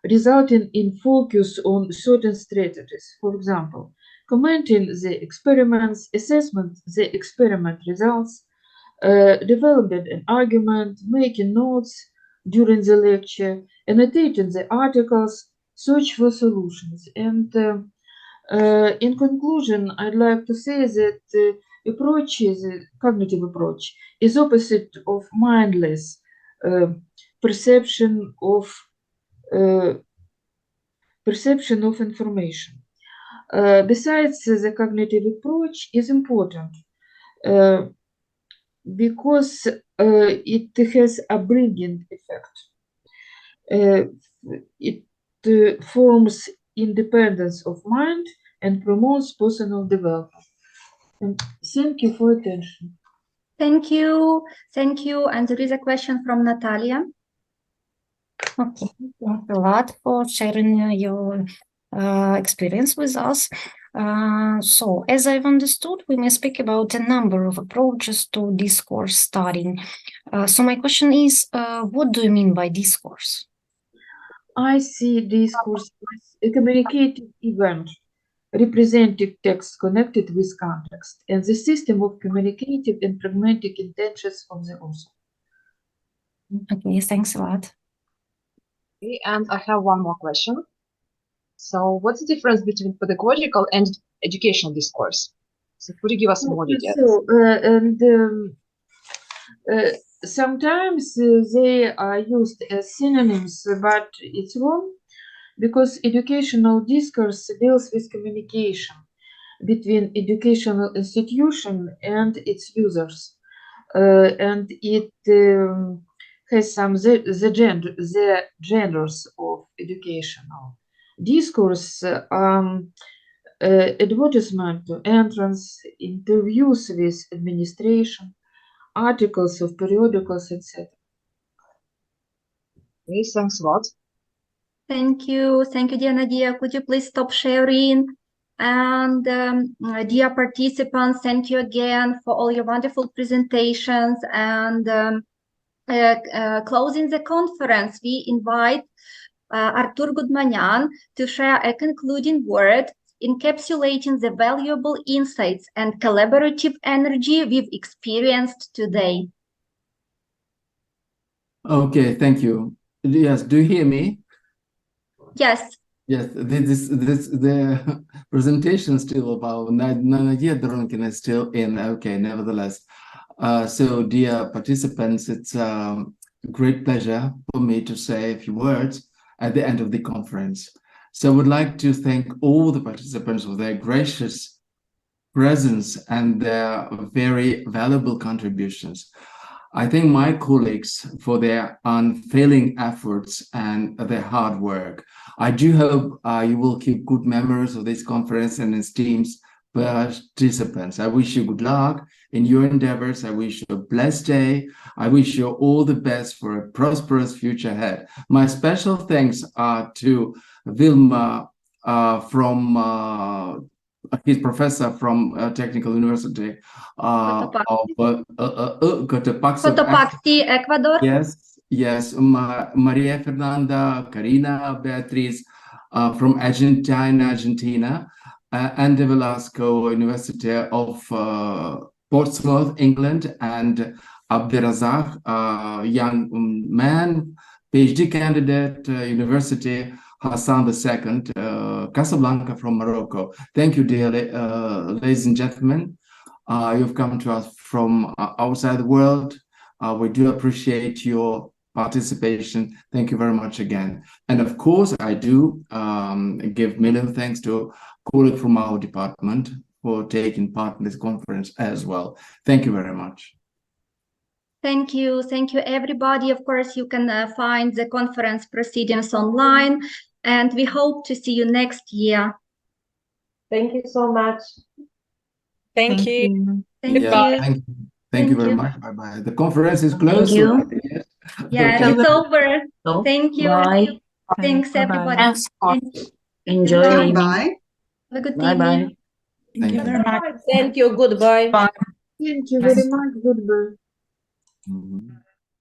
resulting in focus on certain strategies. For example, commenting the experiments, assessment the experiment results, developing an argument, making notes during the lecture, annotating the articles, search for solutions. And in conclusion, I'd like to say that the cognitive approach is opposite of mindless perception of information. Besides, the cognitive approach is important because it has a bringing effect. It forms independence of mind and promotes personal development. And thank you for attention. Thank you. Thank you. And there is a question from Natalia. Okay, thank you a lot for sharing your experience with us. So, as I've understood, we may speak about a number of approaches to discourse studying. So my question is, what do you mean by discourse? I see discourse as a communicative event representing text connected with context and the system of communicative and pragmatic intentions of the author. Okay, thanks a lot. Okay, and I have one more question. So what's the difference between pedagogical and educational discourse? So could you give us more details? Sometimes they are used as synonyms, but it's wrong because educational discourse deals with communication between educational institution and its users, and it has some the genders of educational discourse, advertisement to entrance, interviews with administration, articles of periodicals, etc. Okay, thanks a lot. Thank you. Thank you, dear Nadia. Could you please stop sharing? And dear participants, thank you again for all your wonderful presentations. And closing the conference, we invite Artur Gudmanyan to share a concluding word encapsulating the valuable insights and collaborative energy we've experienced today. Okay, thank you. Yes, do you hear me? Yes. Yes, the presentation still about Nadia Dronkin is still in. Okay, nevertheless. So, dear participants, it's a great pleasure for me to say a few words. at the end of the conference. So I would like to thank all the participants for their gracious presence and their very valuable contributions. I thank my colleagues for their unfailing efforts and their hard work. I do hope you will keep good memories of this conference and its teams participants. I wish you good luck in your endeavors. I wish you a blessed day. I wish you all the best for a prosperous future ahead. My special thanks are to Vilma from his professor from Technical University of Cotopaxi, Ecuador. Yes, Maria Fernanda, Karina, Beatriz from Argentina, and De Velasco University of Portsmouth, England, and Abderrazak, young man, PhD candidate, University Hassan II, Casablanca from Morocco. Thank you, dear ladies and gentlemen. You've come to us from outside the world. We do appreciate your participation. Thank you very much again. And of course, I do give million thanks to colleague from our department for taking part in this conference as well. Thank you very much. Thank you everybody. Of course, you can find the conference proceedings online, and we hope to see you next year. Thank you so much. Thank you. Thank you. Thank you very much. Bye-bye. The conference is closed. Thank you. Yes, it's over. Thank you. Bye. Thanks, everybody. Thanks. Thank you. Enjoy Goodbye. your evening. Bye. Have a good Bye-bye. evening. Thank you very much. Thank you. Goodbye. Thank you very much. Goodbye. Mhm.